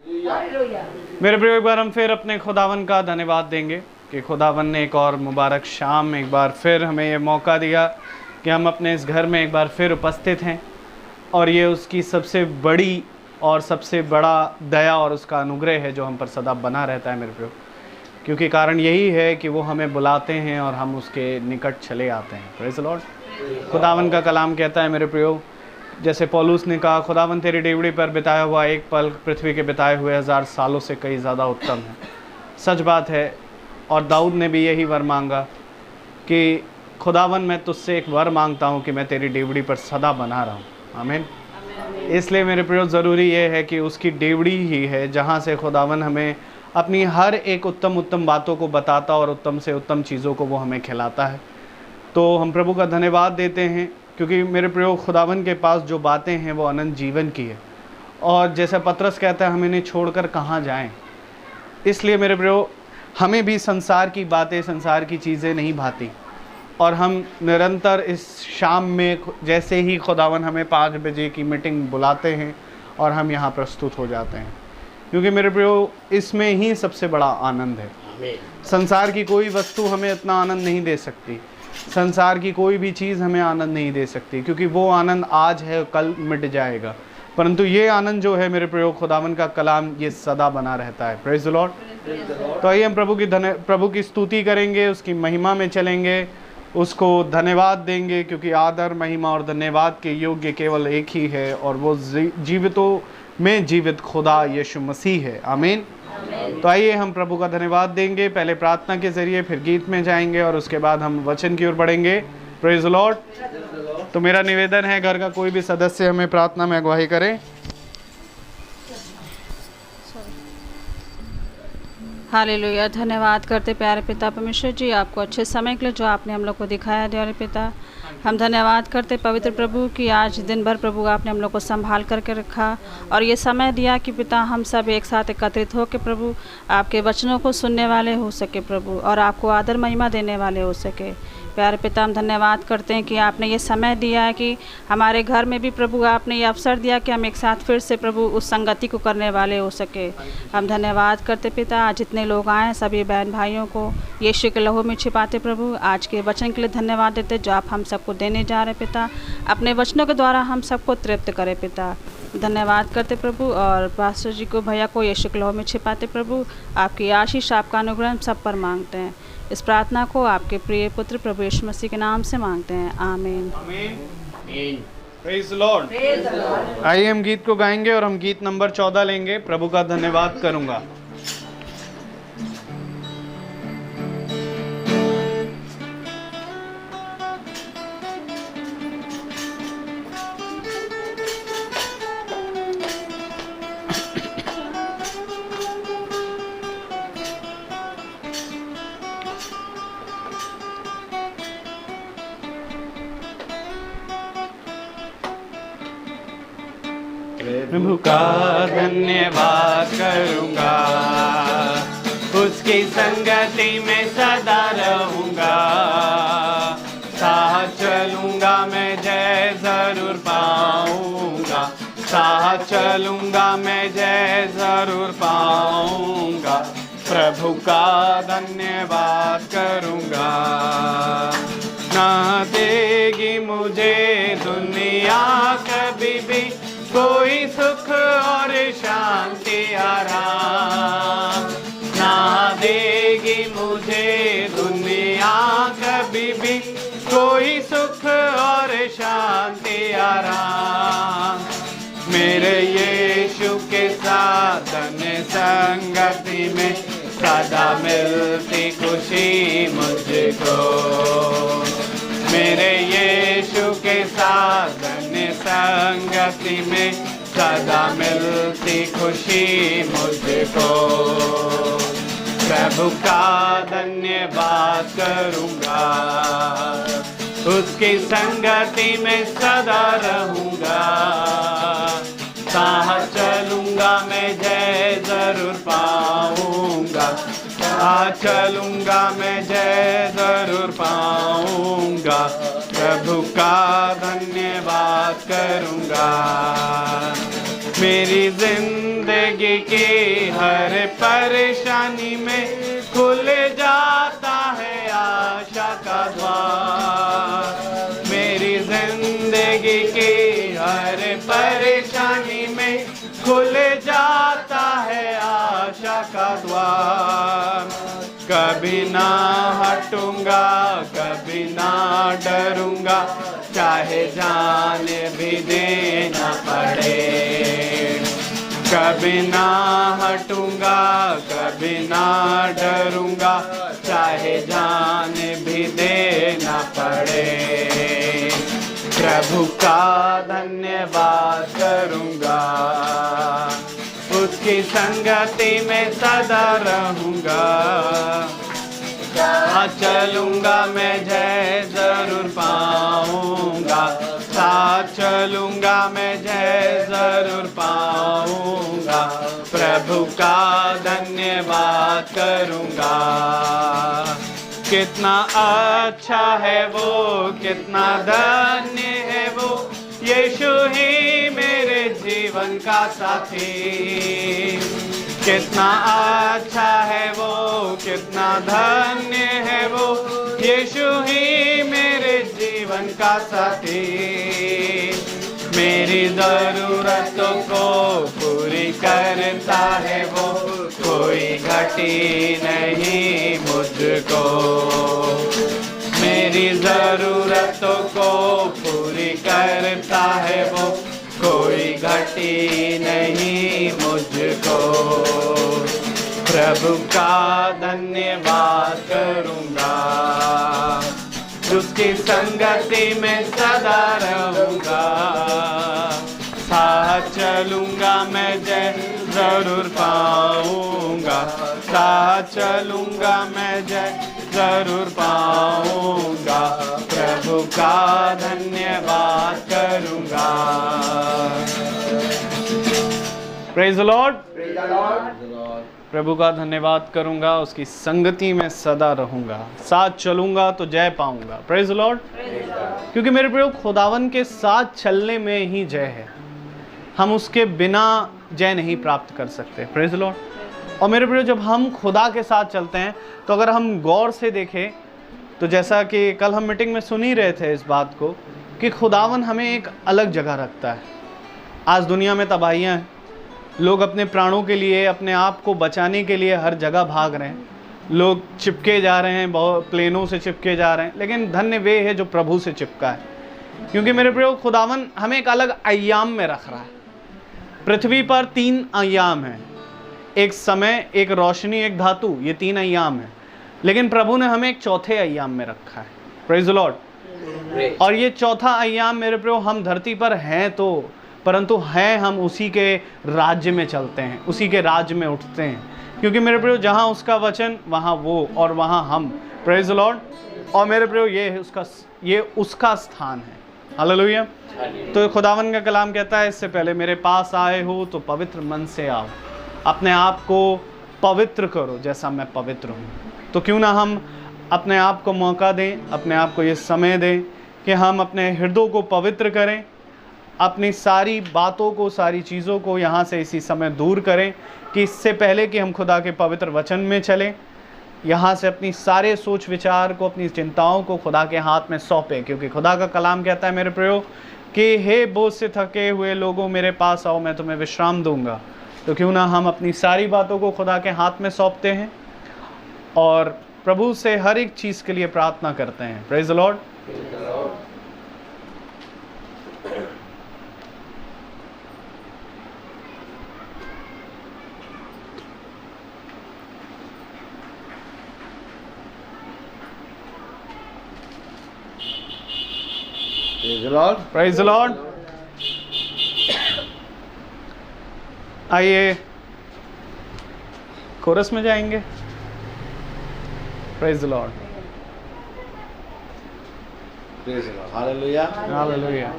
मेरे प्रिय, एक बार हम फिर अपने खुदावन का धन्यवाद देंगे कि खुदावन ने एक और मुबारक शाम एक बार फिर हमें ये मौका दिया कि हम अपने इस घर में एक बार फिर उपस्थित हैं, और ये उसकी सबसे बड़ी और सबसे बड़ा दया और उसका अनुग्रह है जो हम पर सदा बना रहता है मेरे प्रिय, क्योंकि कारण यही है कि वो हमें बुलाते हैं और हम उसके निकट चले आते हैं। Praise the Lord. खुदावन का कलाम कहता है मेरे प्रियो, जैसे पौलुस ने कहा, खुदावन तेरी डेवढ़ी पर बिताया हुआ एक पल पृथ्वी के बिताए हुए 1000 सालों से कई ज़्यादा उत्तम है। सच बात है, और दाऊद ने भी यही वर मांगा कि खुदावन मैं तुझसे एक वर मांगता हूँ कि मैं तेरी डेवढ़ी पर सदा बना रहा हूँ। आमीन। इसलिए मेरे प्रियो, ज़रूरी ये है कि उसकी डेवढ़ी ही है जहाँ से खुदावन हमें अपनी हर एक उत्तम उत्तम बातों को बताता और उत्तम से उत्तम चीज़ों को वो हमें खिलाता है। तो हम प्रभु का धन्यवाद देते हैं, क्योंकि मेरे प्रियो खुदावन के पास जो बातें हैं वो अनंत जीवन की है, और जैसे पतरस कहता है हम इन्हें छोड़कर कहाँ जाएं। इसलिए मेरे प्रियो, हमें भी संसार की बातें, संसार की चीज़ें नहीं भाती, और हम निरंतर इस शाम में जैसे ही खुदावन हमें 5 बजे की मीटिंग बुलाते हैं और हम यहाँ प्रस्तुत हो जाते हैं, क्योंकि मेरे प्रियो इसमें ही सबसे बड़ा आनंद है। संसार की कोई वस्तु हमें इतना आनंद नहीं दे सकती, संसार की कोई भी चीज़ हमें आनंद नहीं दे सकती, क्योंकि वो आनंद आज है, कल मिट जाएगा। परंतु ये आनंद जो है मेरे प्रियो, खुदावन का कलाम, ये सदा बना रहता है। Praise the Lord. तो आइए हम प्रभु की स्तुति करेंगे, उसकी महिमा में चलेंगे, उसको धन्यवाद देंगे, क्योंकि आदर, महिमा और धन्यवाद के योग्य केवल एक ही है, और वो जीवितों में जीवित खुदा यीशु मसीह है। आमीन। तो आइए हम प्रभु का धन्यवाद देंगे, पहले प्रार्थना के जरिए, फिर गीत में जाएंगे, और उसके बाद हम वचन की ओर बढ़ेंगे। Praise the Lord. तो मेरा निवेदन है, घर का कोई भी सदस्य हमें प्रार्थना में अगुवाई करे। हालेलुया। धन्यवाद करते प्यारे पिता परमेश्वर जी, आपको अच्छे समय के लिए जो आपने हम लोग को दिखाया प्यारे पिता। हम धन्यवाद करते पवित्र प्रभु कि आज दिन भर प्रभु आपने हम लोग को संभाल करके रखा, और ये समय दिया कि पिता हम सब एक साथ एकत्रित हो के प्रभु आपके वचनों को सुनने वाले हो सके प्रभु, और आपको आदर महिमा देने वाले हो सके। प्यारे पिता, हम धन्यवाद करते हैं कि आपने ये समय दिया है कि हमारे घर में भी प्रभु आपने ये अवसर दिया कि हम एक साथ फिर से प्रभु उस संगति को करने वाले हो सके। हम धन्यवाद करते पिता, आज जितने लोग आए सभी बहन भाइयों को यीशु के लहू में छिपाते प्रभु, आज के वचन के लिए धन्यवाद देते जो आप हम सबको देने जा रहे पिता। अपने वचनों के द्वारा हम सबको तृप्त करें पिता। धन्यवाद करते प्रभु, और पास्टर जी को, भैया को यीशु के लहू में छिपाते प्रभु। आपकी आशीष, आपका अनुग्रह हम सब पर मांगते हैं। इस प्रार्थना को आपके प्रिय पुत्र प्रभु यीशु मसीह के नाम से मांगते हैं। आमीन। Praise the Lord. आइए हम गीत को गाएंगे, और हम गीत नंबर 14 लेंगे, प्रभु का धन्यवाद करूंगा। प्रभु का धन्यवाद करूंगा, उसकी संगति में सदा रहूंगा। साथ चलूंगा मैं जय जरूर पाऊंगा, साथ चलूंगा मैं जय जरूर पाऊंगा। प्रभु का धन्यवाद करूंगा। ना देगी मुझे दुनिया कभी भी कोई सुख और शांति आराम, ना देगी मुझे दुनिया कभी भी कोई सुख और शांति आराम। मेरे यीशु के साथ संगति में सदा मिलती खुशी मुझको। मेरे यीशु के साथ संगति में सदा मिलती खुशी मुझको। प्रभु का धन्यवाद करूंगा, उसकी संगति में सदा रहूंगा। साथ चलूंगा मैं जय जरूर पाऊंगा, साथ चलूंगा मैं जय जरूर पाऊंगा। प्रभु का धन्यवाद करूंगा। मेरी जिंदगी की हर परेशानी में खुल जाता है आशा का द्वार। मेरी जिंदगी की हर परेशानी में खुल जाता है आशा का द्वार। कभी ना हटूंगा, कभी ना डरूंगा, चाहे जान भी देना पड़े। कभी ना हटूंगा, कभी ना डरूंगा, चाहे जान भी देना पड़े। प्रभु का धन्यवाद करूंगा, उसकी संगति में सदा रहूंगा। साथ चलूंगा मैं जय जरूर पाऊंगा, साथ चलूंगा मैं जय जरूर पाऊंगा। प्रभु का धन्यवाद करूंगा। कितना अच्छा है वो, कितना धन्य है वो, यीशु ही मेरे जीवन का साथी। कितना अच्छा है वो, कितना धन्य है वो, यीशु ही मेरे जीवन का साथी। मेरी जरूरतों को पूरी करता है वो, कोई घटी नहीं मुझको। मेरी जरूरतों को पूरी करता है वो, कोई घटी नहीं मुझको। प्रभु का धन्यवाद करूंगा, उसकी संगति में सदा रहूंगा। साथ चलूंगा मैं जय जरूर पाऊंगा, साथ चलूंगा मैं जय जरूर पाऊंगा। प्रभु का धन्यवाद करूंगा। Praise the Lord. प्रभु का धन्यवाद करूंगा, उसकी संगति में सदा रहूंगा, साथ चलूंगा तो जय पाऊंगा। Praise the Lord. क्योंकि मेरे प्रियो, खुदावन के साथ चलने में ही जय है। हम उसके बिना जय नहीं प्राप्त कर सकते। Praise the Lord. और मेरे प्रियो, जब हम खुदा के साथ चलते हैं तो अगर हम गौर से देखें तो जैसा कि कल हम मीटिंग में सुन ही रहे थे इस बात को कि खुदावन हमें एक अलग जगह रखता है। आज दुनिया में तबाहियाँ हैं, लोग अपने प्राणों के लिए, अपने आप को बचाने के लिए हर जगह भाग रहे हैं। लोग चिपके जा रहे हैं, बहुत प्लेनों से चिपके जा रहे हैं, लेकिन धन्य वे है जो प्रभु से चिपका है। क्योंकि मेरे प्रियो, खुदावन हमें एक अलग अय्याम में रख रहा है। पृथ्वी पर 3 अय्याम हैं, एक समय, एक रोशनी, एक धातु, ये 3 अय्याम हैं। लेकिन प्रभु ने हमें एक चौथे अय्याम में रखा है। Praise the Lord. और ये चौथा अय्याम मेरे प्रियो, हम धरती पर हैं तो, परंतु हैं हम उसी के राज्य में चलते हैं, उसी के राज्य में उठते हैं। क्योंकि मेरे प्रियो, जहाँ उसका वचन वहाँ वो और वहाँ हम। Praise the Lord. और मेरे प्रियो, ये उसका स्थान है। हालेलुया। तो खुदावन का कलाम कहता है, इससे पहले मेरे पास आए हो तो पवित्र मन से आओ, अपने आप को पवित्र करो जैसा मैं पवित्र हूँ। तो क्यों ना हम अपने आप को मौका दें, अपने आप को ये समय दें कि हम अपने हृदय को पवित्र करें, अपनी सारी बातों को, सारी चीज़ों को यहाँ से इसी समय दूर करें कि इससे पहले कि हम खुदा के पवित्र वचन में चलें, यहाँ से अपनी सारे सोच विचार को, अपनी चिंताओं को खुदा के हाथ में सौंपें। क्योंकि खुदा का कलाम कहता है मेरे प्रियो कि हे बोझ से थके हुए लोगों, मेरे पास आओ, मैं तुम्हें विश्राम दूंगा। तो क्यों ना हम अपनी सारी बातों को खुदा के हाथ में सौंपते हैं और प्रभु से हर एक चीज़ के लिए प्रार्थना करते हैं। Praise the Lord. Praise the Lord. आइए कोरस में जाएंगे। Praise the Lord. Hallelujah. Hallelujah.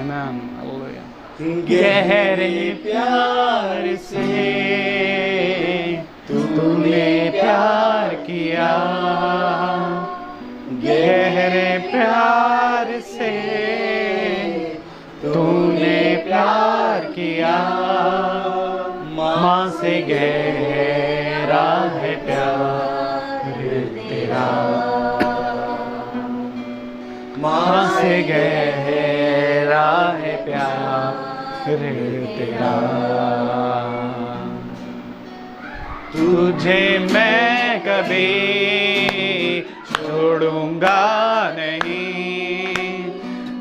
Amen hallelujah. गहरे प्यार से तूने प्यार किया, गहरे प्यार से तूने प्यार किया, माँ से गहरा है प्यार तेरा, माँ से गहरा है प्यार तेरा। तुझे मैं कभी छोड़ूंगा नहीं,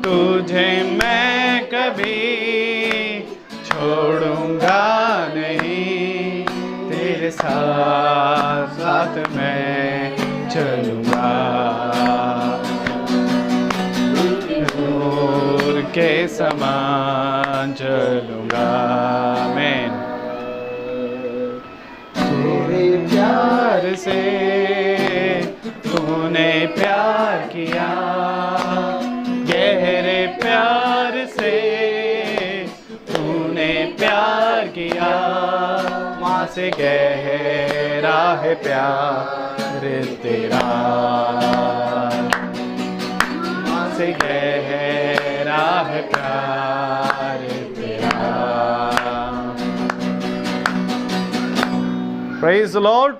तुझे मैं कभी छोड़ूंगा नहीं, तेरे साथ साथ मैं चलूंगा, नूर के समान चलूंगा मैं। तेरे प्यार से तूने प्यार किया, गहरे प्यार से तूने प्यार किया, माँ से गहरा है प्यार तेरा, माँ से गहरा है प्यार तेरा। Praise the Lord.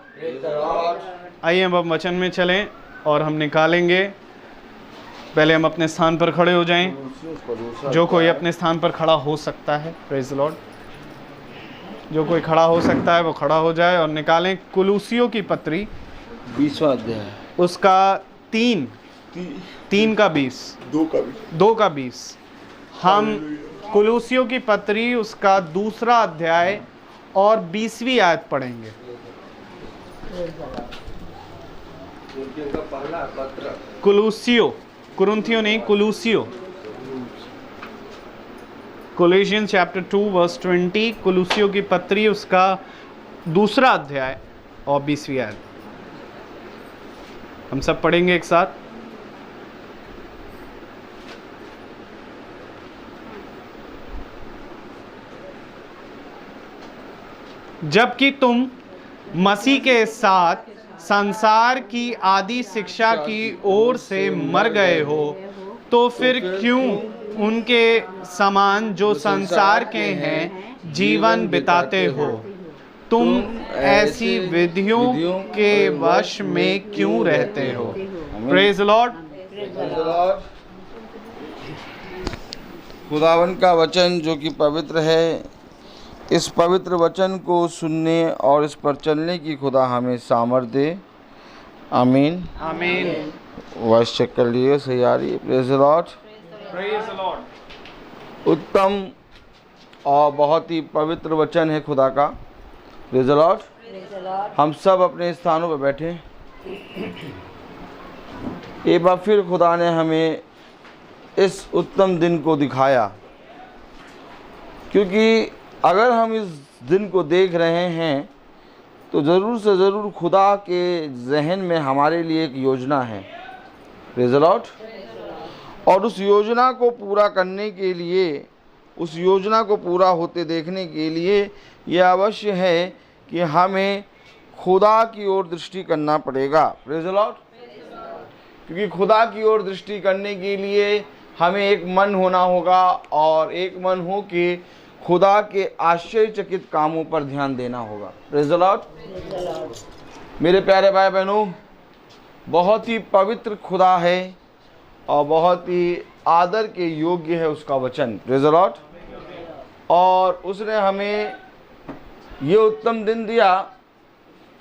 आइए हम वचन में चलें और हम निकालेंगे। पहले हम अपने स्थान पर खड़े हो जाएं। जो कोई अपने स्थान पर खड़ा हो सकता है, प्रेज़ द लॉर्ड, जो कोई खड़ा हो सकता है वो खड़ा हो जाए और निकालें कुलूसियों की पत्री 20वां अध्याय, उसका 3 का 20, 2 का 20। हम कुलूसियों की पत्री उसका 2 अध्याय और 20वीं आयत पढ़ेंगे। कुलूसियो, कुरिन्थियों नहीं, कुलूसियो। कोलोसियंस चैप्टर 2 वर्स 20, कुलूसियों की पत्री उसका 2 अध्याय और 20वीं आयत। हम सब पढ़ेंगे एक साथ। जबकि तुम मसीह के साथ संसार की आदि शिक्षा की ओर से मर गए हो, तो फिर क्यों उनके समान जो संसार के हैं जीवन बिताते हो? तुम ऐसी विधियों के वश में क्यों रहते हो? Praise the Lord. खुदावन का वचन जो कि पवित्र है, इस पवित्र वचन को सुनने और इस पर चलने की खुदा हमें सामर्थ दे। आमीन आमीन। वॉइस चेक कर लिए, सही आ रही है? Praise the Lord. Praise the Lord. उत्तम और बहुत ही पवित्र वचन है खुदा का। Praise the Lord. हम सब अपने स्थानों पर बैठे। एक बार फिर खुदा ने हमें इस उत्तम दिन को दिखाया, क्योंकि अगर हम इस दिन को देख रहे हैं तो ज़रूर से ज़रूर खुदा के जहन में हमारे लिए एक योजना है। Praise the Lord. और उस योजना को पूरा करने के लिए, उस योजना को पूरा होते देखने के लिए यह अवश्य है कि हमें खुदा की ओर दृष्टि करना पड़ेगा। Praise the Lord. क्योंकि खुदा की ओर दृष्टि करने के लिए हमें एक मन होना होगा और एक मन हो के खुदा के आश्चर्यचकित कामों पर ध्यान देना होगा। Praise the Lord. मेरे प्यारे भाई बहनों, बहुत ही पवित्र खुदा है और बहुत ही आदर के योग्य है उसका वचन। Praise the Lord. और उसने हमें ये उत्तम दिन दिया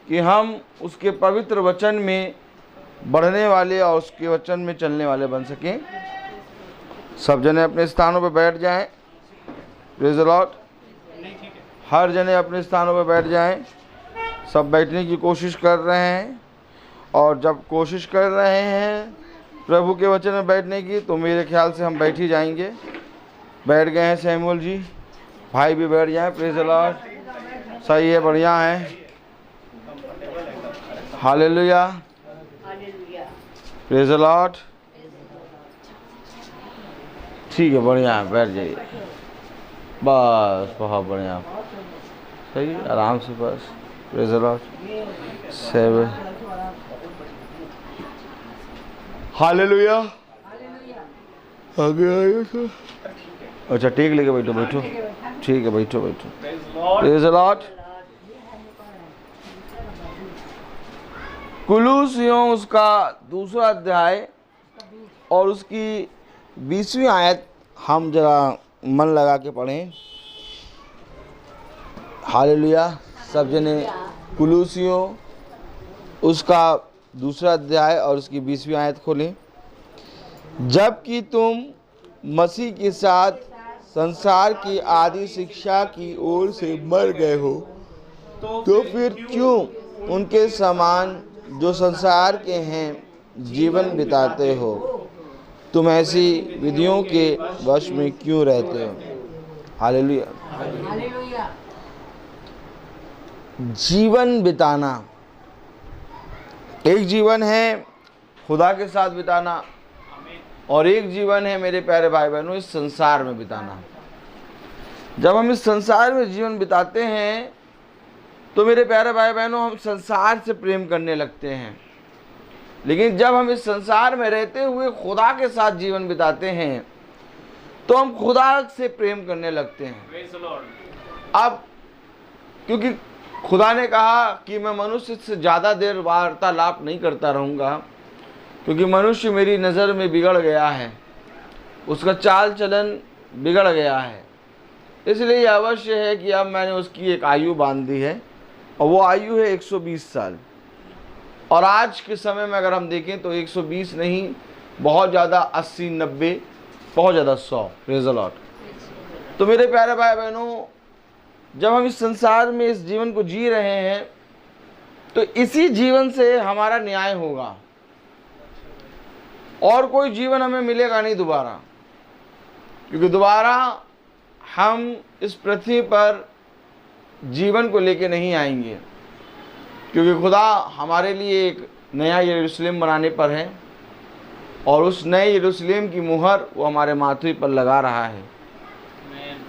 कि हम उसके पवित्र वचन में बढ़ने वाले और उसके वचन में चलने वाले बन सकें। सब जने अपने स्थानों पर बैठ जाएं। Praise the Lord. हर जने अपने स्थानों पर बैठ जाएं। सब बैठने की कोशिश कर रहे हैं, और जब कोशिश कर रहे हैं प्रभु के वचन में बैठने की, तो मेरे ख्याल से हम बैठ ही जाएंगे। बैठ गए हैं सैमुअल जी, भाई भी बैठ जाएं। Praise the Lord. सही है, बढ़िया है। हालेलुया। Praise the Lord. ठीक है, बढ़िया है, बैठ जाइए। बस बहुत बढ़िया, सही है, आराम से बस। Praise the Lord. 7 हालेलुया। आगे आइए सर। अच्छा टेक लेके बैठो बैठो, ठीक है, बैठो बैठो। Praise the Lord. कुलूसियों उसका 2 अध्याय और उसकी 20वीं आयत हम जरा मन लगा के पढ़ें। हालेलुया। सब जने कुलूसियों उसका 2 अध्याय और उसकी 20वीं आयत खोलें। जबकि तुम मसीह के साथ संसार की आदि शिक्षा की ओर से मर गए हो, तो फिर क्यों उनके समान जो संसार के हैं जीवन बिताते हो? तुम ऐसी विधियों के वश में क्यों रहते हो? हालेलुया। जीवन बिताना, एक जीवन है खुदा के साथ बिताना और एक जीवन है मेरे प्यारे भाई बहनों इस संसार में बिताना। जब हम इस संसार में जीवन बिताते हैं तो मेरे प्यारे भाई बहनों हम संसार से प्रेम करने लगते हैं, लेकिन जब हम इस संसार में रहते हुए खुदा के साथ जीवन बिताते हैं तो हम खुदा से प्रेम करने लगते हैं। अब क्योंकि खुदा ने कहा कि मैं मनुष्य से ज़्यादा देर वार्तालाप नहीं करता रहूँगा, क्योंकि मनुष्य मेरी नज़र में बिगड़ गया है, उसका चाल चलन बिगड़ गया है, इसलिए यह अवश्य है कि अब मैंने उसकी एक आयु बांध दी है और वो आयु है 120 साल। और आज के समय में अगर हम देखें तो 120 नहीं, बहुत ज़्यादा 80, 90, बहुत ज़्यादा 100। Praise the Lord. तो मेरे प्यारे भाई बहनों, जब हम इस संसार में इस जीवन को जी रहे हैं तो इसी जीवन से हमारा न्याय होगा और कोई जीवन हमें मिलेगा नहीं दोबारा, क्योंकि दोबारा हम इस पृथ्वी पर जीवन को लेके नहीं आएंगे, क्योंकि खुदा हमारे लिए एक नया यरूशलेम बनाने पर है और उस नए यरूशलेम की मुहर वो हमारे माथे पर लगा रहा है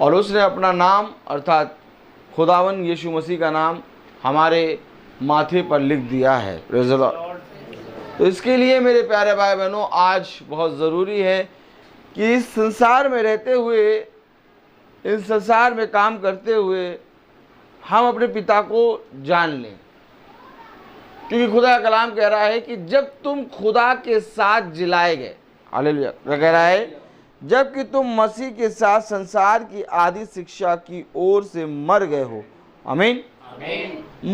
और उसने अपना नाम अर्थात खुदावन यीशु मसीह का नाम हमारे माथे पर लिख दिया है। Praise the Lord. तो इसके लिए मेरे प्यारे भाई बहनों आज बहुत ज़रूरी है कि इस संसार में रहते हुए, इस संसार में काम करते हुए हम अपने पिता को जान लें, क्योंकि खुदा का कलाम कह रहा है कि जब तुम खुदा के साथ जिलाए गए, हालेलुया, क्या कह रहा है? जबकि तुम मसीह के साथ संसार की आदि शिक्षा की ओर से मर गए हो। आमीन।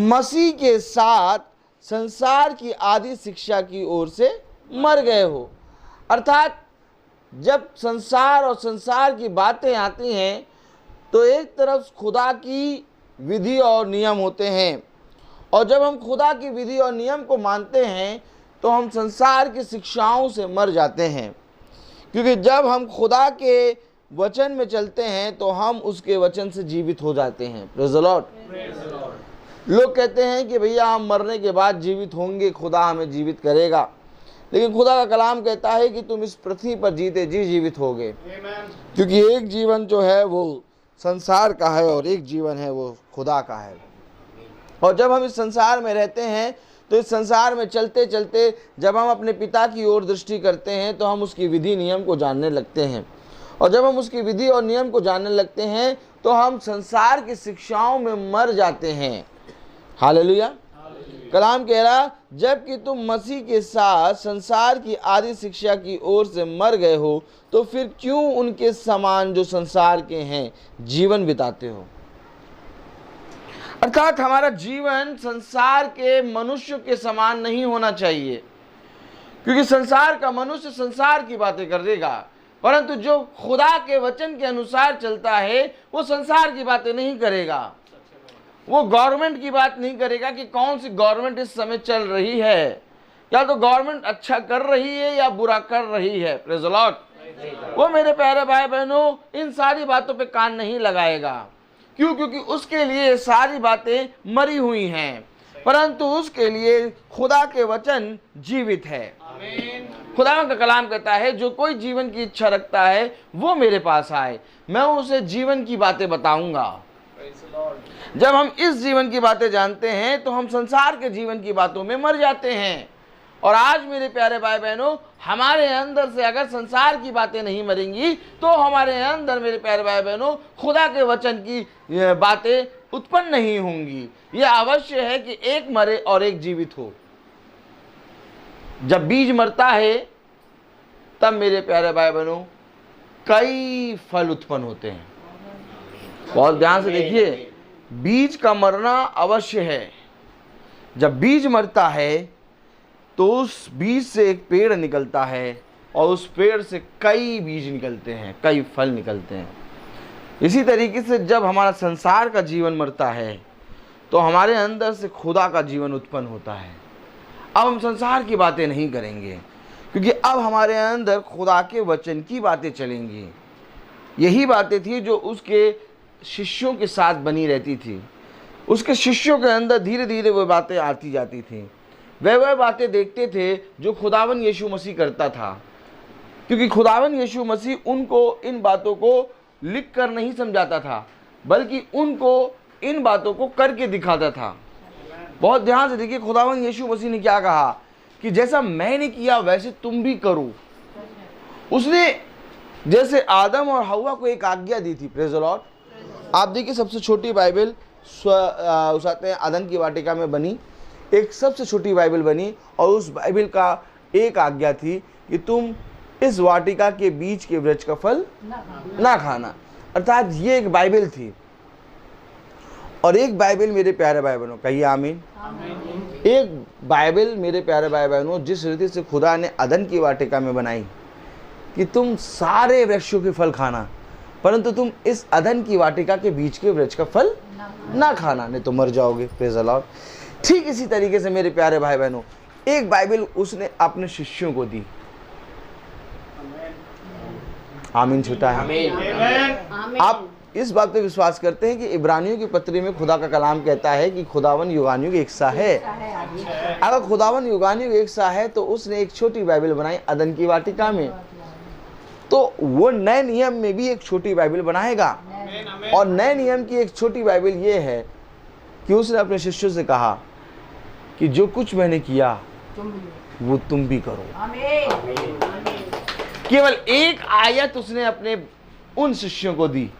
मसीह के साथ संसार की आदि शिक्षा की ओर से मर गए हो, अर्थात जब संसार और संसार की बातें आती हैं तो एक तरफ खुदा की विधि और नियम होते हैं, और जब हम खुदा की विधि और नियम को मानते हैं तो हम संसार की शिक्षाओं से मर जाते हैं, क्योंकि जब हम खुदा के वचन में चलते हैं तो हम उसके वचन से जीवित हो जाते हैं। Praise the Lord. लोग कहते हैं कि भैया हम मरने के बाद जीवित होंगे, खुदा हमें जीवित करेगा, लेकिन खुदा का कलाम कहता है कि तुम इस पृथ्वी पर जीते जी जीवित होगे, क्योंकि एक जीवन जो है वो संसार का है और एक जीवन है वो खुदा का है। और जब हम इस संसार में रहते हैं तो इस संसार में चलते चलते जब हम अपने पिता की ओर दृष्टि करते हैं तो हम उसकी विधि नियम को जानने लगते हैं, और जब हम उसकी विधि और नियम को जानने लगते हैं तो हम संसार की शिक्षाओं में मर जाते हैं। हालेलुया। कलाम कह रहा, जबकि तुम मसीह के साथ संसार की आदि शिक्षा की ओर से मर गए हो, तो फिर क्यों उनके समान जो संसार के हैं जीवन बिताते हो? अर्थात हमारा जीवन संसार के मनुष्य के समान नहीं होना चाहिए, क्योंकि संसार का मनुष्य संसार की बातें करेगा, परंतु जो खुदा के वचन के अनुसार चलता है वो संसार की बातें नहीं करेगा। वो गवर्नमेंट की बात नहीं करेगा कि कौन सी गवर्नमेंट इस समय चल रही है, या तो गवर्नमेंट अच्छा कर रही है या बुरा कर रही है। Praise the Lord. वो मेरे प्यारे भाई बहनों इन सारी बातों पे कान नहीं लगाएगा। क्यों? क्योंकि उसके लिए सारी बातें मरी हुई हैं, परंतु उसके लिए खुदा के वचन जीवित है। खुदावन का कलाम कहता है जो कोई जीवन की इच्छा रखता है वो मेरे पास आए, मैं उसे जीवन की बातें बताऊंगा। जब हम इस जीवन की बातें जानते हैं तो हम संसार के जीवन की बातों में मर जाते हैं। और आज मेरे प्यारे भाई बहनों, हमारे अंदर से अगर संसार की बातें नहीं मरेंगी तो हमारे अंदर मेरे प्यारे भाई बहनों खुदा के वचन की बातें उत्पन्न नहीं होंगी। यह अवश्य है कि एक मरे और एक जीवित हो। जब बीज मरता है तब मेरे प्यारे भाई बहनों कई फल उत्पन्न होते हैं। बहुत ध्यान से देखिए, बीज का मरना अवश्य है। जब बीज मरता है तो उस बीज से एक पेड़ निकलता है और उस पेड़ से कई बीज निकलते हैं, कई फल निकलते हैं। इसी तरीके से जब हमारा संसार का जीवन मरता है तो हमारे अंदर से खुदा का जीवन उत्पन्न होता है। अब हम संसार की बातें नहीं करेंगे क्योंकि अब हमारे अंदर खुदा के वचन की बातें चलेंगी। यही बातें थी जो उसके शिष्यों के साथ बनी रहती थी। उसके शिष्यों के अंदर धीरे धीरे वो बातें आती जाती थी। वह बातें देखते थे जो खुदावन यीशु मसीह करता था, क्योंकि खुदावन यीशु मसीह उनको इन बातों को लिख कर नहीं समझाता था बल्कि उनको इन बातों को करके दिखाता था। बहुत ध्यान से देखिए, खुदावन यीशु मसीह ने क्या कहा कि जैसा मैंने किया वैसे तुम भी करो। उसने जैसे आदम और हव्वा को एक आज्ञा दी थी। Praise the Lord. आप देखिए, सबसे छोटी बाइबल उसाते हैं आदम की वाटिका में बनी, एक सबसे छोटी बाइबल बनी और उस बाइबल का एक आज्ञा थी कि तुम इस वाटिका के बीच के वृक्ष का फल ना खाना। अर्थात ये एक बाइबल थी। और एक बाइबल मेरे प्यारे भाई बहनों, कहिए आमीन। एक बाइबल मेरे प्यारे भाई बहनों जिस रीति से खुदा ने अदन की वाटिका में बनाई कि तुम सारे वृक्षों के फल खाना, परंतु तुम इस अदन की वाटिका के बीच के वृक्ष का फल ना खाना, नहीं तो मर जाओगे। Praise the Lord. ठीक इसी तरीके से मेरे प्यारे भाई बहनों एक बाइबल उसने अपने शिष्यों को दी। आमीन छूटा है। आप इस बात पे विश्वास करते हैं कि इब्रानियों की पत्री में खुदा का कलाम कहता है कि खुदावन युगानियों की इच्छा है। अगर खुदावन युगानियों की इच्छा है तो उसने एक छोटी बाइबल बनाई अदन की वाटिका में, तो वो नए नियम में भी एक छोटी बाइबल बनाएगा। और नए नियम की एक छोटी बाइबल ये है कि उसने अपने शिष्यों से कहा कि जो कुछ मैंने किया वो तुम भी करो। केवल एक आयत उसने अपने उन शिष्यों को दी।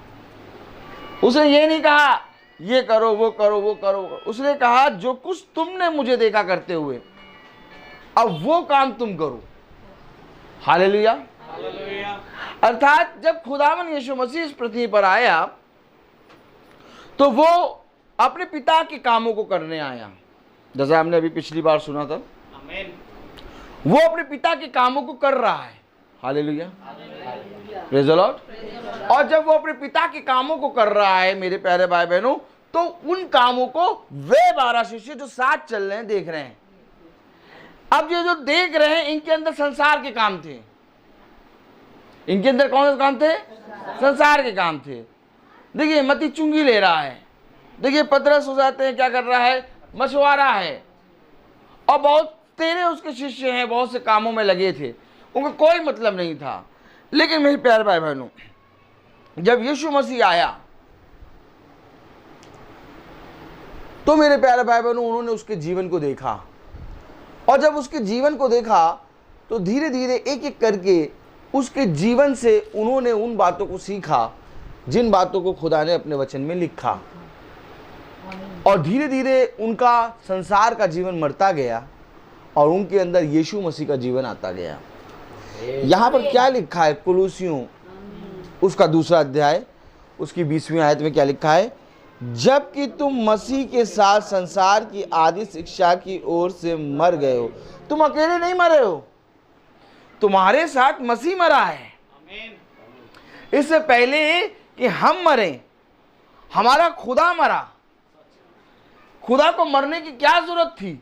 उसने ये नहीं कहा ये करो वो करो वो करो, उसने कहा जो कुछ तुमने मुझे देखा करते हुए अब वो काम तुम करो। हालेलुया। अर्थात जब खुदावन यीशु मसीह इस पृथ्वी पर आया तो वो अपने पिता के कामों को करने आया। जैसा हमने अभी पिछली बार सुना था, वो अपने पिता के कामों को कर रहा है। Hallelujah, praise the Lord. और जब वो अपने पिता के कामों को कर रहा है मेरे प्यारे भाई बहनों, तो उन कामों को वे 12 शिष्य जो साथ चल रहे हैं देख रहे हैं। अब ये जो देख रहे हैं इनके अंदर संसार के काम थे। इनके अंदर कौन से काम थे? संसार के काम थे। देखिए मत्ती चुंगी ले रहा है, देखिए पतरस हो जाते हैं क्या कर रहा है, मछुआरा है, और बहुत तेरे उसके शिष्य हैं बहुत से कामों में लगे थे, उनका कोई मतलब नहीं था। लेकिन मेरे प्यारे भाई बहनों जब यीशु मसीह आया तो मेरे प्यारे भाई बहनों उन्होंने उसके जीवन को देखा, और जब उसके जीवन को देखा तो धीरे धीरे एक एक करके उसके जीवन से उन्होंने उन बातों को सीखा जिन बातों को खुदा ने अपने वचन में लिखा, और धीरे धीरे उनका संसार का जीवन मरता गया और उनके अंदर यीशु मसीह का जीवन आता गया। यहाँ पर क्या लिखा है? कुलुसियों उसका 2 अध्याय उसकी 20वीं आयत में क्या लिखा है? जबकि तुम मसीह के साथ संसार की आदि शिक्षा की ओर से मर गए हो। तुम अकेले नहीं मरे हो, तुम्हारे साथ मसीह मरा है। इससे पहले कि हम मरें हमारा खुदा मरा। खुदा को मरने की क्या जरूरत थी?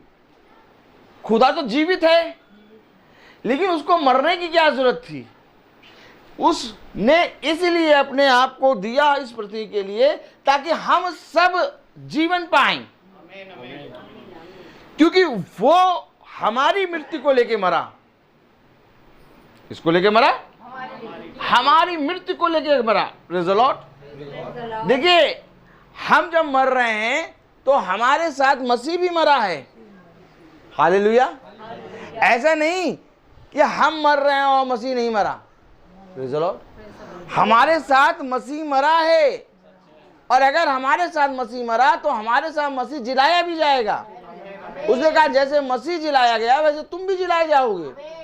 खुदा तो जीवित है, लेकिन उसको मरने की क्या जरूरत थी? उसने इसलिए अपने आप को दिया इस पृथ्वी के लिए ताकि हम सब जीवन पाएं, क्योंकि वो हमारी मृत्यु को लेके मरा। किसको लेके मरा? हमारी मृत्यु को लेके मरा। Praise the Lord. देखिए, हम जब मर रहे हैं तो हमारे साथ मसीह भी मरा है। हालेलुया। ऐसा नहीं कि हम मर रहे हैं और मसीह नहीं मरा। Praise the Lord. हमारे साथ मसीह मरा है, और अगर हमारे साथ मसीह मरा तो हमारे साथ मसीह जिलाया भी जाएगा। उसने कहा जैसे मसीह जिलाया गया वैसे तुम भी जिलाए जाओगे।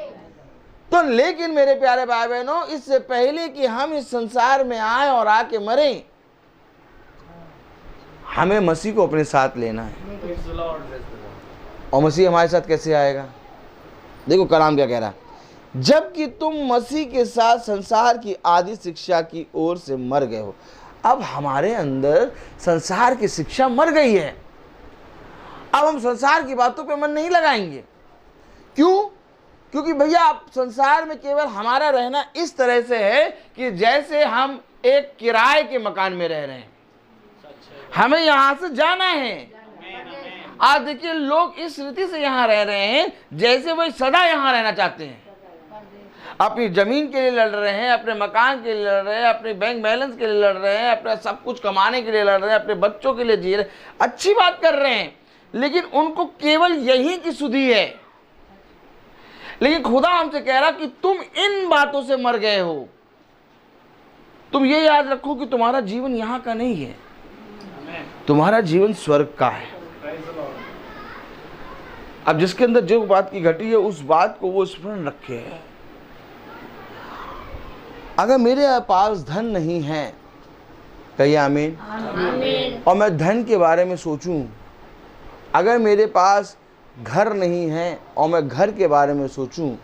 तो लेकिन मेरे प्यारे भाई बहनों, इससे पहले कि हम इस संसार में आए और आके मरें, हमें मसीह को अपने साथ लेना है। और मसीह हमारे साथ कैसे आएगा? देखो कलाम क्या कह रहा है, जबकि तुम मसीह के साथ संसार की आदि शिक्षा की ओर से मर गए हो। अब हमारे अंदर संसार की शिक्षा मर गई है। अब हम संसार की बातों पे मन नहीं लगाएंगे। क्यों? क्योंकि भैया अब संसार में केवल हमारा रहना इस तरह से है कि जैसे हम एक किराए के मकान में रह रहे हैं, हमें यहां से जाना है। आज देखिए, लोग इस रीति से यहां रह रहे हैं जैसे वह सदा यहां रहना चाहते हैं। अपनी जमीन के लिए लड़ रहे हैं, अपने मकान के लिए लड़ रहे हैं, अपने बैंक बैलेंस के लिए लड़ रहे हैं, अपना सब कुछ कमाने के लिए लड़ रहे हैं, अपने बच्चों के लिए जी रहे हैं। अच्छी बात कर रहे हैं, लेकिन उनको केवल यही की सुधि है। लेकिन खुदा हमसे कह रहा कि तुम इन बातों से मर गए हो। तुम ये याद रखो कि तुम्हारा जीवन यहाँ का नहीं है, तुम्हारा जीवन स्वर्ग का है। अब जिसके अंदर जो बात की घटी है उस बात को वो स्मरण रखे। अगर मेरे पास धन नहीं है, कहिए आमीन, और मैं धन के बारे में सोचूं, अगर मेरे पास घर नहीं है और मैं घर के बारे में सोचूं,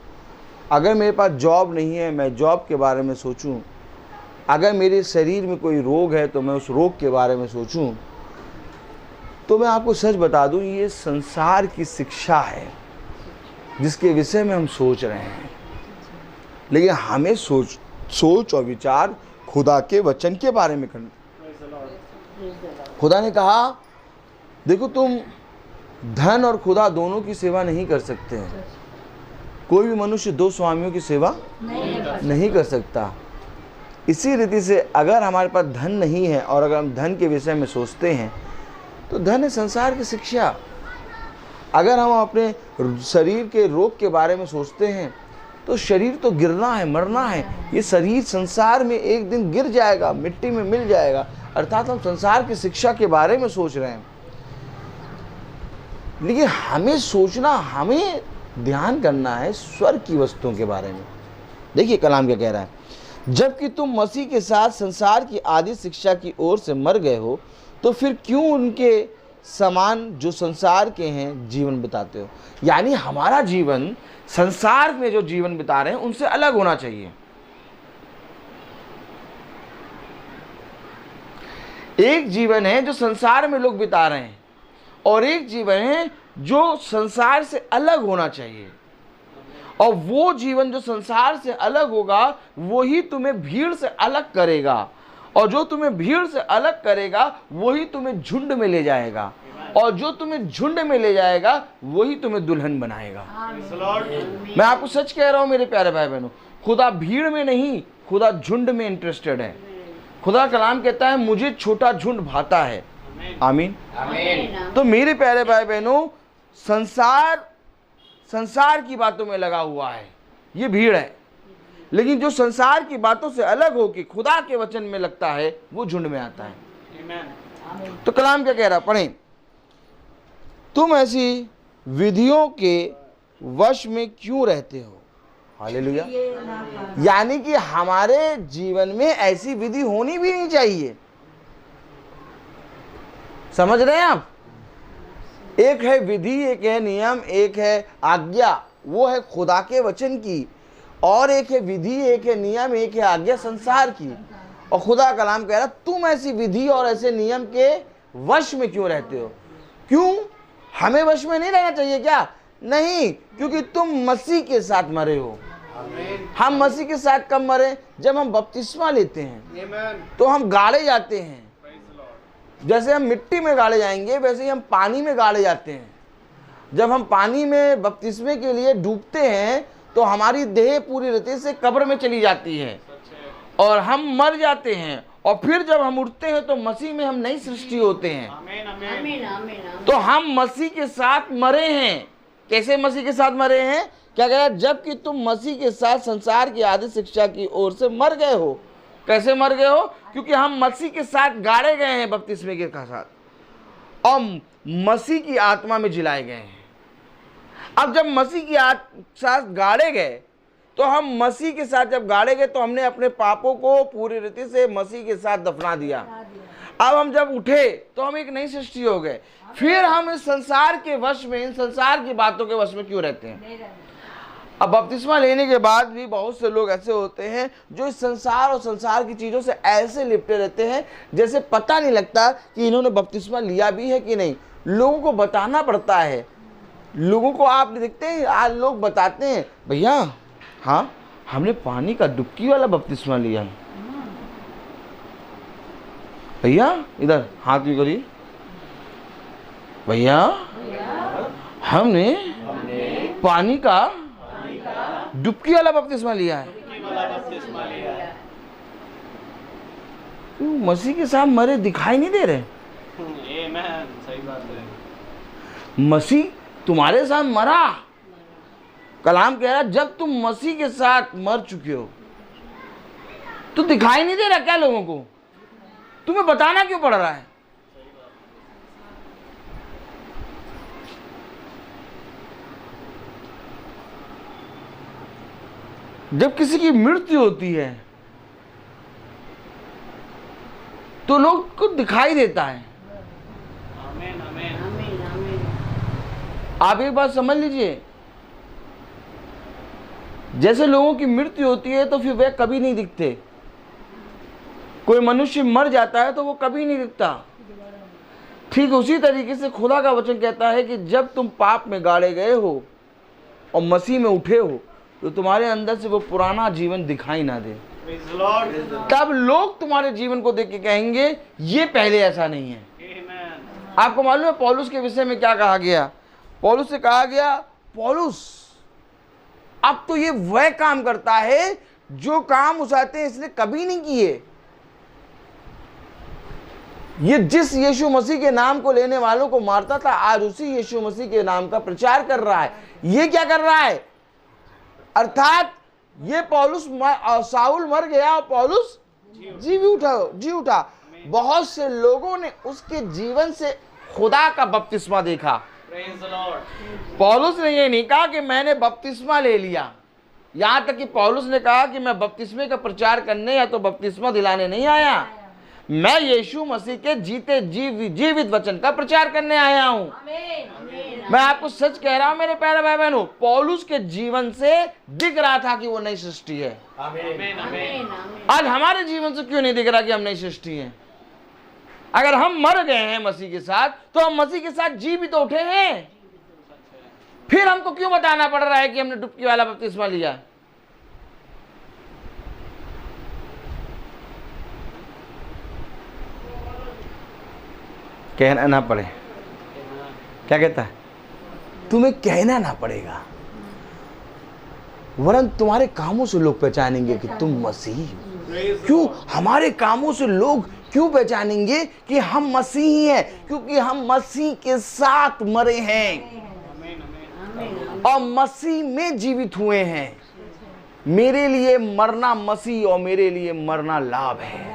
अगर मेरे पास जॉब नहीं है मैं जॉब के बारे में सोचूं, अगर मेरे शरीर में कोई रोग है तो मैं उस रोग के बारे में सोचूं, तो मैं आपको सच बता दूं, ये संसार की शिक्षा है जिसके विषय में हम सोच रहे हैं। लेकिन हमें सोच और विचार खुदा के वचन के बारे में करना। खुदा ने कहा, देखो तुम धन और खुदा दोनों की सेवा नहीं कर सकते हैं। कोई भी मनुष्य दो स्वामियों की सेवा नहीं कर सकता। इसी रीति से अगर हमारे पास धन नहीं है और अगर हम धन के विषय में सोचते हैं तो धन है संसार की शिक्षा। अगर हम अपने शरीर के रोग के बारे में सोचते हैं तो शरीर तो गिरना है, मरना है। ये शरीर संसार में एक दिन गिर जाएगा, मिट्टी में मिल जाएगा। अर्थात हम संसार की शिक्षा के बारे में सोच रहे हैं। लेकिन हमें सोचना, हमें ध्यान करना है स्वर्ग की वस्तुओं के बारे में। देखिए कलाम क्या कह रहा है, जबकि तुम मसीह के साथ संसार की आदि शिक्षा की ओर से मर गए हो, तो फिर क्यों उनके समान जो संसार के हैं जीवन बिताते हो। यानी हमारा जीवन संसार में जो जीवन बिता रहे हैं उनसे अलग होना चाहिए। एक जीवन है जो संसार में लोग बिता रहे हैं और एक जीवन है जो संसार से अलग होना चाहिए। और वो जीवन जो संसार से अलग होगा वही तुम्हें भीड़ से अलग करेगा, और जो तुम्हें भीड़ से अलग करेगा वही तुम्हें झुंड में ले जाएगा, और जो तुम्हें झुंड में ले जाएगा वही तुम्हें दुल्हन बनाएगा। मैं आपको सच कह रहा हूं मेरे प्यारे भाई बहनों, खुदा भीड़ में नहीं, खुदा झुंड में इंटरेस्टेड है। खुदा कलाम कहता है मुझे छोटा झुंड भाता है। आमीन, आमीन। तो मेरे प्यारे भाई बहनों, संसार की बातों में लगा हुआ है, ये भीड़ है। लेकिन जो संसार की बातों से अलग होकर खुदा के वचन में लगता है वो झुंड में आता है। तो कलाम क्या कह रहा, पढ़ें, तुम ऐसी विधियों के वश में क्यों रहते हो। हालेलुया। यानी कि हमारे जीवन में ऐसी विधि होनी भी नहीं चाहिए। समझ रहे हैं आप? एक है विधि, एक है नियम, एक है आज्ञा, वो है खुदा के वचन की, और एक है विधि, एक है नियम, एक है आज्ञा संसार की। और खुदा का कलाम कह रहा तुम ऐसी विधि और ऐसे नियम के वश में क्यों रहते हो। क्यों? हमें वश में नहीं रहना चाहिए क्या? नहीं, क्योंकि तुम मसीह के साथ मरे हो। हम मसीह के साथ कब मरे? जब हम बपतिस्मा लेते हैं तो हम गाड़े जाते हैं। जैसे हम मिट्टी में गाड़े जाएंगे वैसे ही हम पानी में गाड़े जाते हैं। जब हम पानी में बपतिस्मे के लिए डूबते हैं तो हमारी देह पूरी रीति से कब्र में चली जाती है और हम मर जाते हैं, और फिर जब हम उठते हैं तो मसीह में हम नई सृष्टि होते हैं। तो हम मसीह के साथ मरे हैं। कैसे मसीह के साथ मरे हैं? क्या कह रहा है? जबकि तुम मसीह के साथ संसार की आदि शिक्षा की ओर से मर गए हो। कैसे मर गए हो? क्योंकि हम मसीह के साथ गाड़े गए हैं बपतिस्मे के साथ, और मसीह की आत्मा में जिलाए गए हैं। अब जब मसीह के साथ गाड़े गए, तो हम मसीह के साथ जब गाड़े गए तो हमने अपने पापों को पूरी रीति से मसीह के साथ दफना दिया। अब हम जब उठे तो हम एक नई सृष्टि हो गए। फिर हम इस संसार के वश में, इन संसार की बातों के वश में क्यों रहते हैं? अब बपतिस्मा लेने के बाद भी बहुत से लोग ऐसे होते हैं जो इस संसार और संसार की चीज़ों से ऐसे लिपटे रहते हैं जैसे पता नहीं लगता कि इन्होंने बपतिस्मा लिया भी है कि नहीं। लोगों को बताना पड़ता है। लोगों को आप देखते हैं, आज लोग बताते हैं, भैया हाँ हमने पानी का डुबकी वाला बपतिस्मा लिया है। भैया इधर हाथ भी करिए। भैया हमने पानी का डुबकी वाला बपतिस्मा लिया है। क्यों? मसीह के साथ मरे दिखाई नहीं दे रहे? सही बात है। मसीह तुम्हारे साथ मरा। कलाम कह रहा है जब तुम मसीह के साथ मर चुके हो तो दिखाई नहीं दे रहा क्या लोगों को? तुम्हें बताना क्यों पड़ रहा है? जब किसी की मृत्यु होती है तो लोग को दिखाई देता है। आमीन, आमीन। आप एक बात समझ लीजिए, जैसे लोगों की मृत्यु होती है तो फिर वे कभी नहीं दिखते। कोई मनुष्य मर जाता है तो वो कभी नहीं दिखता। ठीक उसी तरीके से खुदा का वचन कहता है कि जब तुम पाप में गाड़े गए हो और मसीह में उठे हो तो तुम्हारे अंदर से वो पुराना जीवन दिखाई ना दे। तब लोग तुम्हारे जीवन को देख के कहेंगे ये पहले ऐसा नहीं है। आपको मालूम है पौलुस के विषय में क्या कहा गया? पौलुस से कहा गया, पौलुस अब तो ये वह काम करता है जो काम उस आते हैं इसने कभी नहीं किए। ये जिस यीशु मसीह के नाम को लेने वालों को मारता था, आज उसी यीशु मसीह के नाम का प्रचार कर रहा है। ये क्या कर रहा है? अर्थात ये पौलुस साउल मर गया और पौलुस जी उठा। बहुत से लोगों ने उसके जीवन से खुदा का बपतिस्मा देखा। पौलुस ने ये नहीं कहा कि मैंने बपतिस्मा ले लिया। यहां तक कि पौलुस ने कहा कि मैं बपतिस्मे का प्रचार करने या तो बपतिस्मा दिलाने नहीं आया, मैं यीशु मसीह के जीते जीवित वचन का प्रचार करने आया हूं। मैं आपको सच कह रहा हूं मेरे प्यारे भाई बहनों, पौलुस के जीवन से दिख रहा था कि वो नई सृष्टि है। आज हमारे जीवन से क्यों नहीं दिख रहा कि हम नई सृष्टि हैं? अगर हम मर गए हैं मसीह के साथ तो हम मसीह के साथ जी भी तो उठे हैं। फिर हमको क्यों बताना पड़ रहा है कि हमने डुबकी वाला बपतिस्मा लिया? कहना ना पड़े। क्या कहता है? तुम्हें कहना ना पड़ेगा, वरन तुम्हारे कामों से लोग पहचानेंगे कि तुम मसीही हो। क्यों? हमारे कामों से लोग क्यों पहचानेंगे कि हम मसीही हैं? क्योंकि हम मसीह के साथ मरे हैं और मसीह में जीवित हुए हैं। मेरे लिए मरना मसीह और मेरे लिए मरना लाभ है।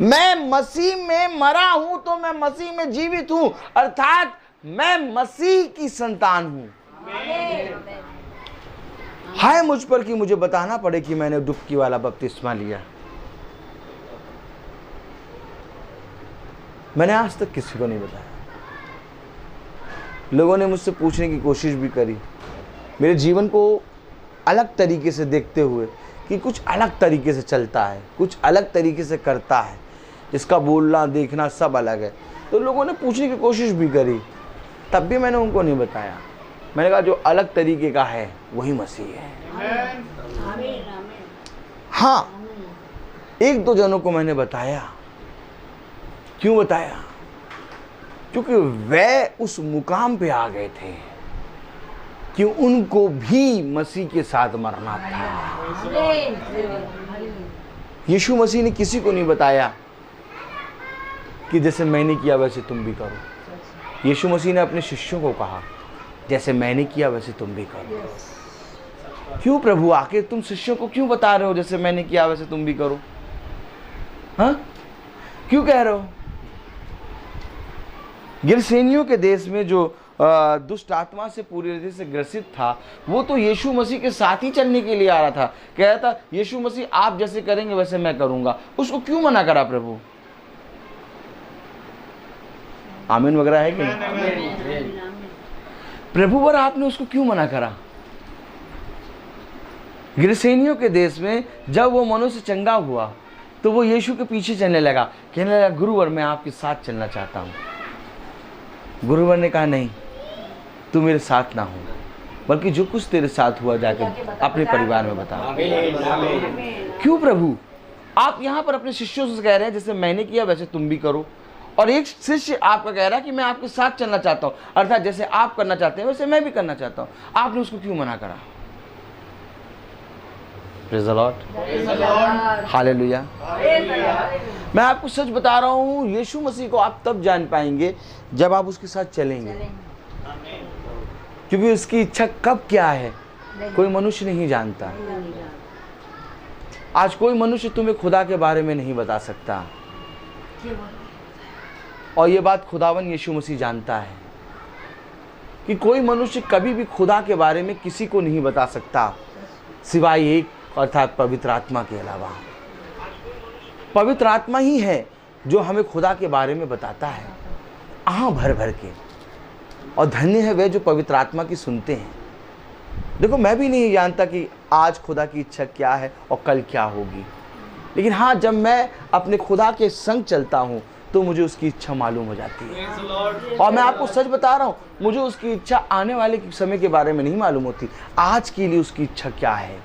मैं मसीह में मरा हूं तो मैं मसीह में जीवित हूं, अर्थात मैं मसीह की संतान हूं। हाय मुझ पर कि मुझे बताना पड़े कि मैंने डुबकी वाला बपतिस्मा लिया। मैंने आज तक किसी को नहीं बताया। लोगों ने मुझसे पूछने की कोशिश भी करी, मेरे जीवन को अलग तरीके से देखते हुए कि कुछ अलग तरीके से चलता है, कुछ अलग तरीके से करता है, जिसका बोलना देखना सब अलग है। तो लोगों ने पूछने की कोशिश भी करी, तब भी मैंने उनको नहीं बताया। मैंने कहा जो अलग तरीके का है वही मसीह है। हाँ, एक दो जनों को मैंने बताया। क्यों बताया? क्योंकि वे उस मुकाम पे आ गए थे कि उनको भी मसीह के साथ मरना था। यीशु मसीह ने किसी को नहीं बताया कि जैसे मैंने किया वैसे तुम भी करो। यीशु मसीह ने अपने शिष्यों को कहा जैसे मैंने किया वैसे तुम भी करो। क्यों प्रभु, आके तुम शिष्यों को क्यों बता रहे हो जैसे मैंने किया वैसे तुम भी करो? हाँ, क्यों कह रहे हो? गिरसेनियों के देश में जो दुष्ट आत्मा से पूरी रीति से ग्रसित था, वो तो यीशु मसीह के साथ ही चलने के लिए आ रहा था। कह रहा था यीशु मसीह आप जैसे करेंगे वैसे मैं करूंगा। उसको क्यों मना करा प्रभु? आमीन वगैरह है कि नहीं? प्रभु वर आपने उसको क्यों मना करा? गिरसेनियों के देश में जब वो मनुष्य चंगा हुआ तो वो यीशु के पीछे चलने लगा, कहने लगा गुरुवर मैं आपके साथ चलना चाहता हूँ। गुरुवर ने कहा नहीं, तू मेरे साथ ना हो, बल्कि जो कुछ तेरे साथ हुआ जाकर अपने परिवार में बता। क्यों प्रभु, आप यहाँ पर अपने शिष्यों से कह रहे हैं जैसे मैंने किया वैसे तुम भी करो, और एक शिष्य आपका कह रहा है कि मैं आपके साथ चलना चाहता हूँ, अर्थात जैसे आप करना चाहते हैं वैसे मैं भी करना चाहता हूँ। आपने उसको क्यों मना करा? Praise the Lord, hallelujah. मैं आपको सच बता रहा हूँ, यीशु मसीह को आप तब जान पाएंगे जब आप उसके साथ चलेंगे, क्योंकि उसकी इच्छा कब क्या है कोई मनुष्य नहीं जानता। आज कोई मनुष्य तुम्हें खुदा के बारे में नहीं बता सकता, और ये बात खुदावन यीशु मसीह जानता है कि कोई मनुष्य कभी भी खुदा के बारे में किसी को नहीं बता सकता सिवाय एक, अर्थात पवित्र आत्मा के अलावा। पवित्र आत्मा ही है जो हमें खुदा के बारे में बताता है आह भर भर के, और धन्य है वे जो पवित्र आत्मा की सुनते हैं। देखो, मैं भी नहीं जानता कि आज खुदा की इच्छा क्या है और कल क्या होगी, लेकिन हाँ, जब मैं अपने खुदा के संग चलता हूँ तो मुझे उसकी इच्छा मालूम हो जाती है। और मैं आपको सच बता रहा हूँ, मुझे उसकी इच्छा आने वाले समय के बारे में नहीं मालूम होती, आज के लिए उसकी इच्छा क्या है।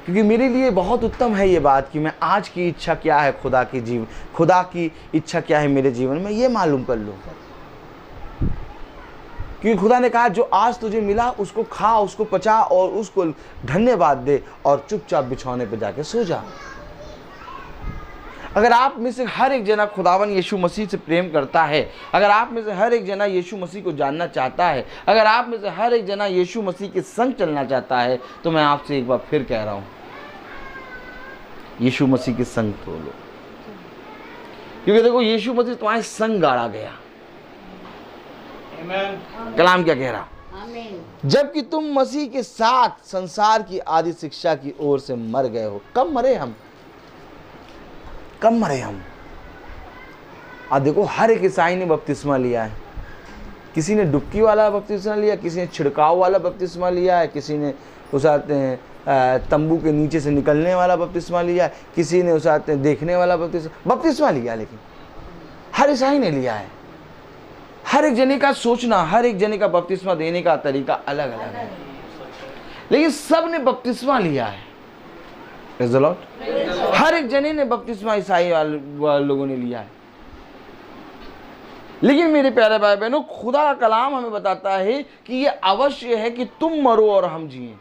क्योंकि मेरे लिए बहुत उत्तम है ये बात कि मैं आज की इच्छा क्या है, खुदा की इच्छा क्या है मेरे जीवन में, ये मालूम कर लूँ। क्योंकि खुदा ने कहा जो आज तुझे मिला उसको खा, उसको पचा और उसको धन्यवाद दे और चुपचाप बिछौने पर जाके सो जा। अगर आप में से हर एक जना खुदावन यीशु मसीह से प्रेम करता है, अगर आप में से हर एक जना यीशु मसीह को जानना चाहता है, अगर आप में से हर एक जना यीशु मसीह के संग चलना चाहता है, तो मैं आपसे एक बार फिर कह रहा हूं, यीशु मसीह के संग तो लो। क्योंकि देखो, यीशु मसीह तुम्हारे संग गाड़ा गया। कलाम क्या कह रहा? जबकि तुम मसीह के साथ संसार की आदि शिक्षा की ओर से मर गए हो। कब मरे हम? आज देखो, हर एक ईसाई ने बपतिस्मा लिया है। किसी ने डुबकी वाला बपतिस्मा लिया, किसी ने छिड़काव वाला बपतिस्मा लिया है, किसी ने उसाते हैं तंबू के नीचे से निकलने वाला बपतिस्मा लिया है, किसी ने उसाते हैं देखने वाला बपतिस्मा लिया। लेकिन हर ईसाई ने लिया है। हर एक जने का सोचना, हर एक जने का बपतिस्मा देने का तरीका अलग अलग है, लेकिन सब ने बपतिस्मा लिया है। Praise the Lord. हर एक जने ने बपतिस्मा ईसाई लोगों ने लिया है। लेकिन मेरे प्यारे भाई बहनों, खुदा का कलाम हमें बताता है कि ये अवश्य है कि तुम मरो और हम जिए।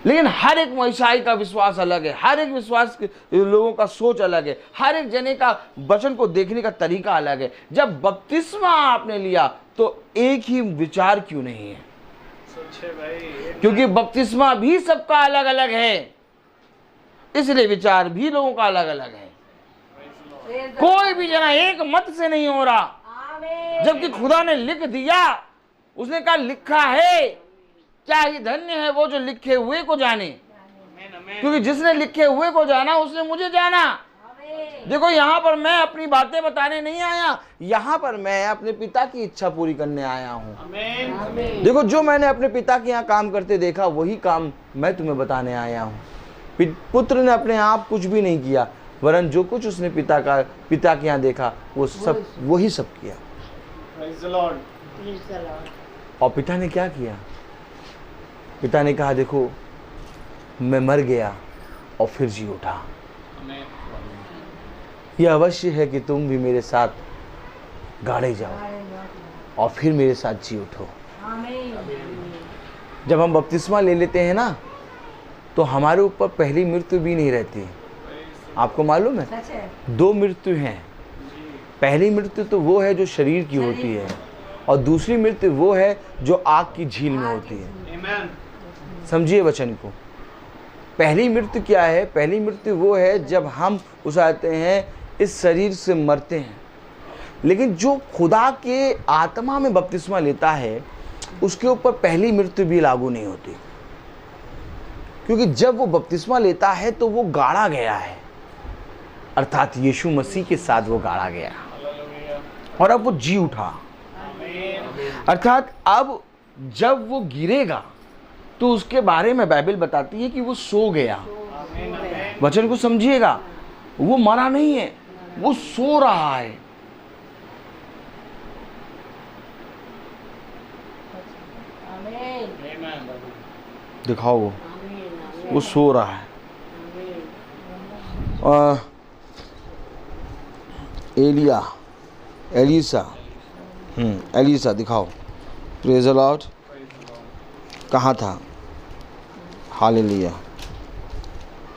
लेकिन हर एक ईसाई का विश्वास अलग है, हर एक विश्वास के लोगों का सोच अलग है, हर एक जने का वचन को देखने का तरीका अलग है। जब बपतिस्मा आपने लिया तो एक ही विचार क्यों नहीं है? क्योंकि बपतिस्मा भी सबका अलग अलग है, इसलिए विचार भी लोगों का अलग अलग है। कोई भी जना एक मत से नहीं हो रहा। जबकि खुदा ने लिख दिया, उसने कहा लिखा है, क्या ही धन्य है वो जो लिखे हुए को जाने। क्योंकि जिसने लिखे हुए को जाना उसने मुझे जाना। देखो, यहाँ पर मैं अपनी बातें बताने नहीं आया, यहाँ पर मैं अपने पिता की इच्छा पूरी करने आया हूँ। देखो, जो मैंने अपने पिता के यहाँ काम करते देखा वही काम मैं तुम्हें बताने आया हूँ। पुत्र ने अपने आप कुछ भी नहीं किया, वरन जो कुछ उसने पिता के यहाँ देखा वो सब वही सब किया। और पिता ने क्या किया? पिता ने कहा देखो, मैं मर गया और फिर जी उठा। यह अवश्य है कि तुम भी मेरे साथ गाड़े जाओ। और फिर मेरे साथ जी उठो। जब हम बपतिस्मा ले लेते हैं ना, तो हमारे ऊपर पहली मृत्यु भी नहीं रहती। आपको मालूम है 2 मृत्यु हैं। पहली मृत्यु तो वो है जो शरीर की होती है, और दूसरी मृत्यु वो है जो आग की झील में होती है। समझिए वचन को। पहली मृत्यु क्या है? पहली मृत्यु वो है जब हम उस आते हैं इस शरीर से मरते हैं। लेकिन जो खुदा के आत्मा में बपतिस्मा लेता है, उसके ऊपर पहली मृत्यु भी लागू नहीं होती, क्योंकि जब वो बपतिस्मा लेता है तो वो गाड़ा गया है, अर्थात यीशु मसीह के साथ वो गाड़ा गया और अब वो जी उठा। अर्थात अब जब वो गिरेगा तो उसके बारे में बाइबल बताती है कि वो सो गया। वचन को समझिएगा, वो मरा नहीं है, वो सो रहा है। दिखाओ, वो सो रहा है। एलिसा दिखाओ। Praise the Lord. कहाँ था? Hallelujah,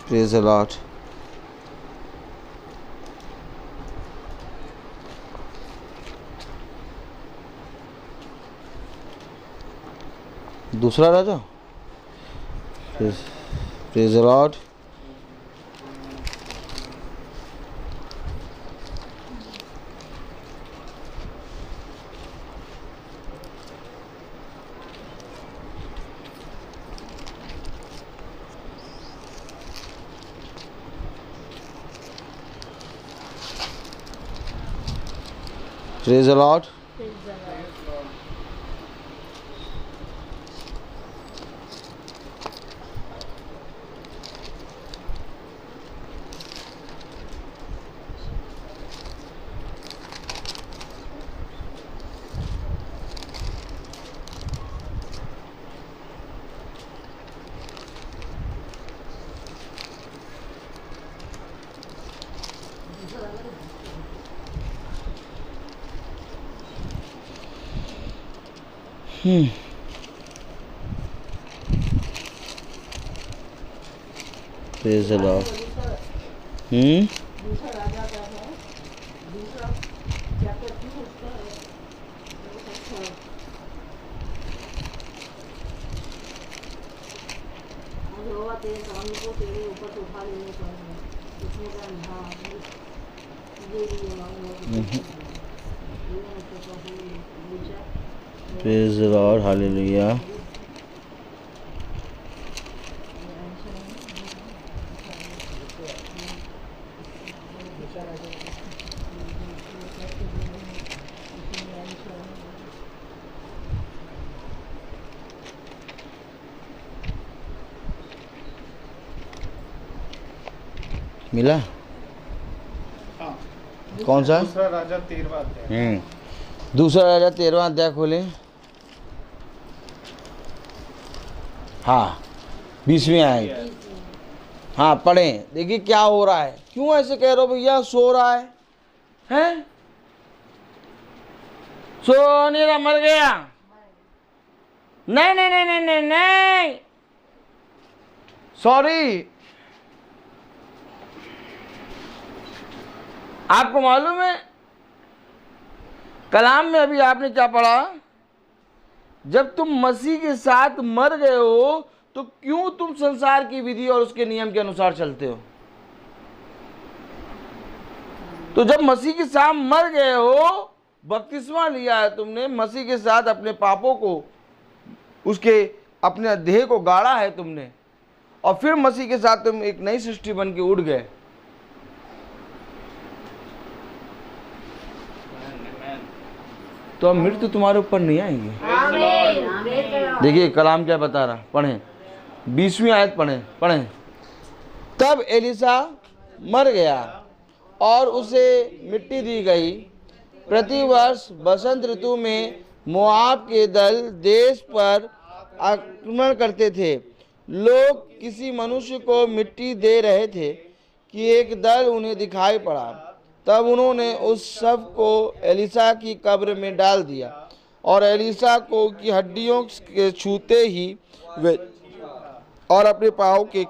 praise the Lord. दूसरा राजा, praise the Lord. Praise the Lord. Praise the Lord. Praise the Lord. Hallelujah. मिला? हाँ। कौन सा? दूसरा राजा 13वां अध्याय। दूसरा राजा 13वां अध्याय खोले। हाँ, 20वीं आयत। हाँ पढ़ें। देखिए क्या हो रहा है। क्यों ऐसे कह रहे हो भैया? सो रहा है, हैं? सो नहीं रहा, मर गया? नहीं नहीं नहीं नहीं नहीं नहीं, सॉरी। आपको मालूम है कलाम में अभी आपने क्या पढ़ा? जब तुम मसीह के साथ मर गए हो तो क्यों तुम संसार की विधि और उसके नियम के अनुसार चलते हो? तो जब मसीह के साथ मर गए हो, बपतिस्मा लिया है तुमने, मसीह के साथ अपने पापों को, उसके अपने देह को गाड़ा है तुमने, और फिर मसीह के साथ तुम एक नई सृष्टि बन के उठ गए। तो अब मृत्यु तुम्हारे ऊपर नहीं आएगी। देखिए कलाम क्या बता रहा, पढ़ें। 20वीं आयत पढ़ें। तब एलिसा मर गया और उसे मिट्टी दी गई। प्रतिवर्ष बसंत ऋतु में मोआब के दल देश पर आक्रमण करते थे। लोग किसी मनुष्य को मिट्टी दे रहे थे कि एक दल उन्हें दिखाई पड़ा। तब उन्होंने उस सब को एलिसा की कब्र में डाल दिया। और एलीसा को की हड्डियों के छूते ही वे और अपने पाँव के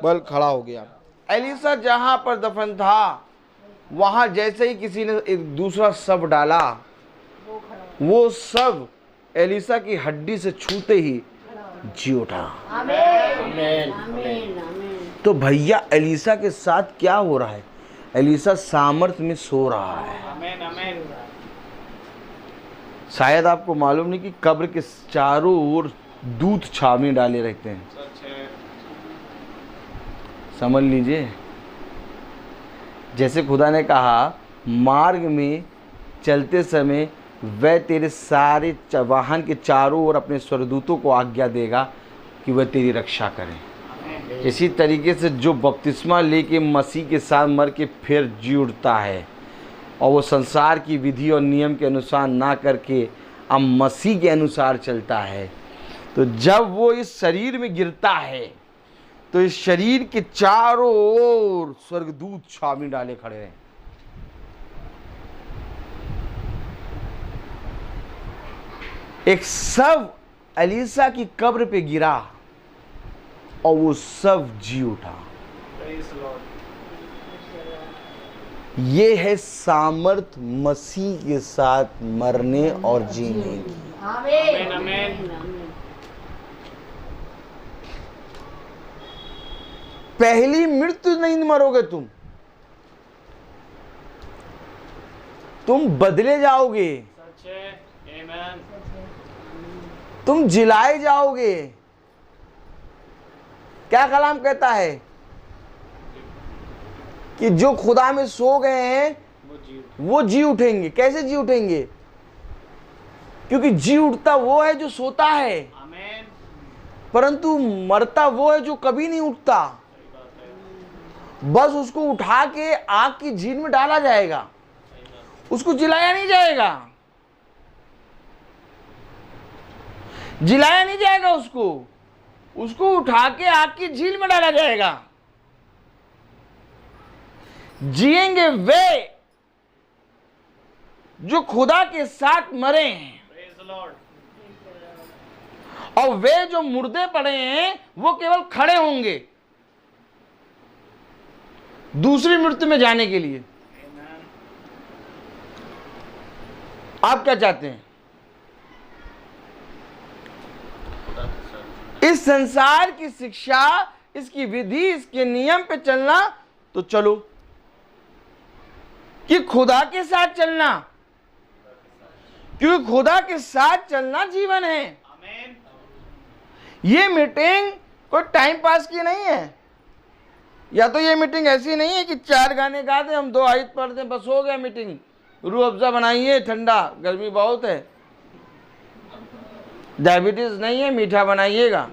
बल खड़ा हो गया। एलीसा जहाँ पर दफन था वहाँ जैसे ही किसी ने एक दूसरा शव डाला, वो शव एलीसा की हड्डी से छूते ही जी उठा। तो भैया एलीसा के साथ क्या हो रहा है? एलीसा सामर्थ में सो रहा है। शायद आपको मालूम नहीं कि कब्र के चारों ओर दूत छावनी डाले रहते हैं। समझ लीजिए, जैसे खुदा ने कहा मार्ग में चलते समय वह तेरे सारे वाहन के चारों ओर अपने स्वर्गदूतों को आज्ञा देगा कि वह तेरी रक्षा करें। इसी तरीके से जो बपतिस्मा लेके मसीह के साथ मर के फिर जी उठता है और वो संसार की विधि और नियम के अनुसार ना करके अब मसीह के अनुसार चलता है, तो जब वो इस शरीर में गिरता है तो इस शरीर के चारों ओर स्वर्गदूत छावनी डाले खड़े हैं। एक शव एलीसा की कब्र पे गिरा और वो शव जी उठा। ये है सामर्थ मसीह के साथ मरने और जीने की। आमीन, आमीन। पहली मृत्यु नहीं मरोगे तुम बदले जाओगे, तुम जिलाए जाओगे। क्या कलाम कहता है कि जो खुदा में सो गए हैं वो जी उठेंगे। कैसे जी उठेंगे? क्योंकि जी उठता वो है जो सोता है, परंतु मरता वो है जो कभी नहीं उठता। बस उसको उठा के आग की झील में डाला जाएगा, उसको जिलाया नहीं जाएगा, जिलाया नहीं जाएगा। उसको उठा के आग की झील में डाला जाएगा। जिएंगे वे जो खुदा के साथ मरे हैं, और वे जो मुर्दे पड़े हैं वो केवल खड़े होंगे दूसरी मृत्यु में जाने के लिए। आप क्या चाहते हैं? इस संसार की शिक्षा, इसकी विधि, इसके नियम पे चलना तो चलो, कि खुदा के साथ चलना, क्योंकि खुदा के साथ चलना जीवन है। ये मीटिंग कोई टाइम पास की नहीं है, या तो ये मीटिंग ऐसी नहीं है कि 4 गाने गा दे, हम 2 आयत पढ़ दें, बस हो गया मीटिंग। रूह अफ़ज़ा बनाइए, ठंडा, गर्मी बहुत है, डायबिटीज नहीं है, मीठा बनाइएगा।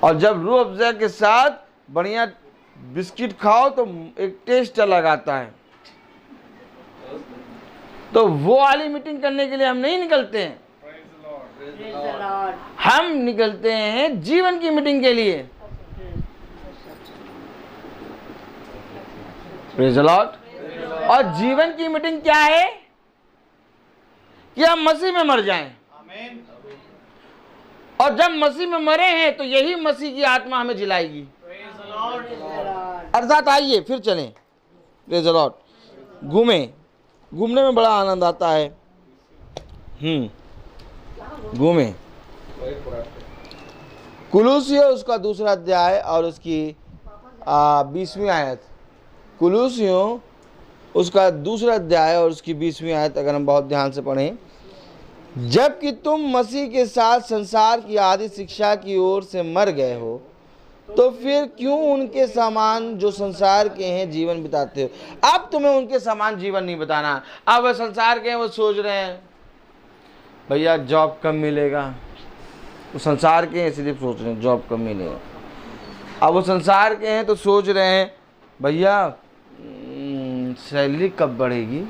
और जब रूह अफ़ज़ा के साथ बढ़िया बिस्किट खाओ तो एक टेस्ट अलग आता है। तो वो वाली मीटिंग करने के लिए हम नहीं निकलते हैं, हम निकलते हैं जीवन की मीटिंग के लिए। Praise the Lord. और जीवन की मीटिंग क्या है? कि हम मसीह में मर जाएं। और जब मसीह में मरे हैं तो यही मसीह की आत्मा हमें जिलाएगी। अर्थात आइए फिर चलें, प्रेज़ द लॉर्ड। घूमने में बड़ा आनंद आता है। घूमें। कुलूसियों उसका 2 अध्याय और उसकी 20वीं आयत। कुलूसियों उसका 2 अध्याय और उसकी 20वीं आयत अगर हम बहुत ध्यान से पढ़ें, जबकि तुम मसीह के साथ संसार की आदि शिक्षा की ओर से मर गए हो, तो फिर क्यों उनके समान जो संसार के हैं जीवन बिताते हो? अब तुम्हें उनके समान जीवन नहीं बिताना। अब वह संसार के हैं, वो सोच रहे हैं भैया जॉब कम मिलेगा, वो संसार के हैं सिर्फ सोच रहे हैं जॉब कम मिलेगा। अब वो संसार के हैं तो सोच रहे हैं भैया सैलरी कब बढ़ेगी।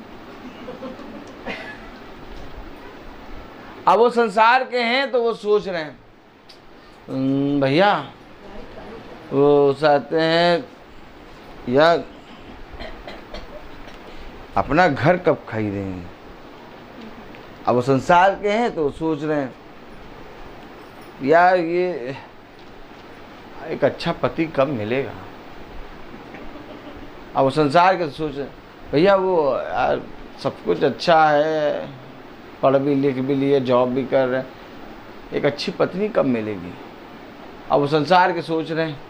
अब वो संसार के हैं तो वो सोच रहे हैं भैया वो चाहते हैं यार अपना घर कब खरीदेंगे। अब वो संसार के हैं तो सोच रहे हैं यार ये एक अच्छा पति कब मिलेगा। अब वो संसार के सोच रहे भैया वो यार सब कुछ अच्छा है, पढ़ भी लिख भी लिए, जॉब भी कर रहे हैं, एक अच्छी पत्नी कब मिलेगी। अब वो संसार के सोच रहे हैं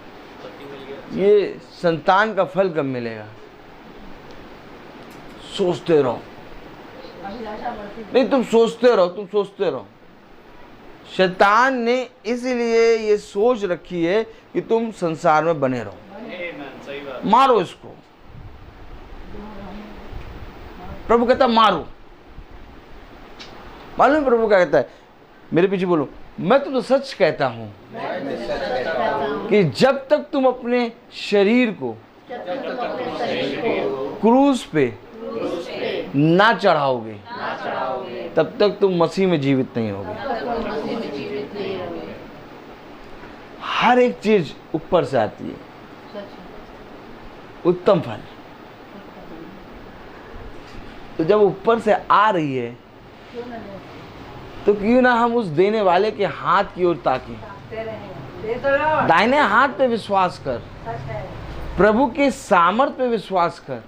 ये संतान का फल कब मिलेगा। सोचते रहो, नहीं तुम सोचते रहो, तुम सोचते रहो। शैतान ने इसलिए ये सोच रखी है कि तुम संसार में बने रहो। मारो इसको। प्रभु कहता मारो। मालूम प्रभु क्या कहता है, मेरे पीछे बोलो, मैं तो सच कहता हूं कि जब तक तुम अपने शरीर को क्रूस पे ना चढ़ाओगे तब तक तुम मसीह में जीवित नहीं होगे। हर एक चीज ऊपर से आती है, उत्तम फल। तो जब ऊपर से आ रही है तो क्यों ना हम उस देने वाले के हाथ की ओर ताकें। दाहिने हाथ पे विश्वास कर, प्रभु के सामर्थ पे विश्वास कर,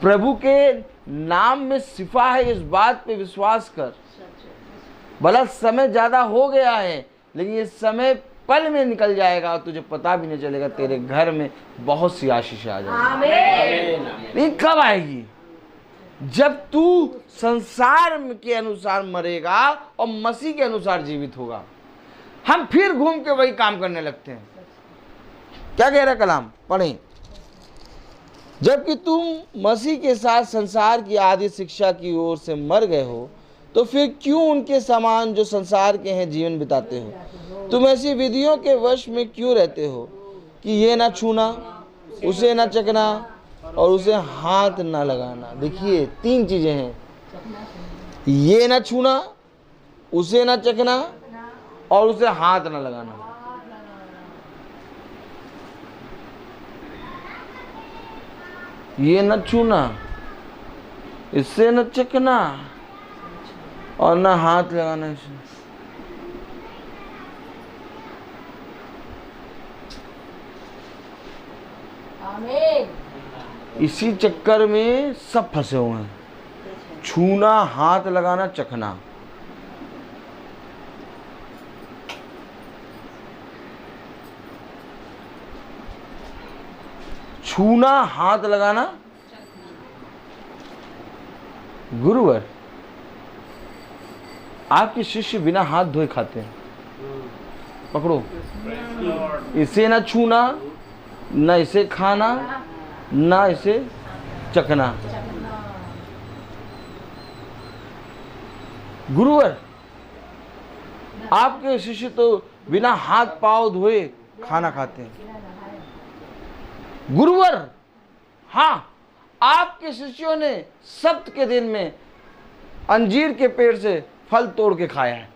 प्रभु के नाम में शिफा है इस बात पे विश्वास कर। भला समय ज्यादा हो गया है लेकिन ये समय पल में निकल जाएगा और तुझे पता भी नहीं चलेगा, तेरे घर में बहुत सी आशीष आ जाएगी। लेकिन कब आएगी? जब तू संसार के अनुसार मरेगा और मसीह के अनुसार जीवित होगा। हम फिर घूम के वही काम करने लगते हैं। क्या कह रहा कलाम, पढ़ें। जबकि तुम मसीह के साथ संसार की आदि शिक्षा की ओर से मर गए हो तो फिर क्यों उनके समान जो संसार के हैं जीवन बिताते हो। तुम ऐसी विधियों के वश में क्यों रहते हो कि ये ना छूना, उसे ना चखना और उसे हाथ ना लगाना। देखिए 3 चीजें हैं, ये ना छूना, उसे ना चखना और उसे हाथ ना लगाना। ये न छूना, इससे न चखना और न हाथ लगाना। इसे इसी चक्कर में सब फंसे हुए हैं। छूना, हाथ लगाना, चखना। छूना, हाथ लगाना। गुरुवर, आपके शिष्य बिना हाथ धोए खाते हैं। पकड़ो, इसे ना छूना, ना इसे खाना, ना इसे चखना। गुरुवर, आपके शिष्य तो बिना हाथ पांव धोए खाना खाते हैं। गुरुवर, हाँ, आपके शिष्यों ने सब्त के दिन में अंजीर के पेड़ से फल तोड़ के खाया है।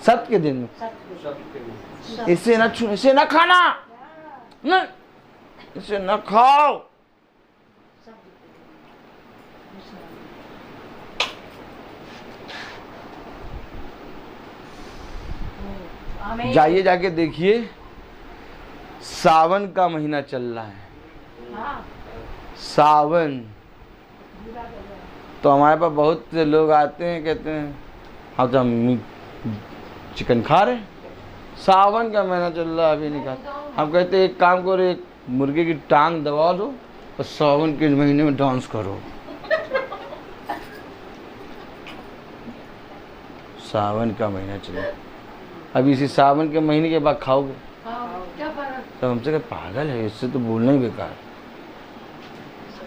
सब्त के दिन में इसे न छू, इसे न खाना, न इसे न खाओ। जाइए, जाके देखिए, सावन का महीना चल रहा है। सावन तो हमारे पास बहुत से लोग आते हैं, कहते हैं हाँ तो हम चिकन खा रहे हैं। सावन का महीना चल रहा है, अभी नहीं खा। हम कहते हैं एक काम करो, एक मुर्गे की टांग दबा दो और सावन के महीने में डांस करो। सावन का महीना चले, अभी इसी सावन के महीने के बाद खाओगे तो हमसे कहे पागल है, इससे तो बोलना ही बेकार।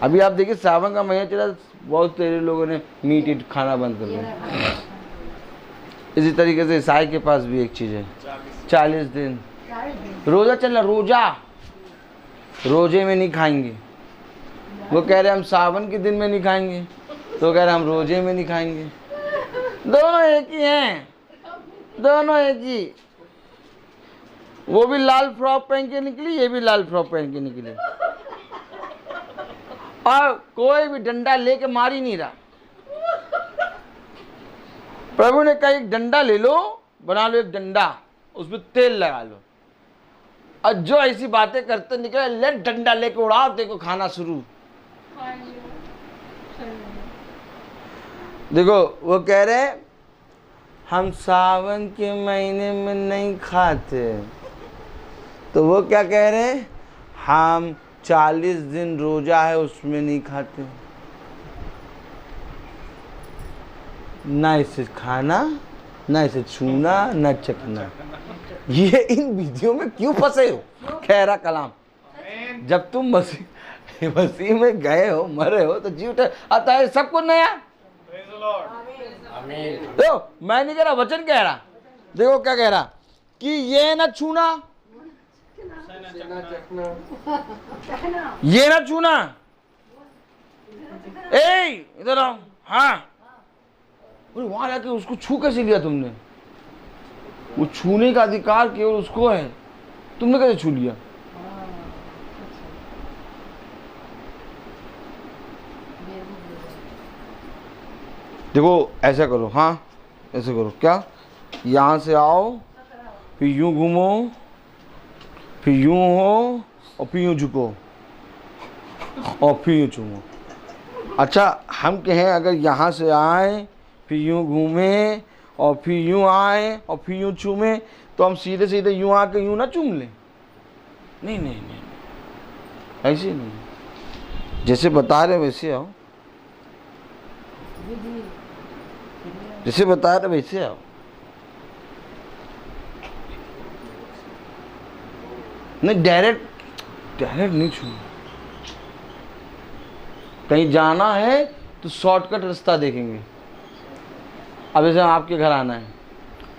अभी आप देखिए सावन का महीना चला, बहुत सारे लोगों ने मीट खाना बंद कर दिया। इसी तरीके से ईसाई के पास भी एक चीज़ है, 40 दिन रोज़ा चल रहा। रोज़ा, रोजे में नहीं खाएंगे। वो कह रहे हम सावन के दिन में नहीं खाएंगे, तो कह रहे हम रोजे में नहीं खाएंगे। दोनों एक ही हैं, दोनों एक ही। वो भी लाल फ्रॉक पहन के निकली, ये भी लाल फ्रॉक पहन के निकली। और कोई भी डंडा लेके मार ही नहीं रहा। प्रभु ने कहा एक डंडा ले लो, बना लो एक डंडा, उसमें तेल लगा लो, और जो ऐसी बातें करते निकले ले डंडा लेके उड़ाओ, देखो खाना शुरू। देखो वो कह रहे हम सावन के महीने में नहीं खाते, तो वो क्या कह रहे हैं, हम 40 दिन रोजा है उसमें नहीं खाते, ना इसे खाना, ना इसे छूना, ना चखना। ये इन विधियों में क्यों फंसे हो? खैरा कलाम, जब तुम मसीह में गए हो, मरे हो, तो जीव आता है सबको नया। देखो मैं नहीं कह रहा, वचन कह रहा। देखो क्या कह रहा कि ये ना छूना, ये ना छूना। ए इधर आओ। हाँ, वहां जाके उसको छू कैसे लिया तुमने? वो छूने का अधिकार केवल उसको है, तुमने कैसे छू लिया? देखो ऐसा करो, हाँ ऐसे करो, क्या यहाँ से आओ, फिर यूं घूमो, फिर यूं हो, और फिर यूं झुको, और फिर यूं चूमो। अच्छा हम कहें अगर यहाँ से आए, फिर यूं घूमे, और फिर यूं आए, और फिर यूं चूमे, तो हम सीधे सीधे यूं आके यूं ना चूम लें? नहीं नहीं नहीं, ऐसे नहीं, जैसे बता रहे वैसे आओ, जैसे बता रहे वैसे आओ। नहीं डायरेक्ट नहीं छूना। कहीं जाना है तो शॉर्टकट रास्ता देखेंगे। अब जैसे आपके घर आना है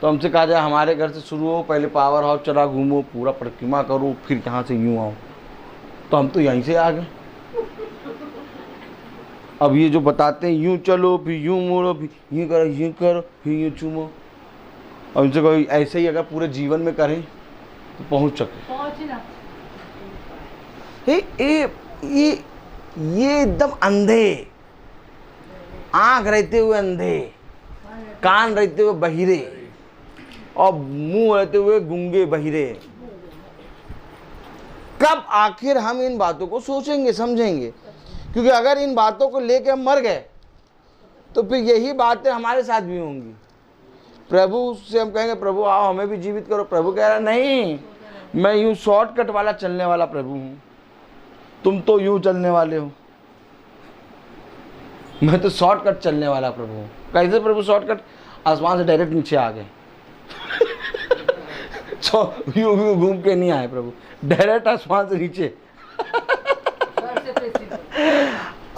तो हमसे कहा जाए हमारे घर से शुरू हो, पहले पावर हाउस चला घूमो, पूरा परिक्रमा करो, फिर यहाँ से यूँ आओ, तो हम तो यहीं से आ गए। अब ये जो बताते हैं यूँ चलो, फिर यूँ मोड़ो, फिर यूँ करो, फिर यूँ चूमो, और उनसे कोई ऐसे ही अगर पूरे जीवन में करें तो पहुँच सके। ये एकदम अंधे, आँख रहते हुए अंधे, कान रहते हुए बहिरे, और मुंह रहते हुए गूंगे बहिरे। कब आखिर हम इन बातों को सोचेंगे, समझेंगे? क्योंकि अगर इन बातों को लेके हम मर गए तो फिर यही बातें हमारे साथ भी होंगी। प्रभु से हम कहेंगे प्रभु आओ हमें भी जीवित करो, प्रभु कह रहा नहीं, मैं यूं शॉर्टकट वाला चलने वाला प्रभु हूं, तुम तो यूं चलने वाले हो, मैं तो शॉर्टकट चलने वाला प्रभु हूं। कैसे प्रभु शॉर्टकट? आसमान से डायरेक्ट नीचे आ गए। यूं यूं घूम के नहीं आए प्रभु, डायरेक्ट आसमान से नीचे।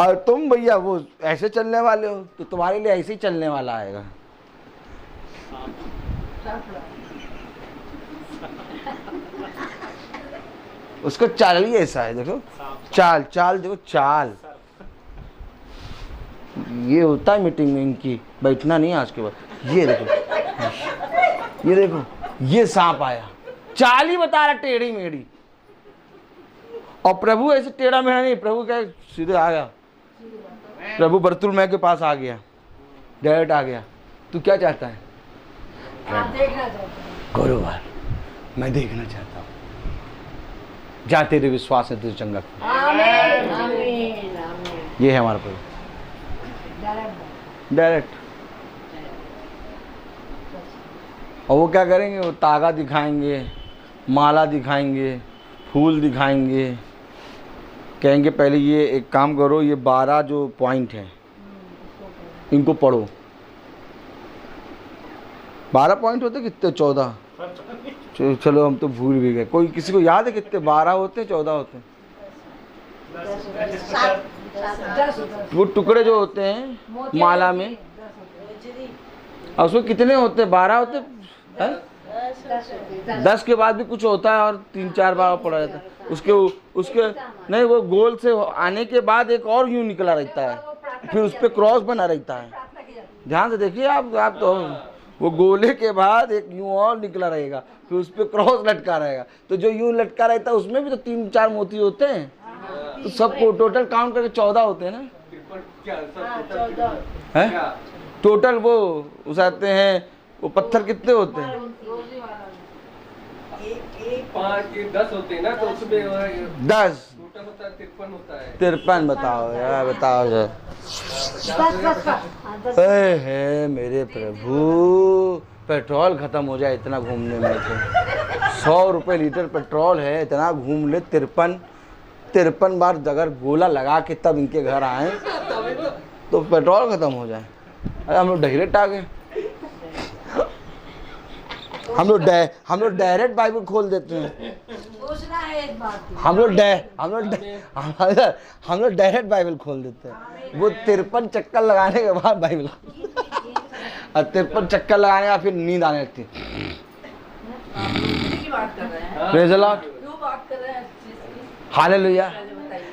और तुम भैया वो ऐसे चलने वाले हो, तो तुम्हारे लिए ऐसे ही चलने वाला आएगा। उसका चाल ही ऐसा है, देखो चाल देखो चाल। ये होता है मीटिंग में इनकी, बैठना नहीं आज के बाद। ये देखो ये सांप आया, चाल ही बता रहा टेढ़ी मेढ़ी, और प्रभु ऐसे टेढ़ा मेढ़ा नहीं, प्रभु क्या सीधे आ गया। प्रभु बर्तुलमै के पास आ गया, डायरेक्ट आ गया। तू क्या चाहता है? गुरुवार मैं देखना चाहता हूँ, जा तेरे विश्वास है तुझे चंगा कर। ये है हमारा प्रभु, डायरेक्ट। और वो क्या करेंगे? वो तागा दिखाएंगे, माला दिखाएंगे, फूल दिखाएंगे, कहेंगे पहले ये एक काम करो, ये 12 जो पॉइंट हैं इनको पढ़ो। 12 पॉइंट होते कितने? 14। चलो हम तो भूल भी गए। कोई किसी को याद है कितने? 12 होते हैं, 14 होते हैं? वो टुकड़े जो होते हैं माला में, और उसमें कितने होते हैं? 12 होते हैं? 10 के बाद भी कुछ होता है और 3-4 बार पड़ा रहता है। उसके नहीं, वो गोल से आने के बाद एक और यूं निकला रहता है, फिर उस पर क्रॉस बना रहता है। ध्यान से देखिए आप तो वो गोले के बाद एक यूं और निकला रहेगा, फिर उस पर क्रॉस लटका रहेगा। तो जो यूं लटका रहता है उसमें भी तो 3-4 मोती होते हैं। तो सबको टोटल काउंट करके 14 होते हैं ना? है टोटल वो उसाते हैं, वो पत्थर कितने होते हैं? 5-10 होते हैं ना, तो उसमें 10 टोटल होता है 53 होता है। 53 बताओ यार, बताओ यार। है मेरे प्रभु, पेट्रोल खत्म हो जाए इतना घूमने में तो। 100 रुपये लीटर पेट्रोल है, इतना घूम ले। 53 बार अगर गोला लगा के तब इनके घर आए तो पेट्रोल खत्म हो जाए। अरे हम लोग डायरेक्ट आ गए, हम लोग डायरेक्ट बाइबल खोल देते हैं। हम लोग डायरेक्ट बाइबल खोल देते हैं। वो 53 चक्कर लगाने के बाद बाइबल, और 53 चक्कर लगाने का फिर नींद आने लगती। Praise the Lord, hallelujah.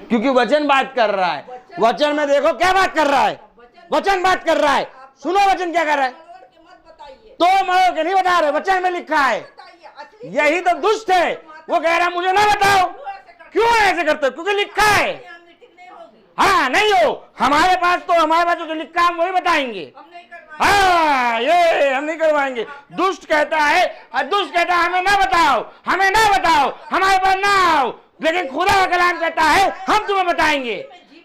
क्योंकि वचन बात कर रहा है। वचन में देखो क्या बात कर रहा है, वचन बात कर रहा है। सुनो वचन क्या कर रहा है। तो मरो के नहीं बता रहे, वचन में लिखा है। यही तो दुष्ट है, वो कह रहा है मुझे ना बताओ। क्यों ऐसे करते हो? क्योंकि लिखा है। हाँ नहीं हो, हमारे पास जो लिखा हम वही बताएंगे। हाँ ये हम नहीं करवाएंगे। दुष्ट कहता है हमें ना बताओ, हमारे पास ना आओ। लेकिन खुदा का कलाम कहता है हम तुम्हें बताएंगे।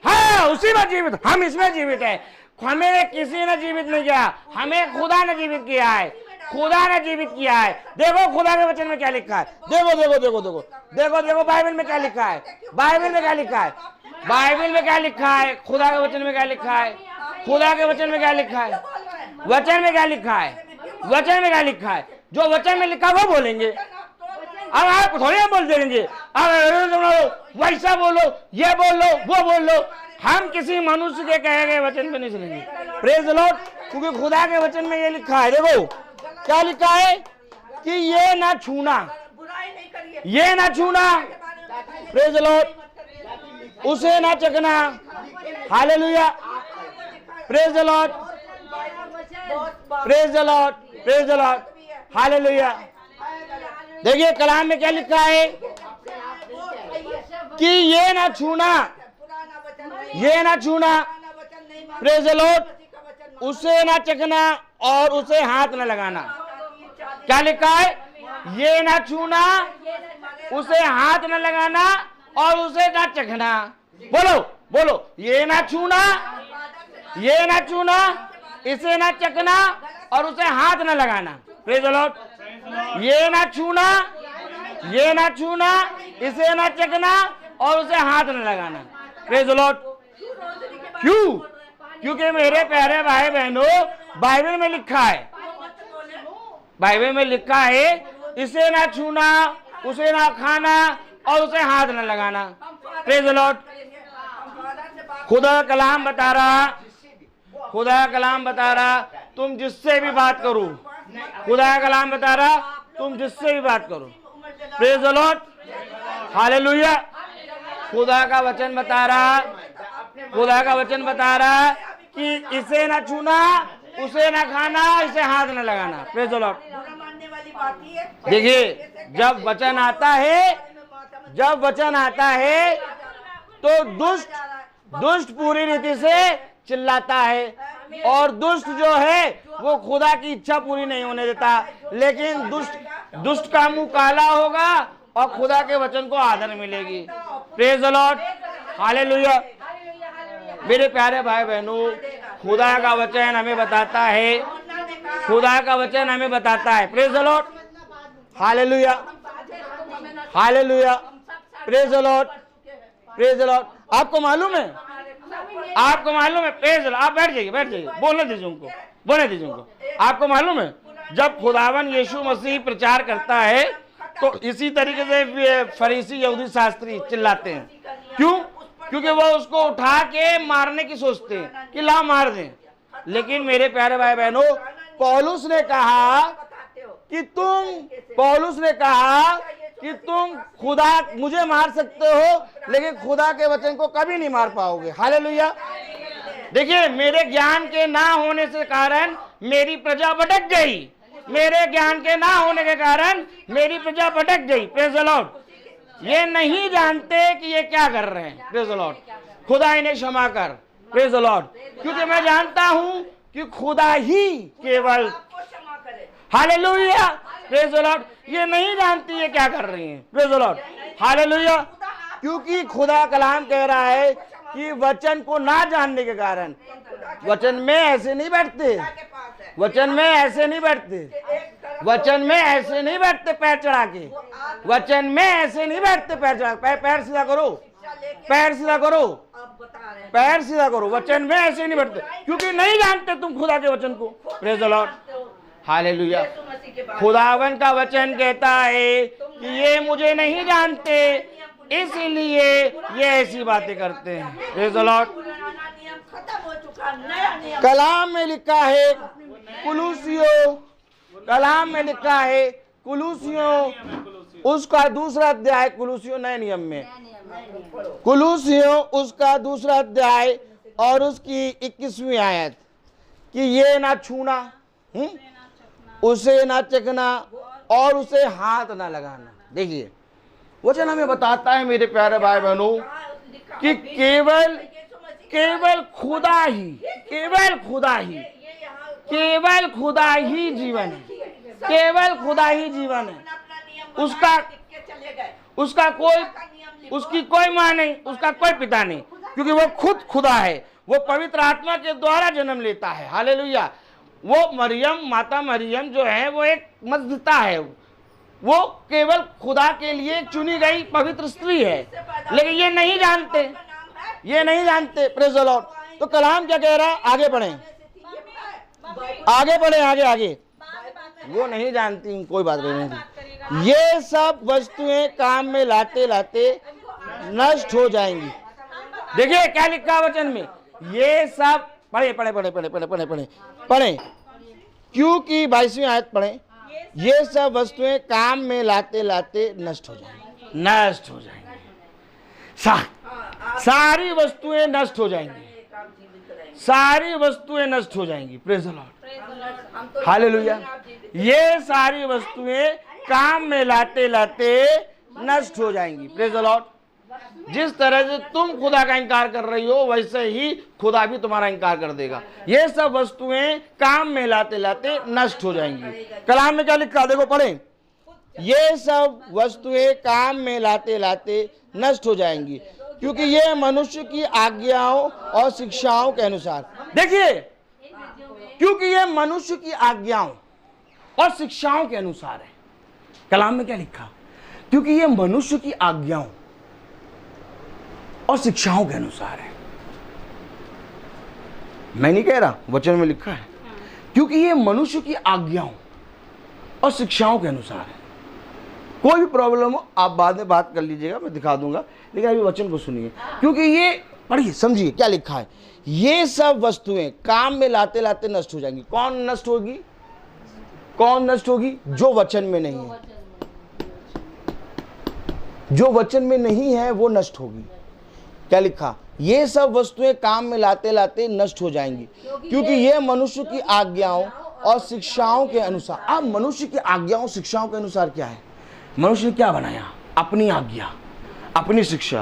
हाँ उसी में जीवित, हम इसमें जीवित है। हमें किसी ने जीवित नहीं किया, हमें खुदा ने जीवित किया है। खुदा ने जीवित किया है। देखो खुदा के वचन में क्या लिखा है। देखो बाइबल में क्या लिखा है। बाइबल में क्या लिखा है। खुदा के वचन में क्या लिखा है। खुदा के वचन में क्या लिखा है। वचन में क्या लिखा है। जो वचन में लिखा वो बोलेंगे। अब आप थोड़ी हम बोल देंगे, अब वैसा बोलो, ये बोलो, वो बोलो। हम किसी मनुष्य के कहे गए वचन पे नहीं सुनेंगे। Praise the Lord. क्योंकि खुदा के वचन में ये लिखा है। देखो क्या लिखा है कि ये ना छूना, प्रेज़ द लॉर्ड। उसे ना चखना, hallelujah. Praise the Lord, hallelujah. देखिए कलाम में क्या लिखा है कि ये ना छूना, प्रेज़ द लॉर्ड। उसे ना चखना और उसे हाथ न लगाना। क्या लिखा है। ये ना छूना, उसे हाथ न लगाना और उसे ना चखना। बोलो ये ना छूना, इसे ना चखना और उसे हाथ न लगाना। Praise the Lord. ये ना छूना, इसे ना चखना और उसे हाथ न लगाना। Praise the Lord. क्यों? क्योंकि मेरे प्यारे भाई बहनों, बाइबल में लिखा है इसे ना छूना, उसे ना खाना और उसे हाथ न लगाना। Praise the Lord. खुदा का कलाम बता रहा तुम जिससे भी बात करो। खुदा का कलाम बता रहा तुम जिससे भी बात करो। Praise the Lord, hallelujah. खुदा का वचन बता रहा कि इसे ना छूना, उसे ना खाना, इसे हाथ न लगाना। Praise the Lord. देखिए जब वचन आता है तो दुष्ट पूरी रीति से चिल्लाता है, और दुष्ट जो है वो खुदा की इच्छा पूरी नहीं होने देता। लेकिन दुष्ट का मुंह काला होगा और खुदा के वचन को आदर मिलेगी। Praise the Lord, hallelujah. मेरे प्यारे भाई बहनों, खुदा का वचन हमें बताता है। Praise the Lord, hallelujah. Praise the Lord. आपको मालूम है। Praise the Lord. आप बैठ जाइए, बोलने दीजिए उनको। आपको मालूम है जब खुदावन यीशु मसीह प्रचार करता है तो इसी तरीके से फरीसी यहूदी शास्त्री चिल्लाते हैं। क्यों? क्योंकि वो उसको उठा के मारने की सोचते हैं कि ला मार दें। लेकिन मेरे प्यारे भाई बहनों, पौलुस ने कहा कि तुम खुदा मुझे मार सकते हो, लेकिन खुदा के वचन को कभी नहीं मार पाओगे। हालेलुया। देखिए मेरे ज्ञान के ना होने से कारण मेरी प्रजा भटक गई। Praise the Lord. ये नहीं जानते कि ये क्या कर रहे हैं। Praise the Lord. खुदा इन्हें क्षमा कर। Praise the Lord. क्योंकि मैं जानता हूं कि खुदा ही केवल, हालेलुया, प्रेज द लॉर्ड, ये नहीं जानती ये क्या कर रही हैं। Praise the Lord, hallelujah. क्योंकि खुदा कलाम कह रहा है कि वचन को ना जानने के कारण, वचन में ऐसे नहीं बैठते, वचन में ऐसे नहीं बैठते, वचन में ऐसे नहीं बैठते पैर चढ़ा के, वचन में ऐसे नहीं बैठते पैर चढ़ा, पैर सीधा करो, पैर सीधा करो, पैर सीधा करो। वचन में ऐसे नहीं बैठते क्योंकि नहीं जानते तुम खुदा के वचन को। Praise the Lord, hallelujah. खुदावन का वचन कहता है कि ये मुझे नहीं जानते, इसलिए ये ऐसी बातें करते हैं। Praise the Lord. कलाम में लिखा है कुलूसियों, कलाम में लिखा है कुलूसियों उसका दूसरा अध्याय, कुलूसियों नए नियम में, कुलूसियों उसका दूसरा अध्याय और उसकी 21वीं आयत कि ये ना छूना, उसे ना चखना और उसे हाथ ना लगाना। देखिए वचन हमें बताता है मेरे प्यारे भाई बहनों कि केवल केवल खुदा ही, केवल खुदा ही, केवल खुदा ही जीवन है, केवल खुदा ही जीवन है। उसका कोई, उसकी कोई माँ नहीं, उसका कोई पिता नहीं, क्योंकि वो खुद खुदा है। वो पवित्र आत्मा के द्वारा जन्म लेता है। हालेलुया। वो मरियम, माता मरियम जो है वो एक मजदता है, वो केवल खुदा के लिए चुनी गई पवित्र स्त्री है, लेकिन ये नहीं जानते, ये नहीं जानते। Praise the Lord. तो कलाम क्या कह रहा है? आगे बढ़े, आगे बढ़े, आगे आगे। वो नहीं जानती, कोई बात नहीं। ये सब वस्तुएं काम में लाते लाते नष्ट हो जाएंगी। देखिए क्या लिखा वचन में, ये सब पढ़े पढ़े पढ़े पढ़े पढ़े पढ़े पढ़े पढ़े, क्योंकि 22वीं आयत पढ़े, ये सब वस्तुएं काम में लाते लाते नष्ट हो जाएंगी, नष्ट हो जाएंगी। सारी वस्तुएं नष्ट हो जाएंगी, सारी वस्तुएं नष्ट हो जाएंगी। Praise the Lord, hallelujah. ये सारी वस्तुएं काम में लाते लाते नष्ट हो जाएंगी। Praise the Lord. जिस तरह से तुम खुदा का इनकार कर रही हो, वैसे ही खुदा भी तुम्हारा इनकार कर देगा। ये सब वस्तुएं काम में लाते लाते नष्ट हो जाएंगी। कलाम में क्या लिखा, देखो पढ़ें। ये सब वस्तुएं काम में लाते लाते नष्ट हो जाएंगी, क्योंकि ये मनुष्य की आज्ञाओं और शिक्षाओं के अनुसार, देखिए, क्योंकि ये मनुष्य की आज्ञाओं और शिक्षाओं के अनुसार है। कलाम में क्या लिखा, क्योंकि ये मनुष्य की आज्ञाओं और शिक्षाओं के अनुसार है। मैं नहीं कह रहा, वचन में लिखा है, क्योंकि ये मनुष्य की आज्ञाओं और शिक्षाओं के अनुसार है। कोई भी प्रॉब्लम हो आप बाद में बात कर लीजिएगा, मैं दिखा दूंगा, लेकिन अभी वचन को सुनिए, क्योंकि ये पढ़िए, समझिए क्या लिखा है। ये सब वस्तुएं काम में लाते लाते नष्ट हो जाएंगी। कौन नष्ट होगी? कौन नष्ट होगी? जो वचन में नहीं है, जो वचन में नहीं है वो नष्ट होगी। क्या लिखा? ये सब वस्तुएं काम में लाते लाते नष्ट हो जाएंगी, क्योंकि ये मनुष्य की आज्ञाओं और शिक्षाओं के अनुसार। अब मनुष्य की आज्ञाओं शिक्षाओं के अनुसार क्या है? मनुष्य ने क्या बनाया? अपनी आज्ञा, अपनी शिक्षा।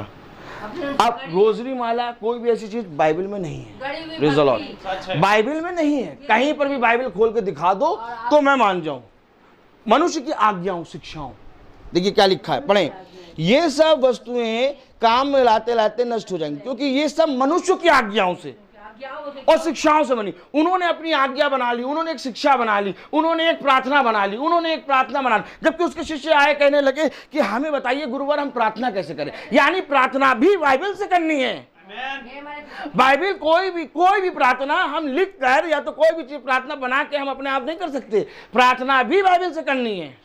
अब रोजरी माला कोई भी ऐसी चीज बाइबल में नहीं है। Praise the Lord. बाइबल में नहीं है, कहीं पर भी बाइबल खोल के दिखा दो तो मैं मान जाऊं। मनुष्य की आज्ञाओं शिक्षाओं, देखिए क्या लिखा है, पढ़ें। ये सब वस्तुएं काम में लाते लाते नष्ट हो जाएंगी, क्योंकि ये सब मनुष्य की आज्ञाओं से और शिक्षाओं से बनी। उन्होंने अपनी आज्ञा बना ली, उन्होंने एक शिक्षा बना ली, उन्होंने एक प्रार्थना बना ली, उन्होंने एक प्रार्थना बना ली। जबकि उसके शिष्य आए, कहने लगे कि हमें बताइए गुरुवर, हम प्रार्थना कैसे करें। यानी प्रार्थना भी बाइबल से करनी है। बाइबल कोई भी प्रार्थना हम लिख कर या तो कोई भी चीज प्रार्थना बना के हम अपने आप नहीं कर सकते। प्रार्थना भी बाइबल से करनी है।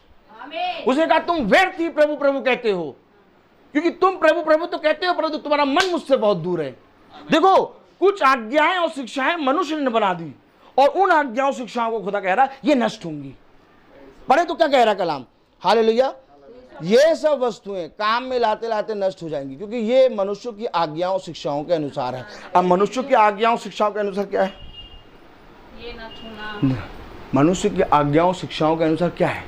उसने कहा तुम व्यर्थ ही प्रभु प्रभु कहते हो, क्योंकि तुम प्रभु प्रभु तो कहते हो, परंतु तुम्हारा मन मुझसे बहुत दूर है। देखो, कुछ आज्ञाएं और शिक्षाएं मनुष्य ने बना दी, और उन आज्ञाओं शिक्षाओं को खुदा कह रहा है ये नष्ट होंगी। पढ़े तो क्या कह रहा कलाम, हालेलुया। ये सब वस्तुएं काम में लाते लाते नष्ट हो जाएंगी, क्योंकि ये मनुष्य की आज्ञाओं शिक्षाओं के अनुसार है। अब मनुष्य की आज्ञाओं शिक्षाओं के अनुसार क्या है? ये ना छूना। मनुष्य की आज्ञाओं शिक्षाओं के अनुसार क्या है?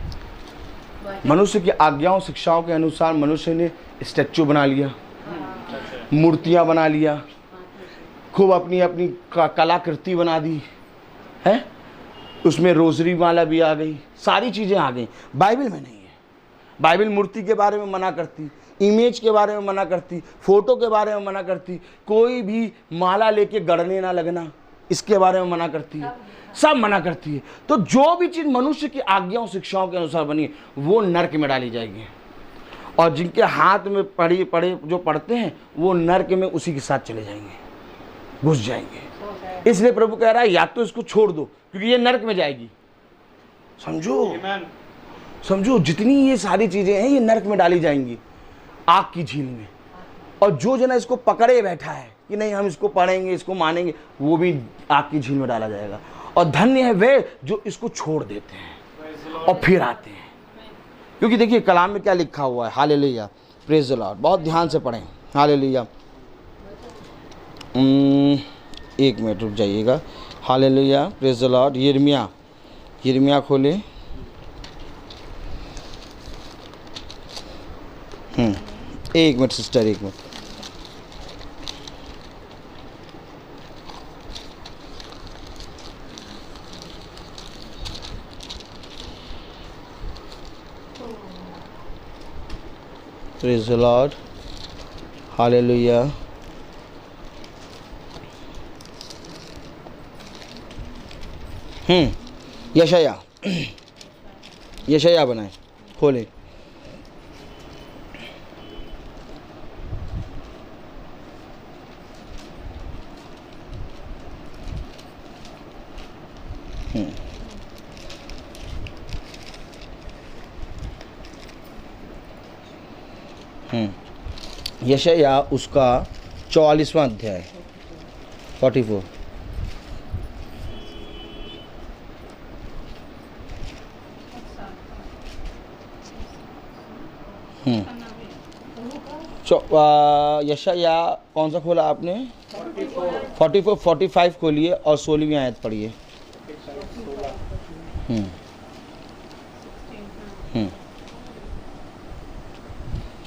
मनुष्य की आज्ञाओं शिक्षाओं के अनुसार मनुष्य ने स्टैचू बना लिया, मूर्तियां बना लिया, खूब अपनी अपनी कलाकृति बना दी है। उसमें रोजरी माला भी आ गई, सारी चीज़ें आ गई। बाइबल में नहीं है। बाइबल मूर्ति के बारे में मना करती, इमेज के बारे में मना करती, फोटो के बारे में मना करती, कोई भी माला लेके गड़ने ना लगना इसके बारे में मना करती है, सब मना करती है। तो जो भी चीज़ मनुष्य की आज्ञाओं शिक्षाओं के अनुसार बनी वो नरक में डाली जाएगी, और जिनके हाथ में पड़े जो पढ़ते हैं वो नरक में उसी के साथ चले जाएंगे, घुस जाएंगे। इसलिए प्रभु कह रहा है या तो इसको छोड़ दो क्योंकि ये नरक में जाएगी। समझो जितनी ये सारी चीजें हैं ये नरक में डाली जाएंगी, आग की झील में। और जो जना इसको पकड़े बैठा है कि नहीं हम इसको पढ़ेंगे इसको मानेंगे, वो भी आग की झील में डाला जाएगा। और धन्य है वे जो इसको छोड़ देते हैं और फिर आते हैं। क्योंकि देखिए कलाम में क्या लिखा हुआ है। Hallelujah, praise the Lord. बहुत ध्यान से पढ़ें। हालेलुया, एक मिनट रुक जाइएगा। Hallelujah, praise the Lord. यिर्मयाह खोले। एक मिनट सिस्टर, एक minute. Praise the Lord. Hallelujah. यशायाह बनाए, खोले। यशायाह उसका 44वां अध्याय 44। यशायाह कौन सा खोला आपने? 44 45 खोलिए और 16वीं आयत पढ़िए।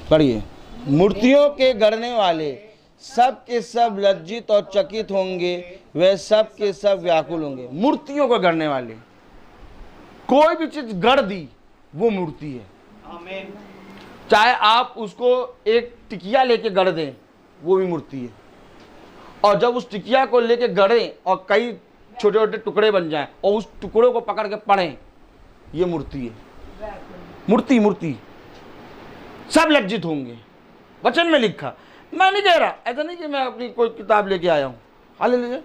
पढ़िए। मूर्तियों के गढ़ने वाले सब के सब लज्जित और चकित होंगे, वे सब के सब व्याकुल होंगे। मूर्तियों को गढ़ने वाले, कोई भी चीज गढ़ दी वो मूर्ति है। आमीन। चाहे आप उसको एक टिकिया लेके गढ़ दें वो भी मूर्ति है। और जब उस टिकिया को लेके गढ़ें और कई छोटे छोटे टुकड़े बन जाएं और उस टुकड़ों को पकड़ के पढ़ें, ये मूर्ति है। मूर्ति सब लज्जित होंगे। वचन में लिखा, मैं नहीं कह रहा, ऐसा नहीं कि मैं अपनी कोई किताब लेके आया हूँ। हालेलुया,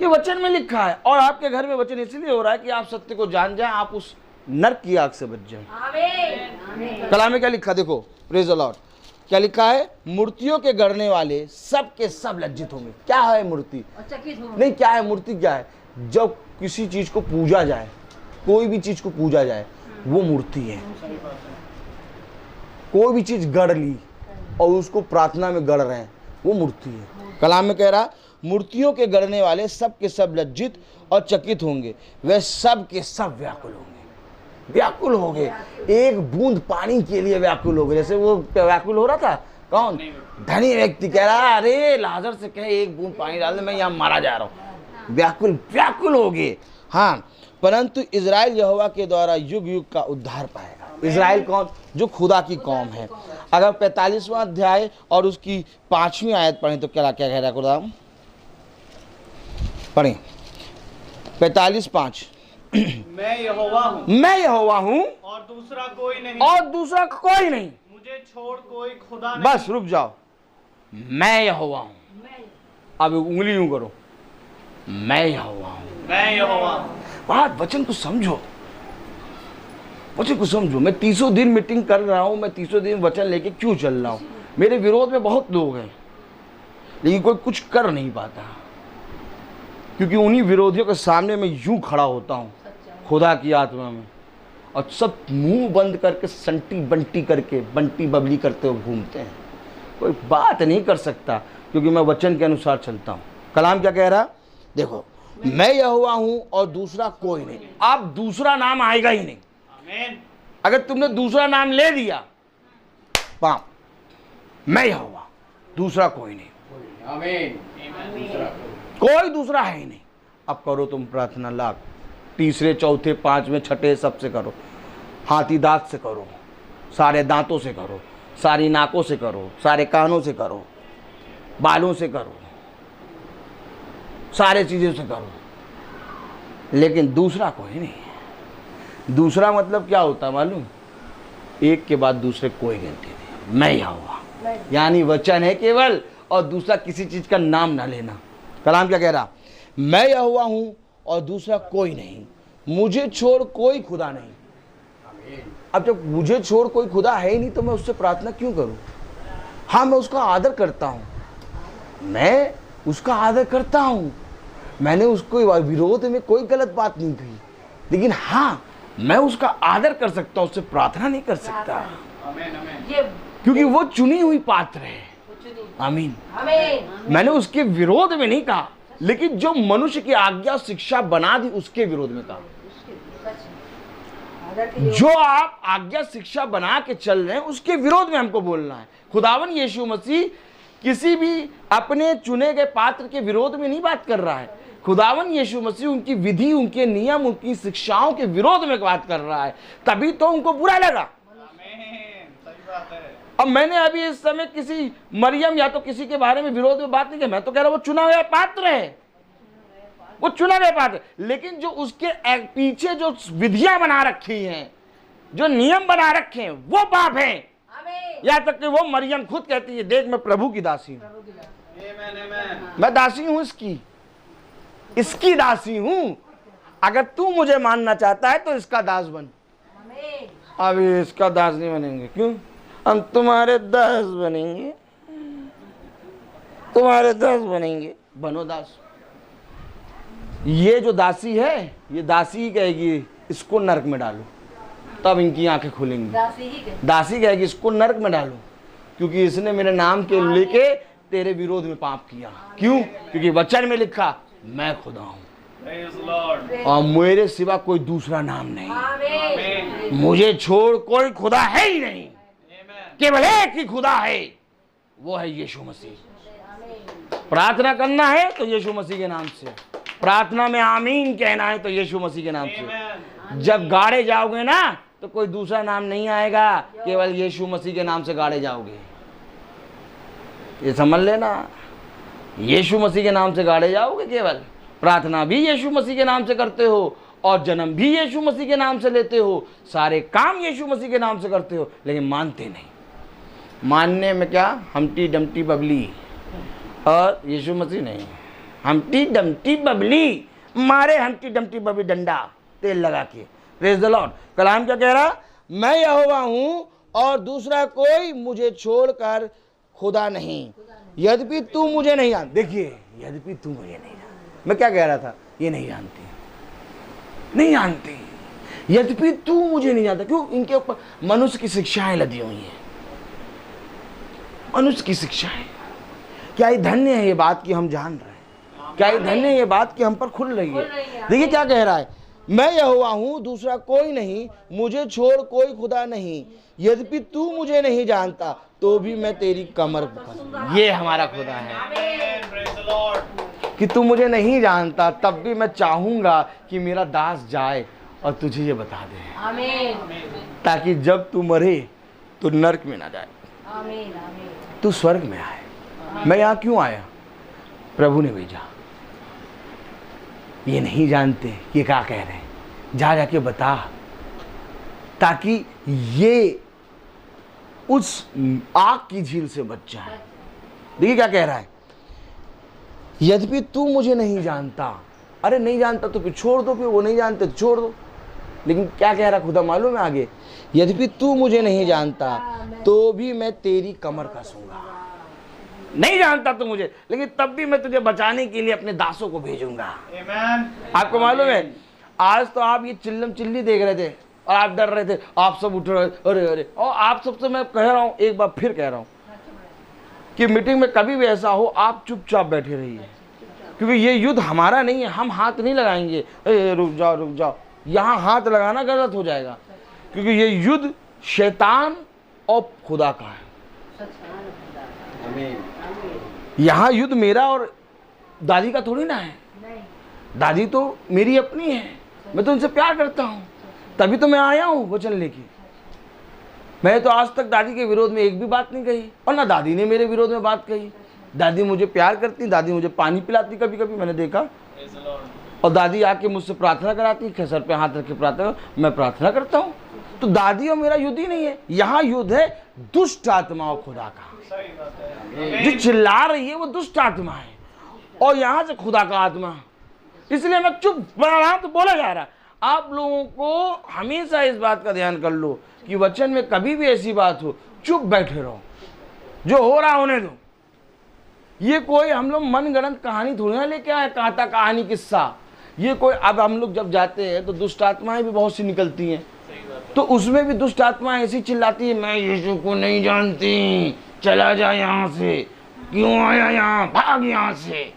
ये वचन में लिखा है। और आपके घर में वचन इसलिए हो रहा है कि आप सत्य को जान जाएं, आप उस नरक की आग से बच जाएं। कलाम में क्या लिखा देखो, प्रेज द लॉर्ड। क्या लिखा है? मूर्तियों के गढ़ने वाले सब के सब लज्जित होंगे। क्या है मूर्ति? नहीं, क्या है मूर्ति? क्या है? जब किसी चीज को पूजा जाए, कोई भी चीज को पूजा जाए, वो मूर्ति है। कोई भी चीज गढ़ ली और उसको प्रार्थना में गढ़ रहे हैं, वो मूर्ति है। कलाम में कह रहा, मूर्तियों के गढ़ने वाले सब के सब लज्जित और चकित होंगे, वे सब के सब व्याकुल होंगे। व्याकुल हो गए, एक बूंद पानी के लिए व्याकुल हो गए। जैसे वो व्याकुल हो रहा था कौन? धनी व्यक्ति कह रहा, अरे लाजर से कहे एक बूंद पानी डाल दे, मैं यहाँ मारा जा रहा हूँ। व्याकुल हो गए। हाँ, परंतु इजराइल यहोवा के द्वारा युग युग का उद्धार पाएगा। इजराइल कौन? जो खुदा की कौम है। अगर 45वां अध्याय और उसकी 5वीं आयत पढ़ें तो क्या कह रहा है खुदा? पढ़ें 45:5। मैं यहोवा हूँ और दूसरा कोई नहीं, मुझे छोड़ कोई खुदा नहीं। बस रुक जाओ। मैं यहोवा हूँ। अब उंगली यूं करो, मैं यहोवा हूँ। बात वचन को समझो, मैं 300 दिन मीटिंग कर रहा हूँ, मैं 300 दिन वचन लेके क्यों चल रहा हूँ? मेरे विरोध में बहुत लोग हैं लेकिन कोई कुछ कर नहीं पाता, क्योंकि उन्हीं विरोधियों के सामने मैं यूं खड़ा होता हूँ खुदा की आत्मा में, और सब मुंह बंद करके संटी बंटी करके बंटी बबली करते हुए घूमते हैं। कोई बात नहीं कर सकता क्योंकि मैं वचन के अनुसार चलता हूँ। कलाम क्या कह रहा? देखो, मैं यहोवा हूँ और दूसरा कोई नहीं। अब दूसरा नाम आएगा ही नहीं। अगर तुमने दूसरा नाम ले लिया, पाप, मैं यहोवा, दूसरा कोई नहीं, आमीन। कोई दूसरा है ही नहीं। अब करो तुम प्रार्थना लाख, तीसरे चौथे पांचवें छठे सबसे करो, हाथी दांत से करो, सारे दांतों से करो, सारी नाकों से करो, सारे कानों से करो, बालों से करो, सारे चीज़ों से करो, लेकिन दूसरा कोई नहीं। दूसरा मतलब क्या होता है मालूम? एक के बाद दूसरे कोई गिनती नहीं, मैं यहोवा, यानी वचन है केवल, और दूसरा किसी चीज़ का नाम ना लेना। कलाम क्या कह रहा? मैं यहोवा हूँ और दूसरा कोई नहीं, मुझे छोड़ कोई खुदा नहीं। अब जब मुझे छोड़ कोई खुदा है ही नहीं तो मैं उससे प्रार्थना क्यों करूं? हाँ, मैं उसका आदर करता हूं, मैं उसका आदर करता हूं, मैंने उसको विरोध में कोई गलत बात नहीं कही, लेकिन हाँ, मैं उसका आदर कर सकता हूं, उससे प्रार्थना नहीं कर सकता, क्योंकि वो चुनी हुई पात्र है। आमीन। मैंने उसके विरोध में नहीं कहा, लेकिन जो मनुष्य की आज्ञा शिक्षा बना दी उसके विरोध में कहा। जो आप आज्ञा शिक्षा बना के चल रहे हैं उसके विरोध में हमको बोलना है। खुदावन यीशु मसीह किसी भी अपने चुने गए पात्र के विरोध में नहीं बात कर रहा है। खुदावन यीशु मसीह उनकी विधि, उनके नियम, उनकी शिक्षाओं के विरोध में बात कर रहा है, तभी तो उनको बुरा लगा। अब मैंने अभी इस समय किसी मरियम या तो किसी के बारे में विरोध में बात नहीं की, मैं तो कह रहा हूं वो चुना हुआ पात्र है, वो चुना गया पात्र, लेकिन जो उसके पीछे जो विधियां बना रखी हैं, जो नियम बना रखे हैं, वो पाप है। यहाँ तक कि वो मरियम खुद कहती है, देख मैं प्रभु की दासी हूं, मैं दासी हूं इसकी दासी हूं, अगर तू मुझे मानना चाहता है तो इसका दास बन। अभी इसका दास नहीं बनेंगे, क्यों? हम तुम्हारे दास बनेंगे, तुम्हारे दास बनेंगे, बनो दास। ये जो दासी है, ये दासी ही कहेगी इसको नरक में डालो, तब इनकी आंखें खुलेंगी। दासी कहेगी इसको नरक में डालो, क्योंकि इसने मेरे नाम के लेके तेरे विरोध में पाप किया। क्यों? क्योंकि वचन में लिखा मैं खुदा हूं और मेरे सिवा कोई दूसरा नाम नहीं, मुझे छोड़ कोई खुदा है ही नहीं, केवल एक ही खुदा है, वो है यीशु मसीह। प्रार्थना करना है तो यीशु मसीह के नाम से, प्रार्थना में आमीन कहना है तो यीशु मसीह के नाम से। जब गाड़े जाओगे ना तो कोई दूसरा नाम नहीं आएगा, केवल यीशु मसीह के नाम से गाड़े जाओगे, ये समझ लेना। यीशु मसीह के नाम से गाड़े जाओगे केवल। प्रार्थना भी यीशु मसीह के नाम से करते हो और जन्म भी यीशु मसीह के नाम से लेते हो, सारे काम यीशु मसीह के नाम से करते हो, लेकिन मानते नहीं। मानने में क्या? हमटी डमटी बबली, और यीशु मसीह नहीं। हमटी डमटी बबली मारे, हमटी डमटी बबली डंडा तेल लगा के। Praise the Lord. कलाम क्या कह रहा? मैं यहोवा हूं और दूसरा कोई मुझे छोड़कर खुदा नहीं, यद्यपि तू मुझे नहीं जान। देखिए, यद्यपि तू मुझे नहीं जान, मैं क्या कह रहा था? ये नहीं जानती, नहीं जानती, यद्यपि तू मुझे नहीं जानता। क्यों? इनके ऊपर मनुष्य की शिक्षाएं लदी हुई हैं, मनुष्य की शिक्षाएं। क्या ये धन्य है ये बात कि हम जान रहे हैं? क्या ये धन्य है ये बात कि हम पर खुल रही है? देखिए क्या कह रहा है, मैं यहोवा हूं, दूसरा कोई नहीं, मुझे छोड़ कोई खुदा नहीं, यद्यपि तू मुझे नहीं जानता तो भी मैं तेरी कमर पकड़। ये हमारा खुदा है कि तू मुझे नहीं जानता, तब भी मैं चाहूंगा कि मेरा दास जाए और तुझे ये बता दे, आमीन, ताकि जब तू मरे तो नरक में ना जाए, आमीन, तू स्वर्ग में आए। मैं यहाँ क्यों आया? प्रभु ने भेजा। ये नहीं जानते ये क्या कह रहे हैं, जा जाके बता, ताकि ये उस आग की झील से बच जाए। देखिए क्या कह रहा है, यद्यपि तू मुझे नहीं जानता। अरे नहीं जानता तो फिर छोड़ दो, फिर वो नहीं जानते तो छोड़ दो। लेकिन क्या कह रहा खुदा मालूम है आगे, यद्यपि तू मुझे नहीं जानता तो भी मैं तेरी कमर कसूंगा। नहीं जानता तू मुझे, लेकिन तब भी मैं तुझे बचाने के लिए अपने दासों को भेजूंगा। आपको मालूम है, आज तो आप ये चिल्लम चिल्ली देख रहे थे और आप डर रहे थे, आप सब उठ रहे, अरे अरे। और आप सबसे मैं कह रहा हूं, एक बार फिर कह रहा हूं कि मीटिंग में कभी भी ऐसा हो, आप चुपचाप बैठे रहिए, क्योंकि ये युद्ध हमारा नहीं है। हम हाथ नहीं लगाएंगे, रुक जाओ रुक जाओ। यहाँ हाथ लगाना गलत हो जाएगा। क्योंकि ये युद्ध शैतान और खुदा का है। यहाँ युद्ध मेरा और दादी का थोड़ी ना है। दादी तो मेरी अपनी है, मैं तो उनसे प्यार करता हूँ, तभी तो मैं आया हूँ वचन लेके। मैं तो आज तक दादी के विरोध में एक भी बात नहीं कही, और ना दादी ने मेरे विरोध में बात कही। दादी मुझे प्यार करती, दादी मुझे पानी पिलाती कभी कभी, मैंने देखा। और दादी आके मुझसे प्रार्थना कराती, सर पे हाथ रख के प्रार्थना, मैं प्रार्थना करता हूँ। तो दादी और मेरा युद्ध ही नहीं है, यहाँ युद्ध है दुष्ट आत्मा और खुदा का। जो चिल्ला रही है वो दुष्ट आत्मा है, और यहाँ से खुदा का आत्मा। इसलिए मैं चुप रहा तो बोला जा रहा। आप लोगों को हमेशा इस बात का ध्यान कर लो कि वचन में कभी भी ऐसी बात हो, चुप बैठे रहो, जो हो रहा होने दो। ये कोई हम लोग मनगढ़ंत कहानी थोड़ी ना लेके आए, कहाता कहानी किस्सा। ये कोई, अब हम लोग जब जाते हैं तो दुष्ट आत्माएं भी बहुत सी निकलती हैं, तो उसमें भी दुष्ट आत्माएं ऐसी चिल्लाती है, मैं यीशु को नहीं जानती, चला जा यहाँ से, क्यों आया यहाँ, भाग यहाँ से।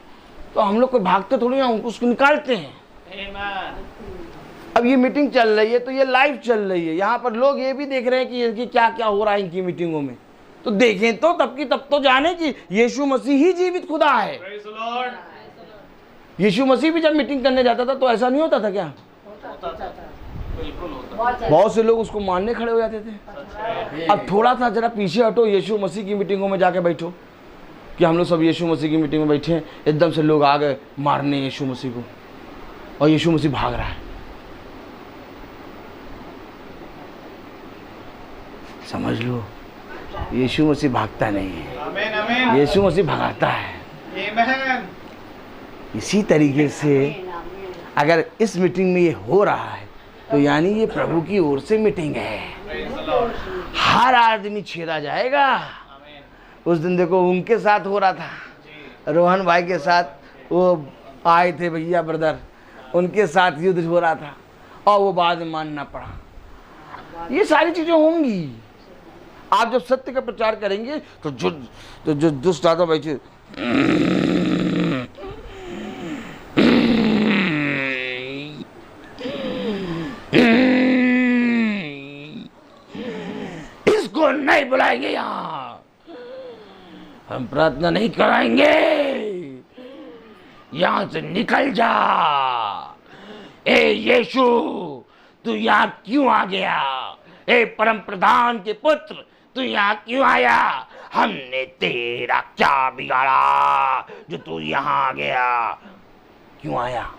तो हम लोग को भागते थोड़ी ना, उसको निकालते हैं। अब ये मीटिंग चल रही है तो ये लाइव चल रही है, यहाँ पर लोग ये भी देख रहे हैं कि क्या क्या हो रहा है इनकी मीटिंगों में। तो देखें तो तब की तब तो जाने कि यीशु मसीह ही जीवित खुदा है। यीशु मसीह भी जब मीटिंग करने जाता था तो ऐसा नहीं होता था क्या? बहुत से लोग उसको मानने खड़े हो जाते थे। अब थोड़ा सा जरा पीछे हटो, यीशु मसीह की मीटिंगों में जाके बैठो, कि हम लोग सब यीशु मसीह की मीटिंग में बैठे हैं, एकदम से लोग आ गए मारने यीशु मसीह को, और यीशु मसीह भाग रहा है। समझ लो, यीशु मसीह भागता नहीं है, यीशु मसीह भगाता है। इसी तरीके से अगर इस मीटिंग में ये हो रहा है तो यानी ये प्रभु की ओर से मीटिंग है। हर आदमी छेड़ा जाएगा। उस दिन देखो उनके साथ हो रहा था, रोहन भाई के साथ, वो आए थे भैया ब्रदर, उनके साथ युद्ध हो रहा था, और वो बाद में मानना पड़ा। ये सारी चीजें होंगी। आप जब सत्य का प्रचार करेंगे तो जो दुष्ट आत्मा बैठे, इसको नहीं बुलाएंगे, यहाँ हम प्रार्थना नहीं कराएंगे, यहां से निकल जा। ए यीशु, तू यहाँ क्यों आ गया? ए परम प्रधान के पुत्र, तू यहाँ क्यों आया? हमने तेरा क्या बिगाड़ा जो तू यहाँ आ गया? क्यों आया?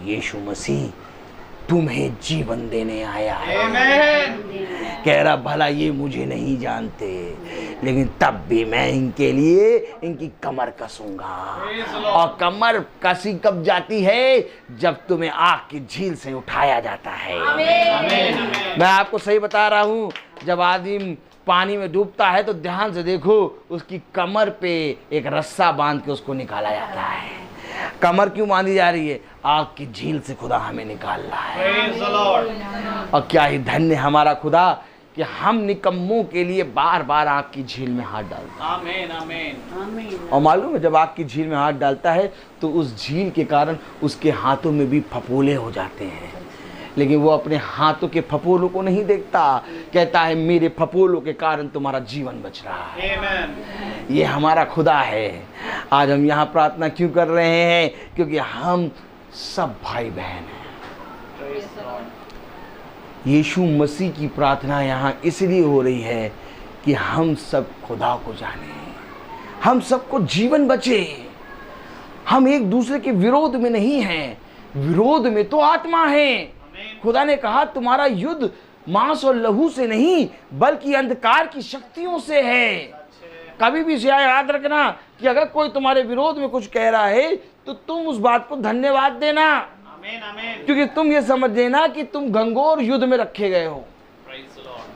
यीशु मसीह तुम्हें जीवन देने आया है। कह रहा भला ये मुझे नहीं जानते, लेकिन तब भी मैं इनके लिए इनकी कमर कसूंगा। और कमर कसी कब जाती है? जब तुम्हें आग की झील से उठाया जाता है। मैं आपको सही बता रहा हूँ, जब आदमी पानी में डूबता है तो ध्यान से देखो, उसकी कमर पे एक रस्सा बांध के उसको निकाला जाता है। कमर क्यों बांधी जा रही है? आग की झील से खुदा हमें निकाल रहा है। और क्या ही धन्य हमारा खुदा कि हम निकम्मों के लिए बार बार आग की झील में हाथ डालता है। आमीन, आमीन। और मालूम है, जब आग की झील में हाथ डालता है तो उस झील के कारण उसके हाथों में भी फफोले हो जाते हैं, लेकिन वो अपने हाथों के फफोलों को नहीं देखता। कहता है मेरे फफोलों के कारण तुम्हारा जीवन बच रहा है। ये हमारा खुदा है। आज हम यहाँ प्रार्थना क्यों कर रहे हैं? क्योंकि हम सब भाई बहन हैं। यीशु मसीह की प्रार्थना यहाँ इसलिए हो रही है कि हम सब खुदा को जाने, हम सबको जीवन बचे। हम एक दूसरे के विरोध में नहीं हैं, विरोध में तो आत्मा है। खुदा ने कहा तुम्हारा युद्ध मांस और लहू से नहीं बल्कि अंधकार की शक्तियों से है। कभी भी याद रखना कि अगर कोई तुम्हारे विरोध में कुछ कह रहा है तो तुम उस बात को धन्यवाद देना। आमीन, आमीन। क्योंकि तुम ये समझ लेना कि तुम घंघोर युद्ध में रखे गए हो।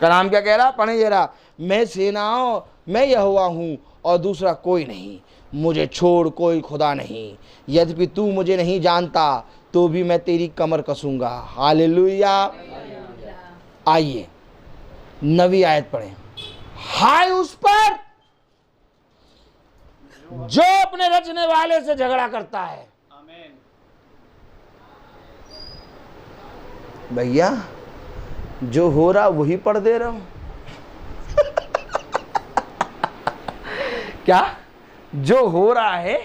कलाम क्या कह रहा? पढ़े जरा। मैं सेनाओं, मैं यहोवा हूँ और दूसरा कोई नहीं, मुझे छोड़ कोई खुदा नहीं। यद्यपि तू मुझे नहीं जानता तो भी मैं तेरी कमर कसूंगा। हालेलुया। आइए 9वीं आयत पढ़ें। हाय उस पर जो अपने रचने वाले से झगड़ा करता है। भैया जो हो रहा वही पढ़ दे रहा हूं। क्या? जो हो रहा है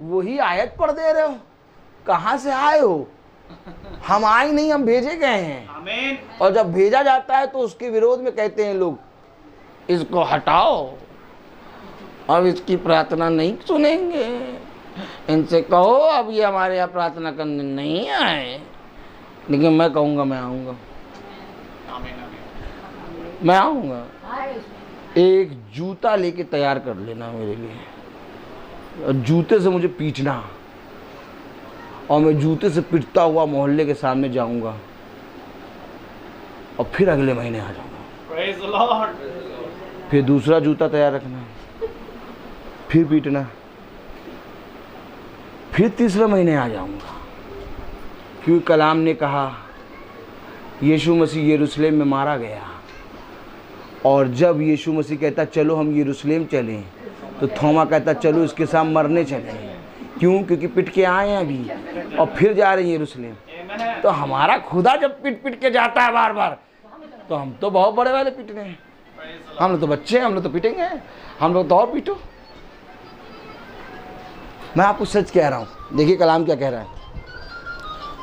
वही आयत पढ़ दे रहे हो। कहां से आए हो? हम आए नहीं, हम भेजे गए हैं। आमीन। और जब भेजा जाता है तो उसके विरोध में कहते हैं लोग, इसको हटाओ, अब इसकी प्रार्थना नहीं सुनेंगे, इनसे कहो अब ये हमारे यहाँ प्रार्थना करने नहीं आए। लेकिन मैं कहूँगा मैं आऊँगा, मैं आऊँगा। एक जूता लेके तैयार कर लेना मेरे लिए, और जूते से मुझे पीटना, और मैं जूते से पिटता हुआ मोहल्ले के सामने जाऊँगा, और फिर अगले महीने आ जाऊँगा। Praise the Lord। फिर दूसरा जूता तैयार रखना, फिर पीटना, फिर तीसरे महीने आ जाऊंगा। क्योंकि कलाम ने कहा यीशु मसीह यरूशलेम में मारा गया, और जब यीशु मसीह कहता चलो हम यरूशलेम चलें, तो थोमा कहता चलो इसके साथ मरने चलें। क्यों? क्योंकि पिट के आए हैं अभी और फिर जा रहे हैं यरूशलेम। तो हमारा खुदा जब पिट पिट के जाता है बार बार, तो हम तो बहुत बड़े वाले पिटने हैं। हम लोग तो बच्चे हैं, हम लोग तो पिटेंगे, हम लोग तो और पीटो। मैं आपको सच कह रहा हूं, देखिए कलाम क्या कह रहा है।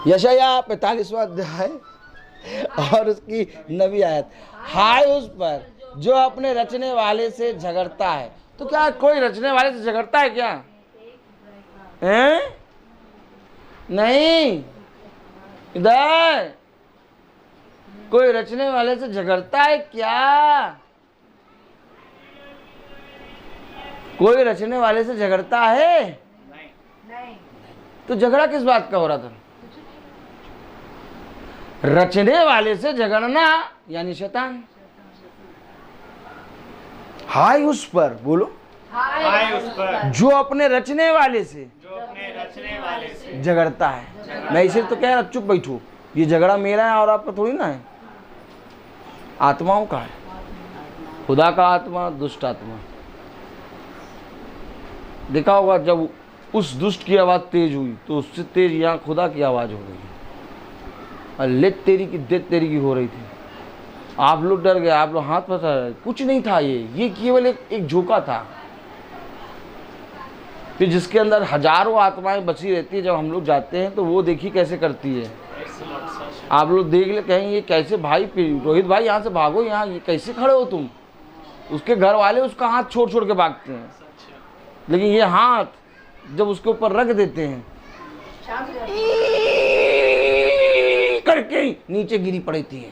यशायाह 45वां अध्याय और उसकी नबी आयत, हाय उस पर जो अपने रचने वाले से झगड़ता है। तो क्या कोई रचने वाले से झगड़ता है क्या? हैं? नहीं, इधर कोई रचने वाले से झगड़ता है क्या? कोई रचने वाले से झगड़ता है? नहीं। तो झगड़ा किस बात का हो रहा था? रचने वाले से झगड़ना यानी शैतान। हाय उस पर, बोलो हाय उस पर जो अपने रचने वाले से झगड़ता है। मैं इसे तो कह रहा चुप बैठो, ये झगड़ा मेरा है और आपका थोड़ी ना है, आत्माओं का है। खुदा का आत्मा, दुष्ट आत्मा। देखा होगा जब उस दुष्ट की आवाज़ तेज हुई तो उससे तेज यहाँ खुदा की आवाज़ हो गई, और लेट तेरी की देत तेरी की हो रही थी। आप लोग डर गए, आप लोग हाथ फंसा रहे। कुछ नहीं था, ये केवल एक झोंका था। फिर जिसके अंदर हजारों आत्माएं बची रहती है, जब हम लोग जाते हैं तो वो देखिए कैसे करती है। आप लोग देख ले, कहेंगे ये कैसे भाई, रोहित भाई यहाँ से भागो, यहाँ ये कैसे खड़े हो तुम। उसके घर वाले उसका हाथ छोड़ छोड़ के भागते हैं, लेकिन ये हाथ जब उसके ऊपर रख देते हैं करके नीचे गिरी पड़ी थी,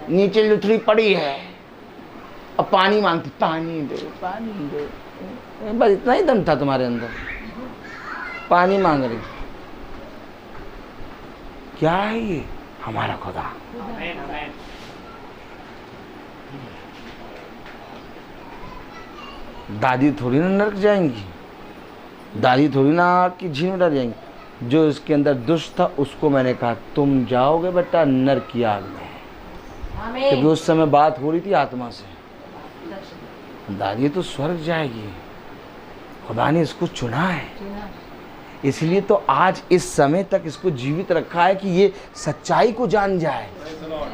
नीचे लुथड़ी पड़ी है, अब पानी मांगती, पानी दे पानी दे। बस इतना ही दम था तुम्हारे अंदर, पानी मांग रही। क्या है ये? हमारा खुदा। दादी थोड़ी ना नरक जाएंगी, दादी थोड़ी ना आग की झील में डर जाएंगी। जो इसके अंदर दुष्ट था उसको मैंने कहा तुम जाओगे बेटा नरक की आग में, क्योंकि उस समय बात हो रही थी आत्मा से। दादी तो स्वर्ग जाएगी, खुदा ने इसको चुना है, इसलिए तो आज इस समय तक इसको जीवित रखा है कि ये सच्चाई को जान जाए।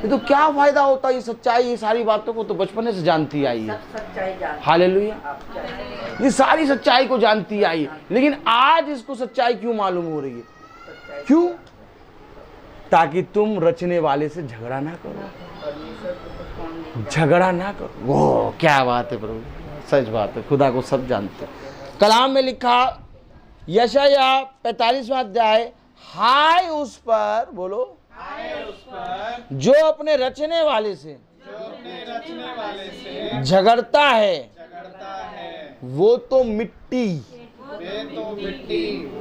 ये तो क्या फायदा होता है, ये सच्चाई, ये सारी बातों को तो बचपने से जानती आई है। हालेलुया, ये सारी सच्चाई को जानती आई, लेकिन आज इसको सच्चाई क्यों मालूम हो रही है? क्यों? ताकि तुम रचने वाले से झगड़ा ना करो, झगड़ा ना करो। वो क्या बात है प्रभु, सच बात है, खुदा को सब जानते हैं। कलाम में लिखा यशायाह 45वां अध्याय, हाय उस पर, बोलो हाय उस पर जो अपने रचने वाले से झगड़ता है, वो तो मिट्टी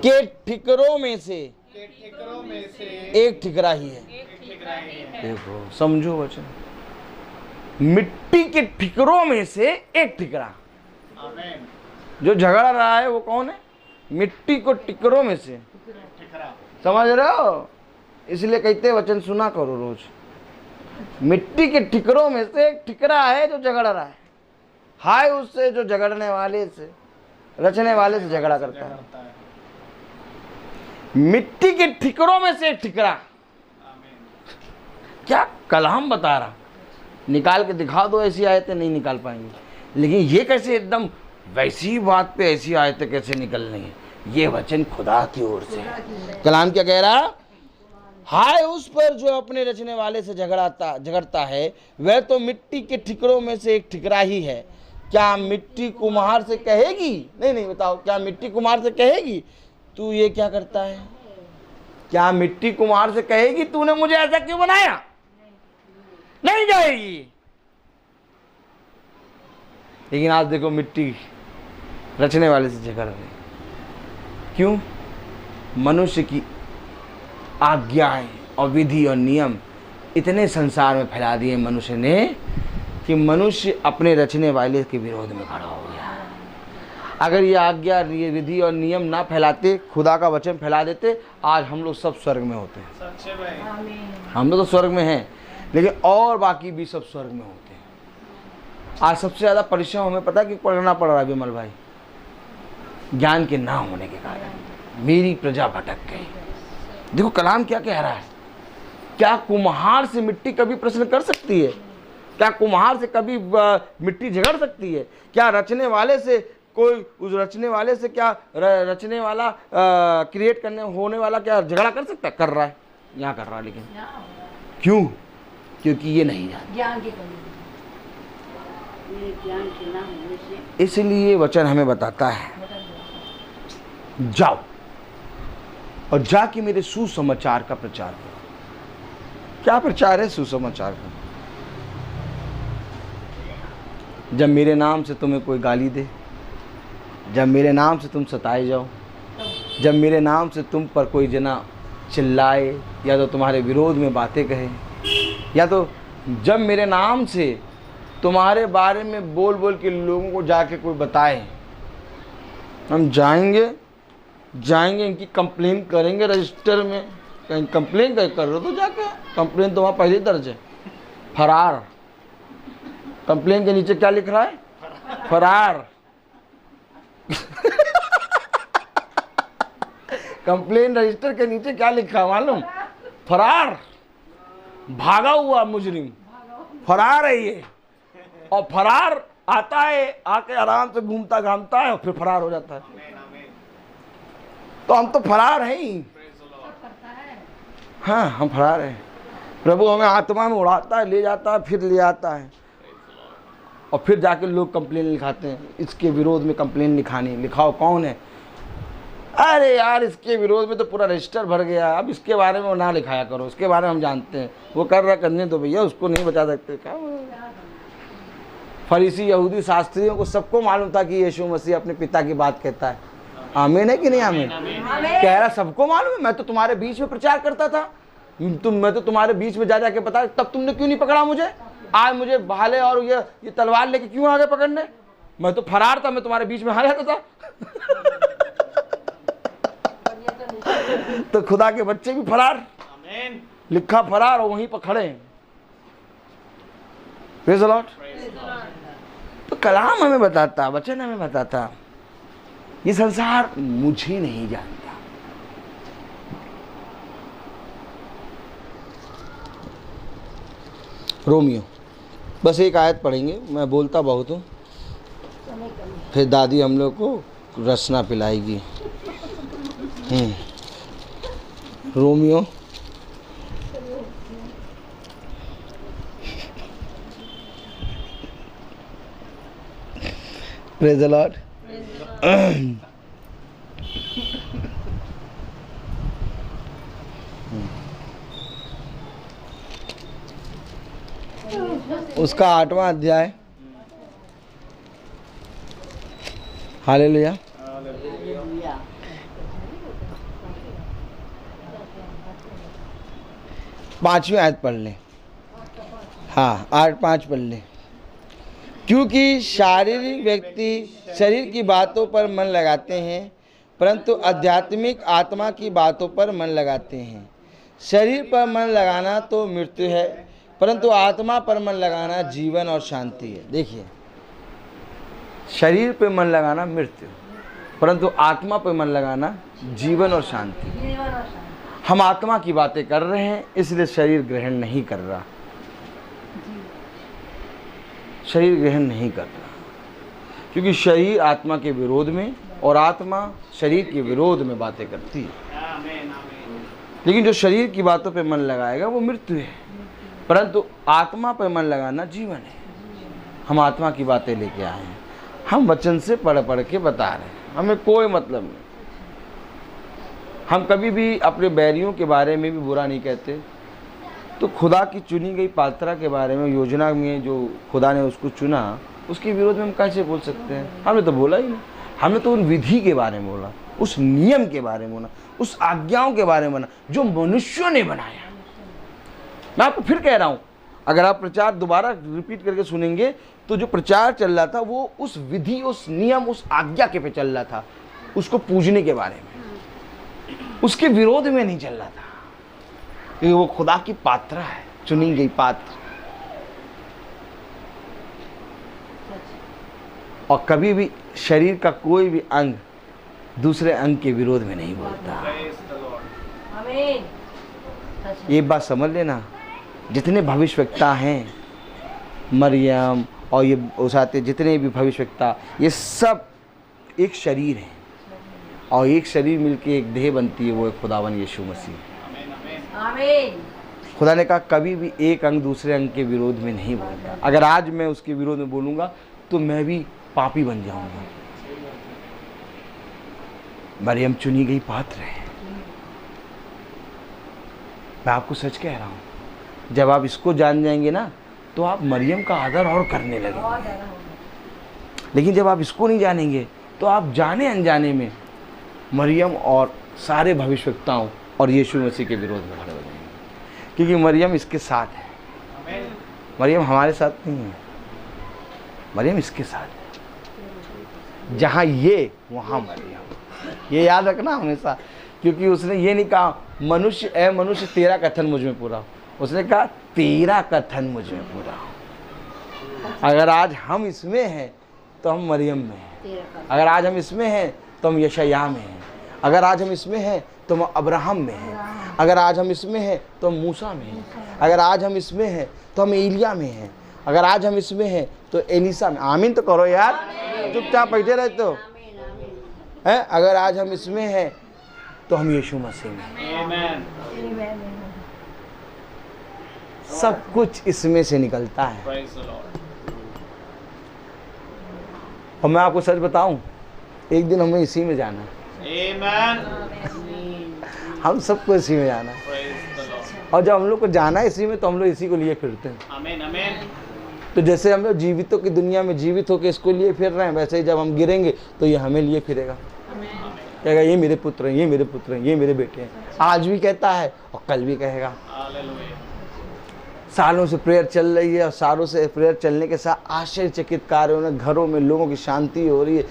के ठिकरों में से एक ठिकरा ही है। देखो समझो वचन, मिट्टी के ठिकरों में से एक ठिकरा। जो झगड़ा रहा है वो कौन है? मिट्टी को टिकरों में से, समझ रहे हो? इसलिए कहते वचन सुना करो रोज। मिट्टी के ठिकरों में से एक ठिकरा है जो झगड़ रहा है। हाय उससे जो झगड़ने वाले से, रचने वाले से झगड़ा करता है। मिट्टी के ठिकरों में से एक ठिकरा। क्या कलाम बता रहा, निकाल के दिखा दो, ऐसी आयतें नहीं निकाल पाएंगे। लेकिन ये कैसे एकदम वैसी बात पे ऐसी आयतें कैसे निकल रही हैं? ये वचन खुदा की ओर से। कलाम क्या कह रहा? हाय उस पर जो अपने रचने वाले से झगड़ता है, वह तो मिट्टी के ठिकरों में से एक ठिकरा ही है। क्या मिट्टी कुम्हार से कहेगी, नहीं बताओ, क्या मिट्टी कुम्हार से कहेगी तू ये क्या करता है? क्या मिट्टी कुम्हार से कहेगी तूने मुझे ऐसा क्यों बनाया? नहीं जाएगी। लेकिन आज देखो मिट्टी रचने वाले से झगड़ रही। क्यों? मनुष्य की आज्ञाएं और विधि और नियम इतने संसार में फैला दिए मनुष्य ने कि मनुष्य अपने रचने वाले के विरोध में खड़ा हो गया। अगर ये आज्ञा, ये विधि और नियम ना फैलाते, खुदा का वचन फैला देते, आज हम लोग सब स्वर्ग में होते हैं। सच्चे भाई, हम लोग तो स्वर्ग में हैं, लेकिन और बाकी भी सब स्वर्ग में होते हैं। आज सबसे ज़्यादा परिश्रम हमें पता है कि पढ़ना पड़ रहा है विमल भाई, ज्ञान के ना होने के कारण मेरी प्रजा भटक गई। देखो कलाम क्या कह रहा है। क्या कुम्हार से मिट्टी कभी प्रश्न कर सकती है? क्या कुम्हार से कभी मिट्टी झगड़ सकती है? क्या रचने वाले से कोई, उस रचने वाले से क्या रचने वाला क्रिएट करने होने वाला क्या झगड़ा कर सकता? कर रहा है, यहाँ कर रहा है। लेकिन क्यों? क्योंकि ये नहीं जानता। ज्ञान की कमी, ज्ञान के ना होने से। इसलिए वचन हमें बताता है, जाओ और जाके मेरे सुसमाचार का प्रचार करो। क्या प्रचार है सुसमाचार का? जब मेरे नाम से तुम्हें कोई गाली दे, जब मेरे नाम से तुम सताए जाओ, जब मेरे नाम से तुम पर कोई जना चिल्लाए या तो तुम्हारे विरोध में बातें कहे, या तो जब मेरे नाम से तुम्हारे बारे में बोल बोल के लोगों को जाके कोई बताए, हम जाएंगे इनकी कंप्लेन करेंगे रजिस्टर में। कहीं कंप्लेन कर रहे हो तो जाके कंप्लेन तो वहाँ पहले दर्ज है, फरार। कंप्लेन के नीचे क्या लिख रहा है? फरार। कंप्लेन रजिस्टर के नीचे क्या लिखा है मालूम? फरार। भागा हुआ मुजरिम फरार है ये। और फरार आता है, आके आराम से घूमता घामता है और फिर फरार हो जाता है। तो हम तो फरार हैं ही। हाँ, हम फरार हैं। प्रभु हमें आत्मा में उड़ाता है, ले जाता है, फिर ले आता है, और फिर जाके लोग कंप्लेन लिखाते हैं। इसके विरोध में कंप्लेन लिखाओ, कौन है? अरे यार, इसके विरोध में तो पूरा रजिस्टर भर गया, अब इसके बारे में ना लिखाया करो, इसके बारे में हम जानते हैं, वो कर रहा करने दो भैया, उसको नहीं बचा सकते। क्या फरीसी यहूदी शास्त्रियों को सबको मालूम था कि यीशु मसीह अपने पिता की बात कहता है। आमीन है कि नहीं? आमीन। कह रहा सबको मालूम है, मैं तो तुम्हारे बीच में प्रचार करता था, मैं तो तुम्हारे बीच में जा जाके बता, तब तुमने क्यों नहीं पकड़ा मुझे? आज मुझे भाले और ये तलवार लेके क्यों आगे पकड़ने? मैं तो फरार था, मैं तुम्हारे बीच में आ जाता था। तो खुदा के बच्चे भी फरार, आमीन। लिखा फरार और वहीं पर खड़े हैं। Praise the Lord. तो कलाम हमें बताता, वचन हमें बताता, ये संसार मुझे नहीं जानता। रोमियो, बस एक आयत पढ़ेंगे, मैं बोलता बहुत हूँ, फिर दादी हम लोग को रसना पिलाएगी। Romeo praise the Lord. उसका 8वां अध्याय। हालेलुया। 5वीं आयत पढ़ लें। हाँ, 8-5 पढ़ लें। क्योंकि शारीरिक व्यक्ति शरीर की बातों पर मन लगाते हैं, परंतु आध्यात्मिक आत्मा की बातों पर मन लगाते हैं। शरीर पर मन लगाना तो मृत्यु है, परंतु आत्मा पर मन लगाना जीवन और शांति है। देखिए, शरीर पे मन लगाना मृत्यु, परंतु आत्मा पे मन लगाना जीवन और शांति। हम आत्मा की बातें कर रहे हैं, इसलिए शरीर ग्रहण नहीं कर रहा, शरीर ग्रहण नहीं कर रहा, क्योंकि शरीर आत्मा के विरोध में और आत्मा शरीर के विरोध में बातें करती है। लेकिन जो शरीर की बातों पे मन लगाएगा वो मृत्यु है, परंतु आत्मा पे मन लगाना जीवन है। हम आत्मा की बातें लेके आए हैं, हम वचन से पढ़ पढ़ के बता रहे हैं, हमें कोई मतलब नहीं। हम कभी भी अपने बैरियों के बारे में भी बुरा नहीं कहते, तो खुदा की चुनी गई पात्रा के बारे में, योजना में जो खुदा ने उसको चुना, उसके विरोध में हम कैसे बोल सकते हैं? हमने तो बोला ही नहीं। हमने तो उन विधि के बारे में बोला, उस नियम के बारे में बोला, उस आज्ञाओं के बारे में बोला जो मनुष्यों ने बनाया। मैं आपको फिर कह रहा हूं, अगर आप प्रचार दोबारा रिपीट करके सुनेंगे तो जो प्रचार चल रहा था वो उस विधि, उस नियम, उस आज्ञा के पे चल रहा था, उसको पूजने के बारे में, उसके विरोध में नहीं चल रहा था, क्योंकि वो खुदा की पात्रा है, चुनी गई पात्र। और कभी भी शरीर का कोई भी अंग दूसरे अंग के विरोध में नहीं बोलता। ये बात समझ लेना, जितने भविष्यवक्ता हैं, मरियम और ये उसाते, जितने भी भविष्यवक्ता, ये सब एक शरीर है और एक शरीर मिलके एक देह बनती है, वो एक खुदावन यीशु मसीह। आमीन। खुदा ने कहा कभी भी एक अंग दूसरे अंग के विरोध में नहीं बोलता। अगर आज मैं उसके विरोध में बोलूँगा तो मैं भी पापी बन जाऊँगा। मरियम चुनी गई पात्र है। मैं आपको सच कह रहा हूँ, जब आप इसको जान जाएंगे ना तो आप मरियम का आदर और करने लगेंगे। लेकिन जब आप इसको नहीं जानेंगे तो आप जाने अनजाने में मरियम और सारे भविष्यवक्ताओं और यीशु मसीह के विरोध में खड़े हो जाएंगे, क्योंकि मरियम इसके साथ है। मरियम हमारे साथ नहीं है, मरियम इसके साथ है। जहाँ ये वहाँ मरियम, ये याद रखना हमेशा, क्योंकि उसने ये नहीं कहा मनुष्य ए मनुष्य तेरा कथन मुझ में पूरा हो, उसने कहा तेरा कथन मुझ में पूरा हो। अगर आज हम इसमें हैं तो हम मरियम में हैं, अगर आज हम इसमें हैं तो हम यशायाह में हैं, अगर आज हम इसमें हैं तो हम अब्राहम में हैं, अगर आज हम इसमें हैं तो हम मूसा में हैं, अगर आज हम इसमें हैं तो हम एलिया में हैं, अगर आज हम इसमें हैं तो एलिसा में। आमीन तो करो यार, चुपचाप बैठे रहते हो हैं। अगर आज हम इसमें हैं तो हम यीशु मसीह में। सब कुछ इसमें से निकलता है। और मैं आपको सच बताऊं, एक दिन हमें इसी में जाना है। हम सबको इसी में जाना है, और जब हम लोग को जाना है इसी में तो हम लोग इसी को लिए फिरते हैं। तो जैसे हम लोग जीवितों की दुनिया में जीवित होकर इसको लिए फिर रहे हैं, वैसे ही जब हम गिरेंगे तो ये हमें लिए फिरेगा। कहेगा ये मेरे पुत्र हैं, ये मेरे पुत्र हैं, ये मेरे बेटे हैं। आज भी कहता है और कल भी कहेगा। सालों से प्रेयर चल रही है और सालों से प्रेयर चलने के साथ आश्चर्यचकित कार्य हो रहे हैं, घरों में लोगों की शांति हो रही है,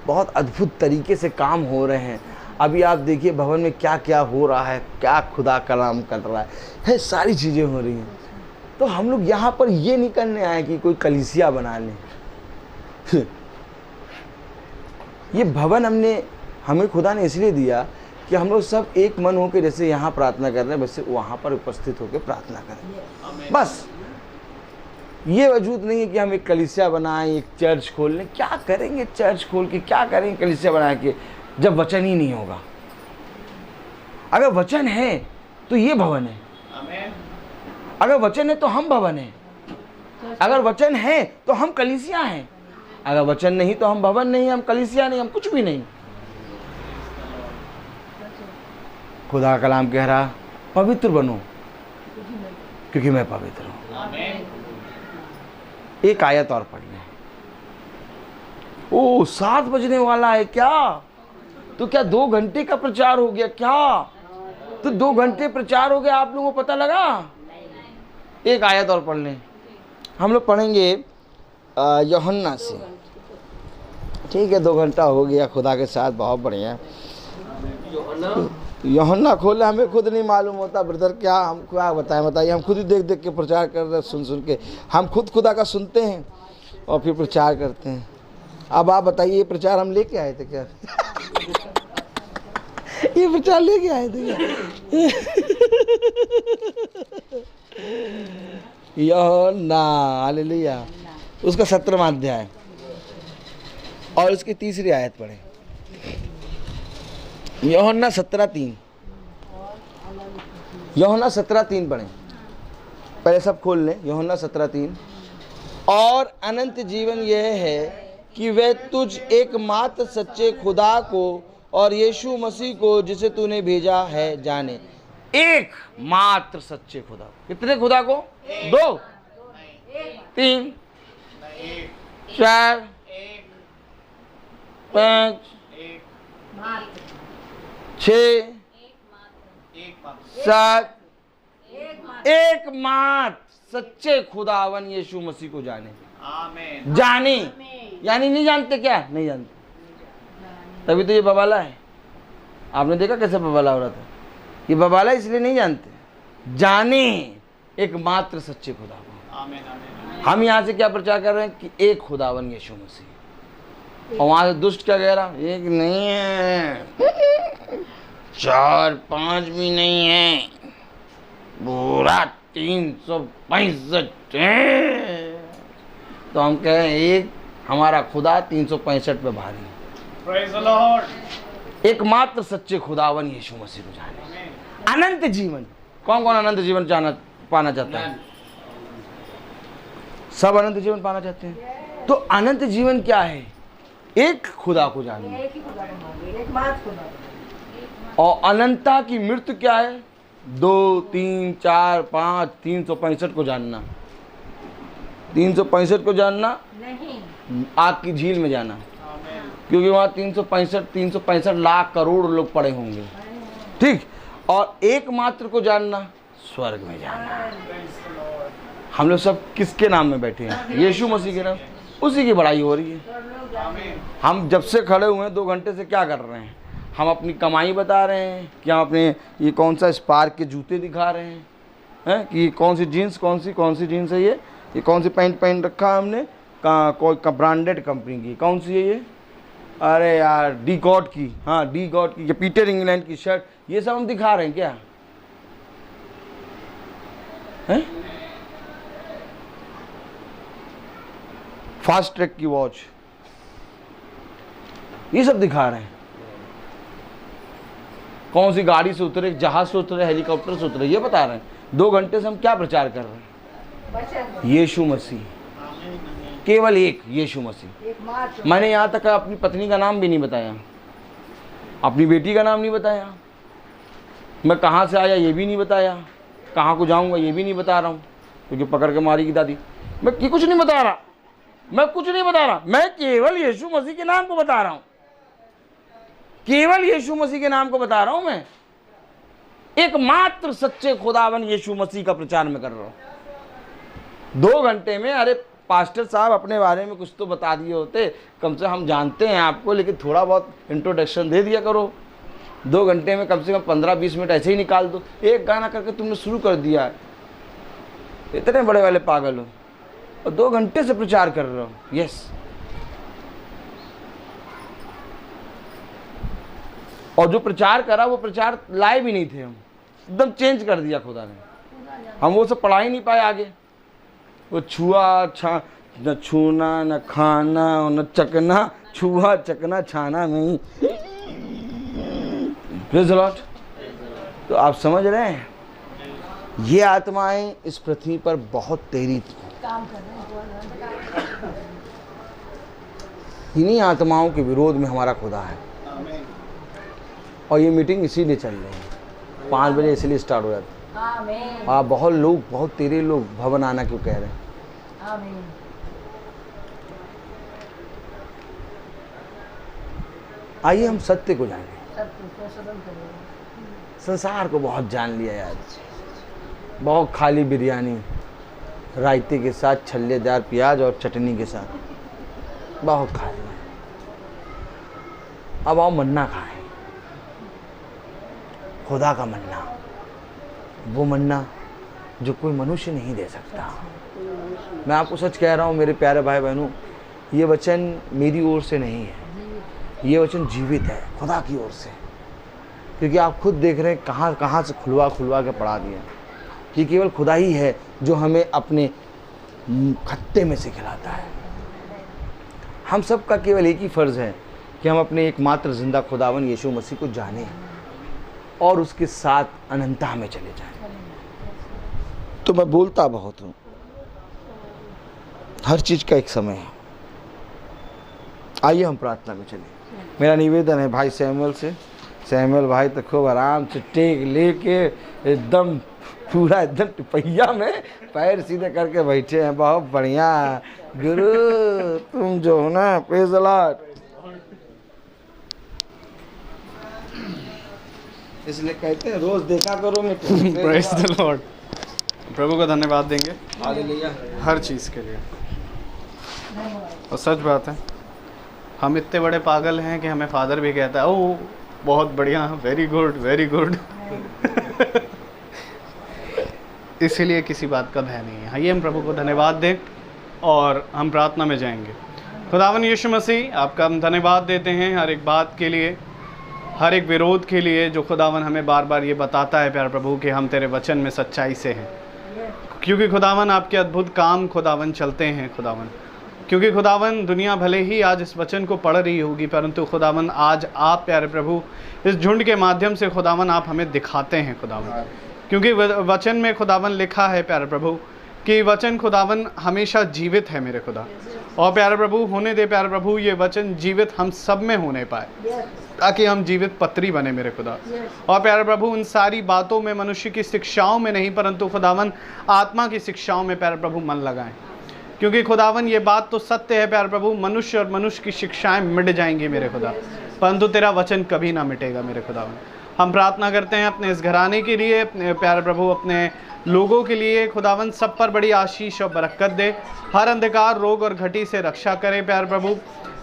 बहुत अद्भुत तरीके से काम हो रहे हैं। अभी आप देखिए भवन में क्या क्या हो रहा है, क्या खुदा कलाम कर रहा है, सारी चीज़ें हो रही हैं। तो हम लोग यहाँ पर ये नहीं करने आए कि कोई कलीसिया बना लें। ये भवन हमें खुदा ने इसलिए दिया कि हम लोग सब एक मन होकर जैसे यहाँ प्रार्थना कर रहे हैं वैसे वहाँ पर उपस्थित होकर प्रार्थना करें। बस ये वजूद नहीं है कि हम एक कलीसिया बनाएं, एक चर्च खोल लें। क्या करेंगे चर्च खोल के, क्या करेंगे कलीसिया बना के, जब वचन ही नहीं होगा। अगर वचन है तो ये भवन है, अगर वचन है तो हम भवन है, अगर वचन है तो हम कलीसिया हैं, अगर वचन नहीं तो हम भवन नहीं, हम कलीसिया नहीं, हम कुछ भी नहीं। खुदा का कलाम कह रहा पवित्र बनो क्योंकि मैं पवित्र हूँ। एक आयत और पढ़ लें। ओ 7 बजने वाला है क्या? तो क्या 2 घंटे का प्रचार हो गया क्या? तो 2 घंटे प्रचार हो गया, आप लोगों को पता लगा? एक आयत और पढ़ लें। हम लोग पढ़ेंगे यूहन्ना से। ठीक है, 2 घंटा हो गया खुदा के साथ, बहुत बढ़िया। यूहन्ना खोले, हमें खुद नहीं मालूम होता ब्रदर, क्या हम क्या बताइए। हम खुद ही देख देख के प्रचार कर रहे हैं, सुन के हम खुद खुदा का सुनते हैं और फिर प्रचार करते हैं। अब आप बताइए, ये प्रचार हम लेके आए थे क्या? ये प्रचार लेके आए थे क्या? यूहन्ना, हालेलुया, उसका 17वां अध्याय और उसकी 3री आयत पढ़े। यूहन्ना 17:3, यूहन्ना 17:3 पढ़े। पहले सब खोल लें। यूहन्ना 17:3। और अनंत जीवन यह है कि वे तुझ एकमात्र सच्चे खुदा को और यीशु मसीह को जिसे तूने भेजा है जाने। एकमात्र सच्चे खुदा। कितने खुदा को? 2, 3, 4, 5, 6, 7। एकमात्र सच्चे खुदावन यीशु मसीह को जाने। आमीन। जाने यानी नहीं जानते क्या? नहीं जानते, तभी तो ये बवाला है। आपने देखा कैसे बवाला हो रहा था? ये बवाला इसलिए नहीं जानते, जाने एकमात्र सच्चे खुदा को। आमीन, आमीन। हम यहाँ से क्या प्रचार कर रहे हैं कि एक खुदावन यीशु मसीह, और वहां से दुष्ट क्या कह रहा? एक नहीं है, 4, 5 भी नहीं है, पूरा 365 है। तो हम कहें एक हमारा खुदा 365 पे भारी। Praise the Lord. एकमात्र सच्चे खुदावन यीशु मसीह को जाने। अनंत जीवन। कौन कौन अनंत जीवन पाना चाहता है? सब अनंत जीवन पाना चाहते हैं। तो अनंत जीवन क्या है? एक खुदा को जानना। और अनंतता की मृत्यु क्या है? 2, 3, 4, 5, 365 को जानना। 365 को जानना नहीं, आग की झील में जाना, क्योंकि वहाँ 365 लाख करोड़ लोग पड़े होंगे। ठीक। और एकमात्र को जानना, स्वर्ग में जाना। हम लोग सब किसके नाम में बैठे हैं? यीशु मसीह के नाम। उसी की बड़ाई हो रही है। हम जब से खड़े हुए हैं 2 घंटे से क्या कर रहे हैं? हम अपनी कमाई बता रहे हैं कि हम अपने ये कौन सा स्पार्क के जूते दिखा रहे हैं कि कौन सी जीन्स कौन सी जीन्स है, ये कौन सी पैंट पहन रखा है हमने, कोई ब्रांडेड कंपनी की, कौन सी है ये? अरे यार डी गॉड की, हाँ डी गॉड की, ये पीटर इंग्लैंड की शर्ट, ये सब हम दिखा रहे हैं क्या? हैं? फास्ट ट्रैक की वॉच, ये सब दिखा रहे हैं। कौन सी गाड़ी से उतरे, जहाज से उतरे, हेलीकॉप्टर से उतरे, ये बता रहे हैं। 2 घंटे से हम क्या प्रचार कर रहे हैं? यीशु मसीह, केवल एक यीशु मसीह। मैंने यहाँ तक अपनी पत्नी का नाम भी नहीं बताया, अपनी बेटी का नाम नहीं बताया, मैं कहाँ से आया ये भी नहीं बताया, कहाँ को जाऊँगा ये भी नहीं बता रहा हूँ, क्योंकि पकड़ के मारेगी दादी। मैं कुछ नहीं बता रहा, मैं कुछ नहीं बता रहा, मैं केवल यीशु मसीह के नाम को बता रहा हूँ, केवल यीशु मसीह के नाम को बता रहा हूँ। मैं एकमात्र सच्चे खुदावन यीशु मसीह का प्रचार में कर रहा हूँ। 2 घंटे में, अरे पास्टर साहब अपने बारे में कुछ तो बता दिए होते, कम से हम जानते हैं आपको, लेकिन थोड़ा बहुत इंट्रोडक्शन दे दिया करो। 2 घंटे में कम से कम 15-20 मिनट ऐसे ही निकाल दो। एक गाना करके तुमने शुरू कर दिया है, इतने बड़े वाले पागल हो, और 2 घंटे से प्रचार कर रहे हो। यस, और जो प्रचार करा वो प्रचार लाए भी नहीं थे, हम एकदम चेंज कर दिया खुदा ने। हम वो सब पढ़ा ही नहीं पाए आगे। वो न छूना, न खाना, न चकना, छुआ चकना छाना नहीं। Praise the Lord. तो आप समझ रहे हैं, ये आत्माएं इस पृथ्वी पर बहुत तेरी काम कर रहे हैं। इन्हीं आत्माओं के विरोध में हमारा खुदा है, और ये मीटिंग इसीलिए चल रही है। 5 बजे इसलिए स्टार्ट हो जाता है। आप बहुत लोग, बहुत तेरे लोग भवन आना क्यों कह रहे हैं? आइए हम सत्य को जानें। संसार को बहुत जान लिया यार, बहुत खाली बिरयानी रायते के साथ, छल्लेदार प्याज और चटनी के साथ, बहुत खा लिया। अब आओ मन्ना खाएं, खुदा का मन्ना, वो मन्ना जो कोई मनुष्य नहीं दे सकता। मैं आपको सच कह रहा हूँ मेरे प्यारे भाई बहनों, ये वचन मेरी ओर से नहीं है, ये वचन जीवित है खुदा की ओर से। क्योंकि आप खुद देख रहे हैं कहाँ कहाँ से खुलवा खुलवा के पढ़ा दिया कि केवल खुदा ही है जो हमें अपने खत्ते में से खिलाता है। हम सब का केवल एक ही फ़र्ज़ है कि हम अपने एकमात्र ज़िंदा खुदावन यीशु मसीह को जानें और उसके साथ अनंतता में चले जाएं। तो मैं बोलता बहुत हूँ, हर चीज़ का एक समय है। आइए हम प्रार्थना में चलें। मेरा निवेदन है भाई सैमुअल से। सैमुअल भाई तो खूब आराम से टेक लेके एकदम पूरा एकदम टिपैया में पैर सीधे करके बैठे हैं। बहुत बढ़िया गुरु, तुम जो हो ना, प्रेज़ द लॉर्ड। इसलिए कहते हैं रोज देखा करो मैं प्रेज़ द लॉर्ड। प्रभु को धन्यवाद देंगे हालेलुया हर चीज़ के लिए। और सच बात है, हम इतने बड़े पागल हैं कि हमें फादर भी कहता है ओह बहुत बढ़िया, वेरी गुड वेरी गुड। इसीलिए किसी बात का भय नहीं है। आइए हम प्रभु को धन्यवाद दें और हम प्रार्थना में जाएंगे। खुदावन यीशु मसीह, आपका हम धन्यवाद देते हैं हर एक बात के लिए, हर एक विरोध के लिए जो खुदावन हमें बार बार ये बताता है प्यारे प्रभु कि हम तेरे वचन में सच्चाई से हैं। क्योंकि खुदावन आपके अद्भुत काम खुदावन चलते हैं खुदावन। क्योंकि खुदावन दुनिया भले ही आज इस वचन को पढ़ रही होगी, परंतु खुदावन आज आप प्यारे प्रभु इस झुंड के माध्यम से खुदावन आप हमें दिखाते हैं खुदावन। क्योंकि वचन में खुदावन लिखा है प्यारे प्रभु कि वचन खुदावन हमेशा जीवित है मेरे खुदा। और प्यारे प्रभु होने दे प्यारे प्रभु ये वचन जीवित हम सब में होने पाए, ताकि हम जीवित पत्री बने मेरे खुदा। और प्यारे प्रभु उन सारी बातों में, मनुष्य की शिक्षाओं में नहीं, परंतु खुदावन आत्मा की शिक्षाओं में प्यारे प्रभु मन लगाएं। क्योंकि खुदावन ये बात तो सत्य है प्यारे प्रभु, मनुष्य और मनुष्य की शिक्षाएं मिट जाएंगी मेरे खुदा, परंतु तेरा वचन कभी ना मिटेगा मेरे खुदावन। हम प्रार्थना करते हैं अपने इस घराने के लिए, अपने प्यारे प्रभु अपने लोगों के लिए। खुदावन सब पर बड़ी आशीष और बरकत दे, हर अंधकार, रोग और घटी से रक्षा करे प्यारे प्रभु।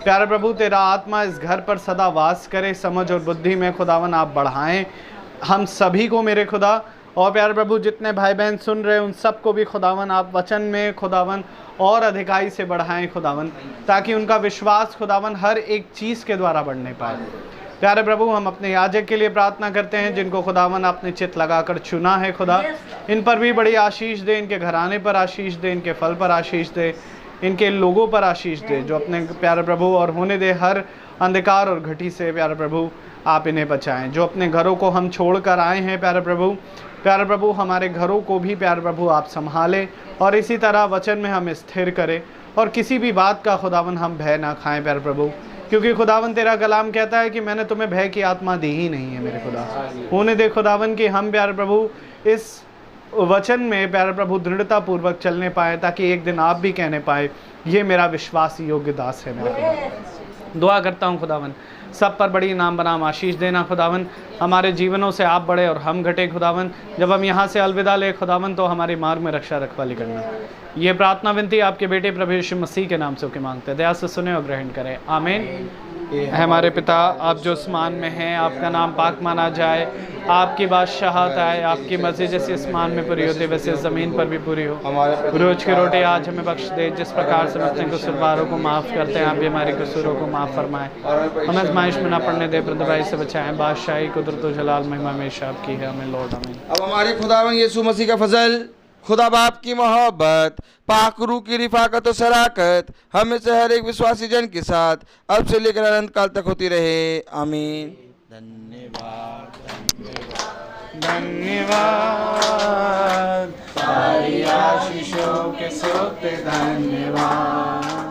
प्यारे प्रभु तेरा आत्मा इस घर पर सदा वास करे, समझ और बुद्धि में खुदावन आप बढ़ाएं हम सभी को मेरे खुदा। और प्यारे प्रभु जितने भाई बहन सुन रहे हैं उन सबको भी खुदावन आप वचन में खुदावन और अधिकाई से बढ़ाएं खुदावन, ताकि उनका विश्वास खुदावन हर एक चीज़ के द्वारा बढ़ने पाए। प्यारे प्रभु हम अपने याजक के लिए प्रार्थना करते हैं जिनको खुदावन आपने चित लगाकर चुना है खुदा। इन पर भी बड़ी आशीष दे, इनके घराने पर आशीष दे, इनके फल पर आशीष दे, इनके लोगों पर आशीष दे जो अपने प्यारे प्रभु, और होने दे हर अंधकार और घटी से प्यारे प्रभु आप इन्हें बचाएं। जो अपने घरों को हम छोड़ कर आए हैं प्यारे प्रभु हमारे घरों को भी प्यारे प्रभु आप संभालें और इसी तरह वचन में हम स्थिर करें और किसी भी बात का खुदावन हम भय ना खाएं प्यारे प्रभु। क्योंकि खुदावन तेरा कलाम कहता है कि मैंने तुम्हें भय की आत्मा दी ही नहीं है मेरे खुदा। होने दे खुदावन कि हम प्यारे प्रभु इस वचन में प्यारे प्रभु दृढ़ता पूर्वक चलने पाए, ताकि एक दिन आप भी कहने पाए ये मेरा विश्वास योग्य दास है मेरा खुदा। दुआ करता हूँ खुदावन सब पर बड़ी नाम बनाम आशीष देना खुदावन। हमारे जीवनों से आप बढ़े और हम घटे खुदावन। जब हम यहाँ से अलविदा ले खुदावन तो हमारे मार्ग में रक्षा रखवाली करना। ये प्रार्थना विनती आपके बेटे प्रभु यीशु मसीह के नाम से होकर मांगते हैं, दया से सुने और ग्रहण करें, आमीन। हमारे पिता आप जो आसमान में हैं, आपका नाम पाक माना जाए, आपकी बादशाहत आए, आपकी मर्जी जैसे आसमान में पूरी होती वैसे ज़मीन पर भी पूरी हो। रोज की रोटी आज हमें बख्श दे, जिस प्रकार से हम अपने कसूरवारों को माफ़ करते हैं आप भी हमारे कसूरों को माफ़ फरमाएं। हमें आज़माइश में ना पड़ने दे, बुराई से बचाएं। बादशाही कुदरत व जलाल महिमा हमेशा आपकी है, हमें लौट आमीन। अब हमारे खुदावन यीशु मसीह का फजल, खुदा बाप की मोहब्बत, पाक रूह की रिफाकत और शराकत हमें से हर एक विश्वासी जन के साथ अब से लेकर अनंत काल तक होती रहे, आमीन। धन्यवाद धन्यवाद सारी आशीषों के सोते धन्यवाद।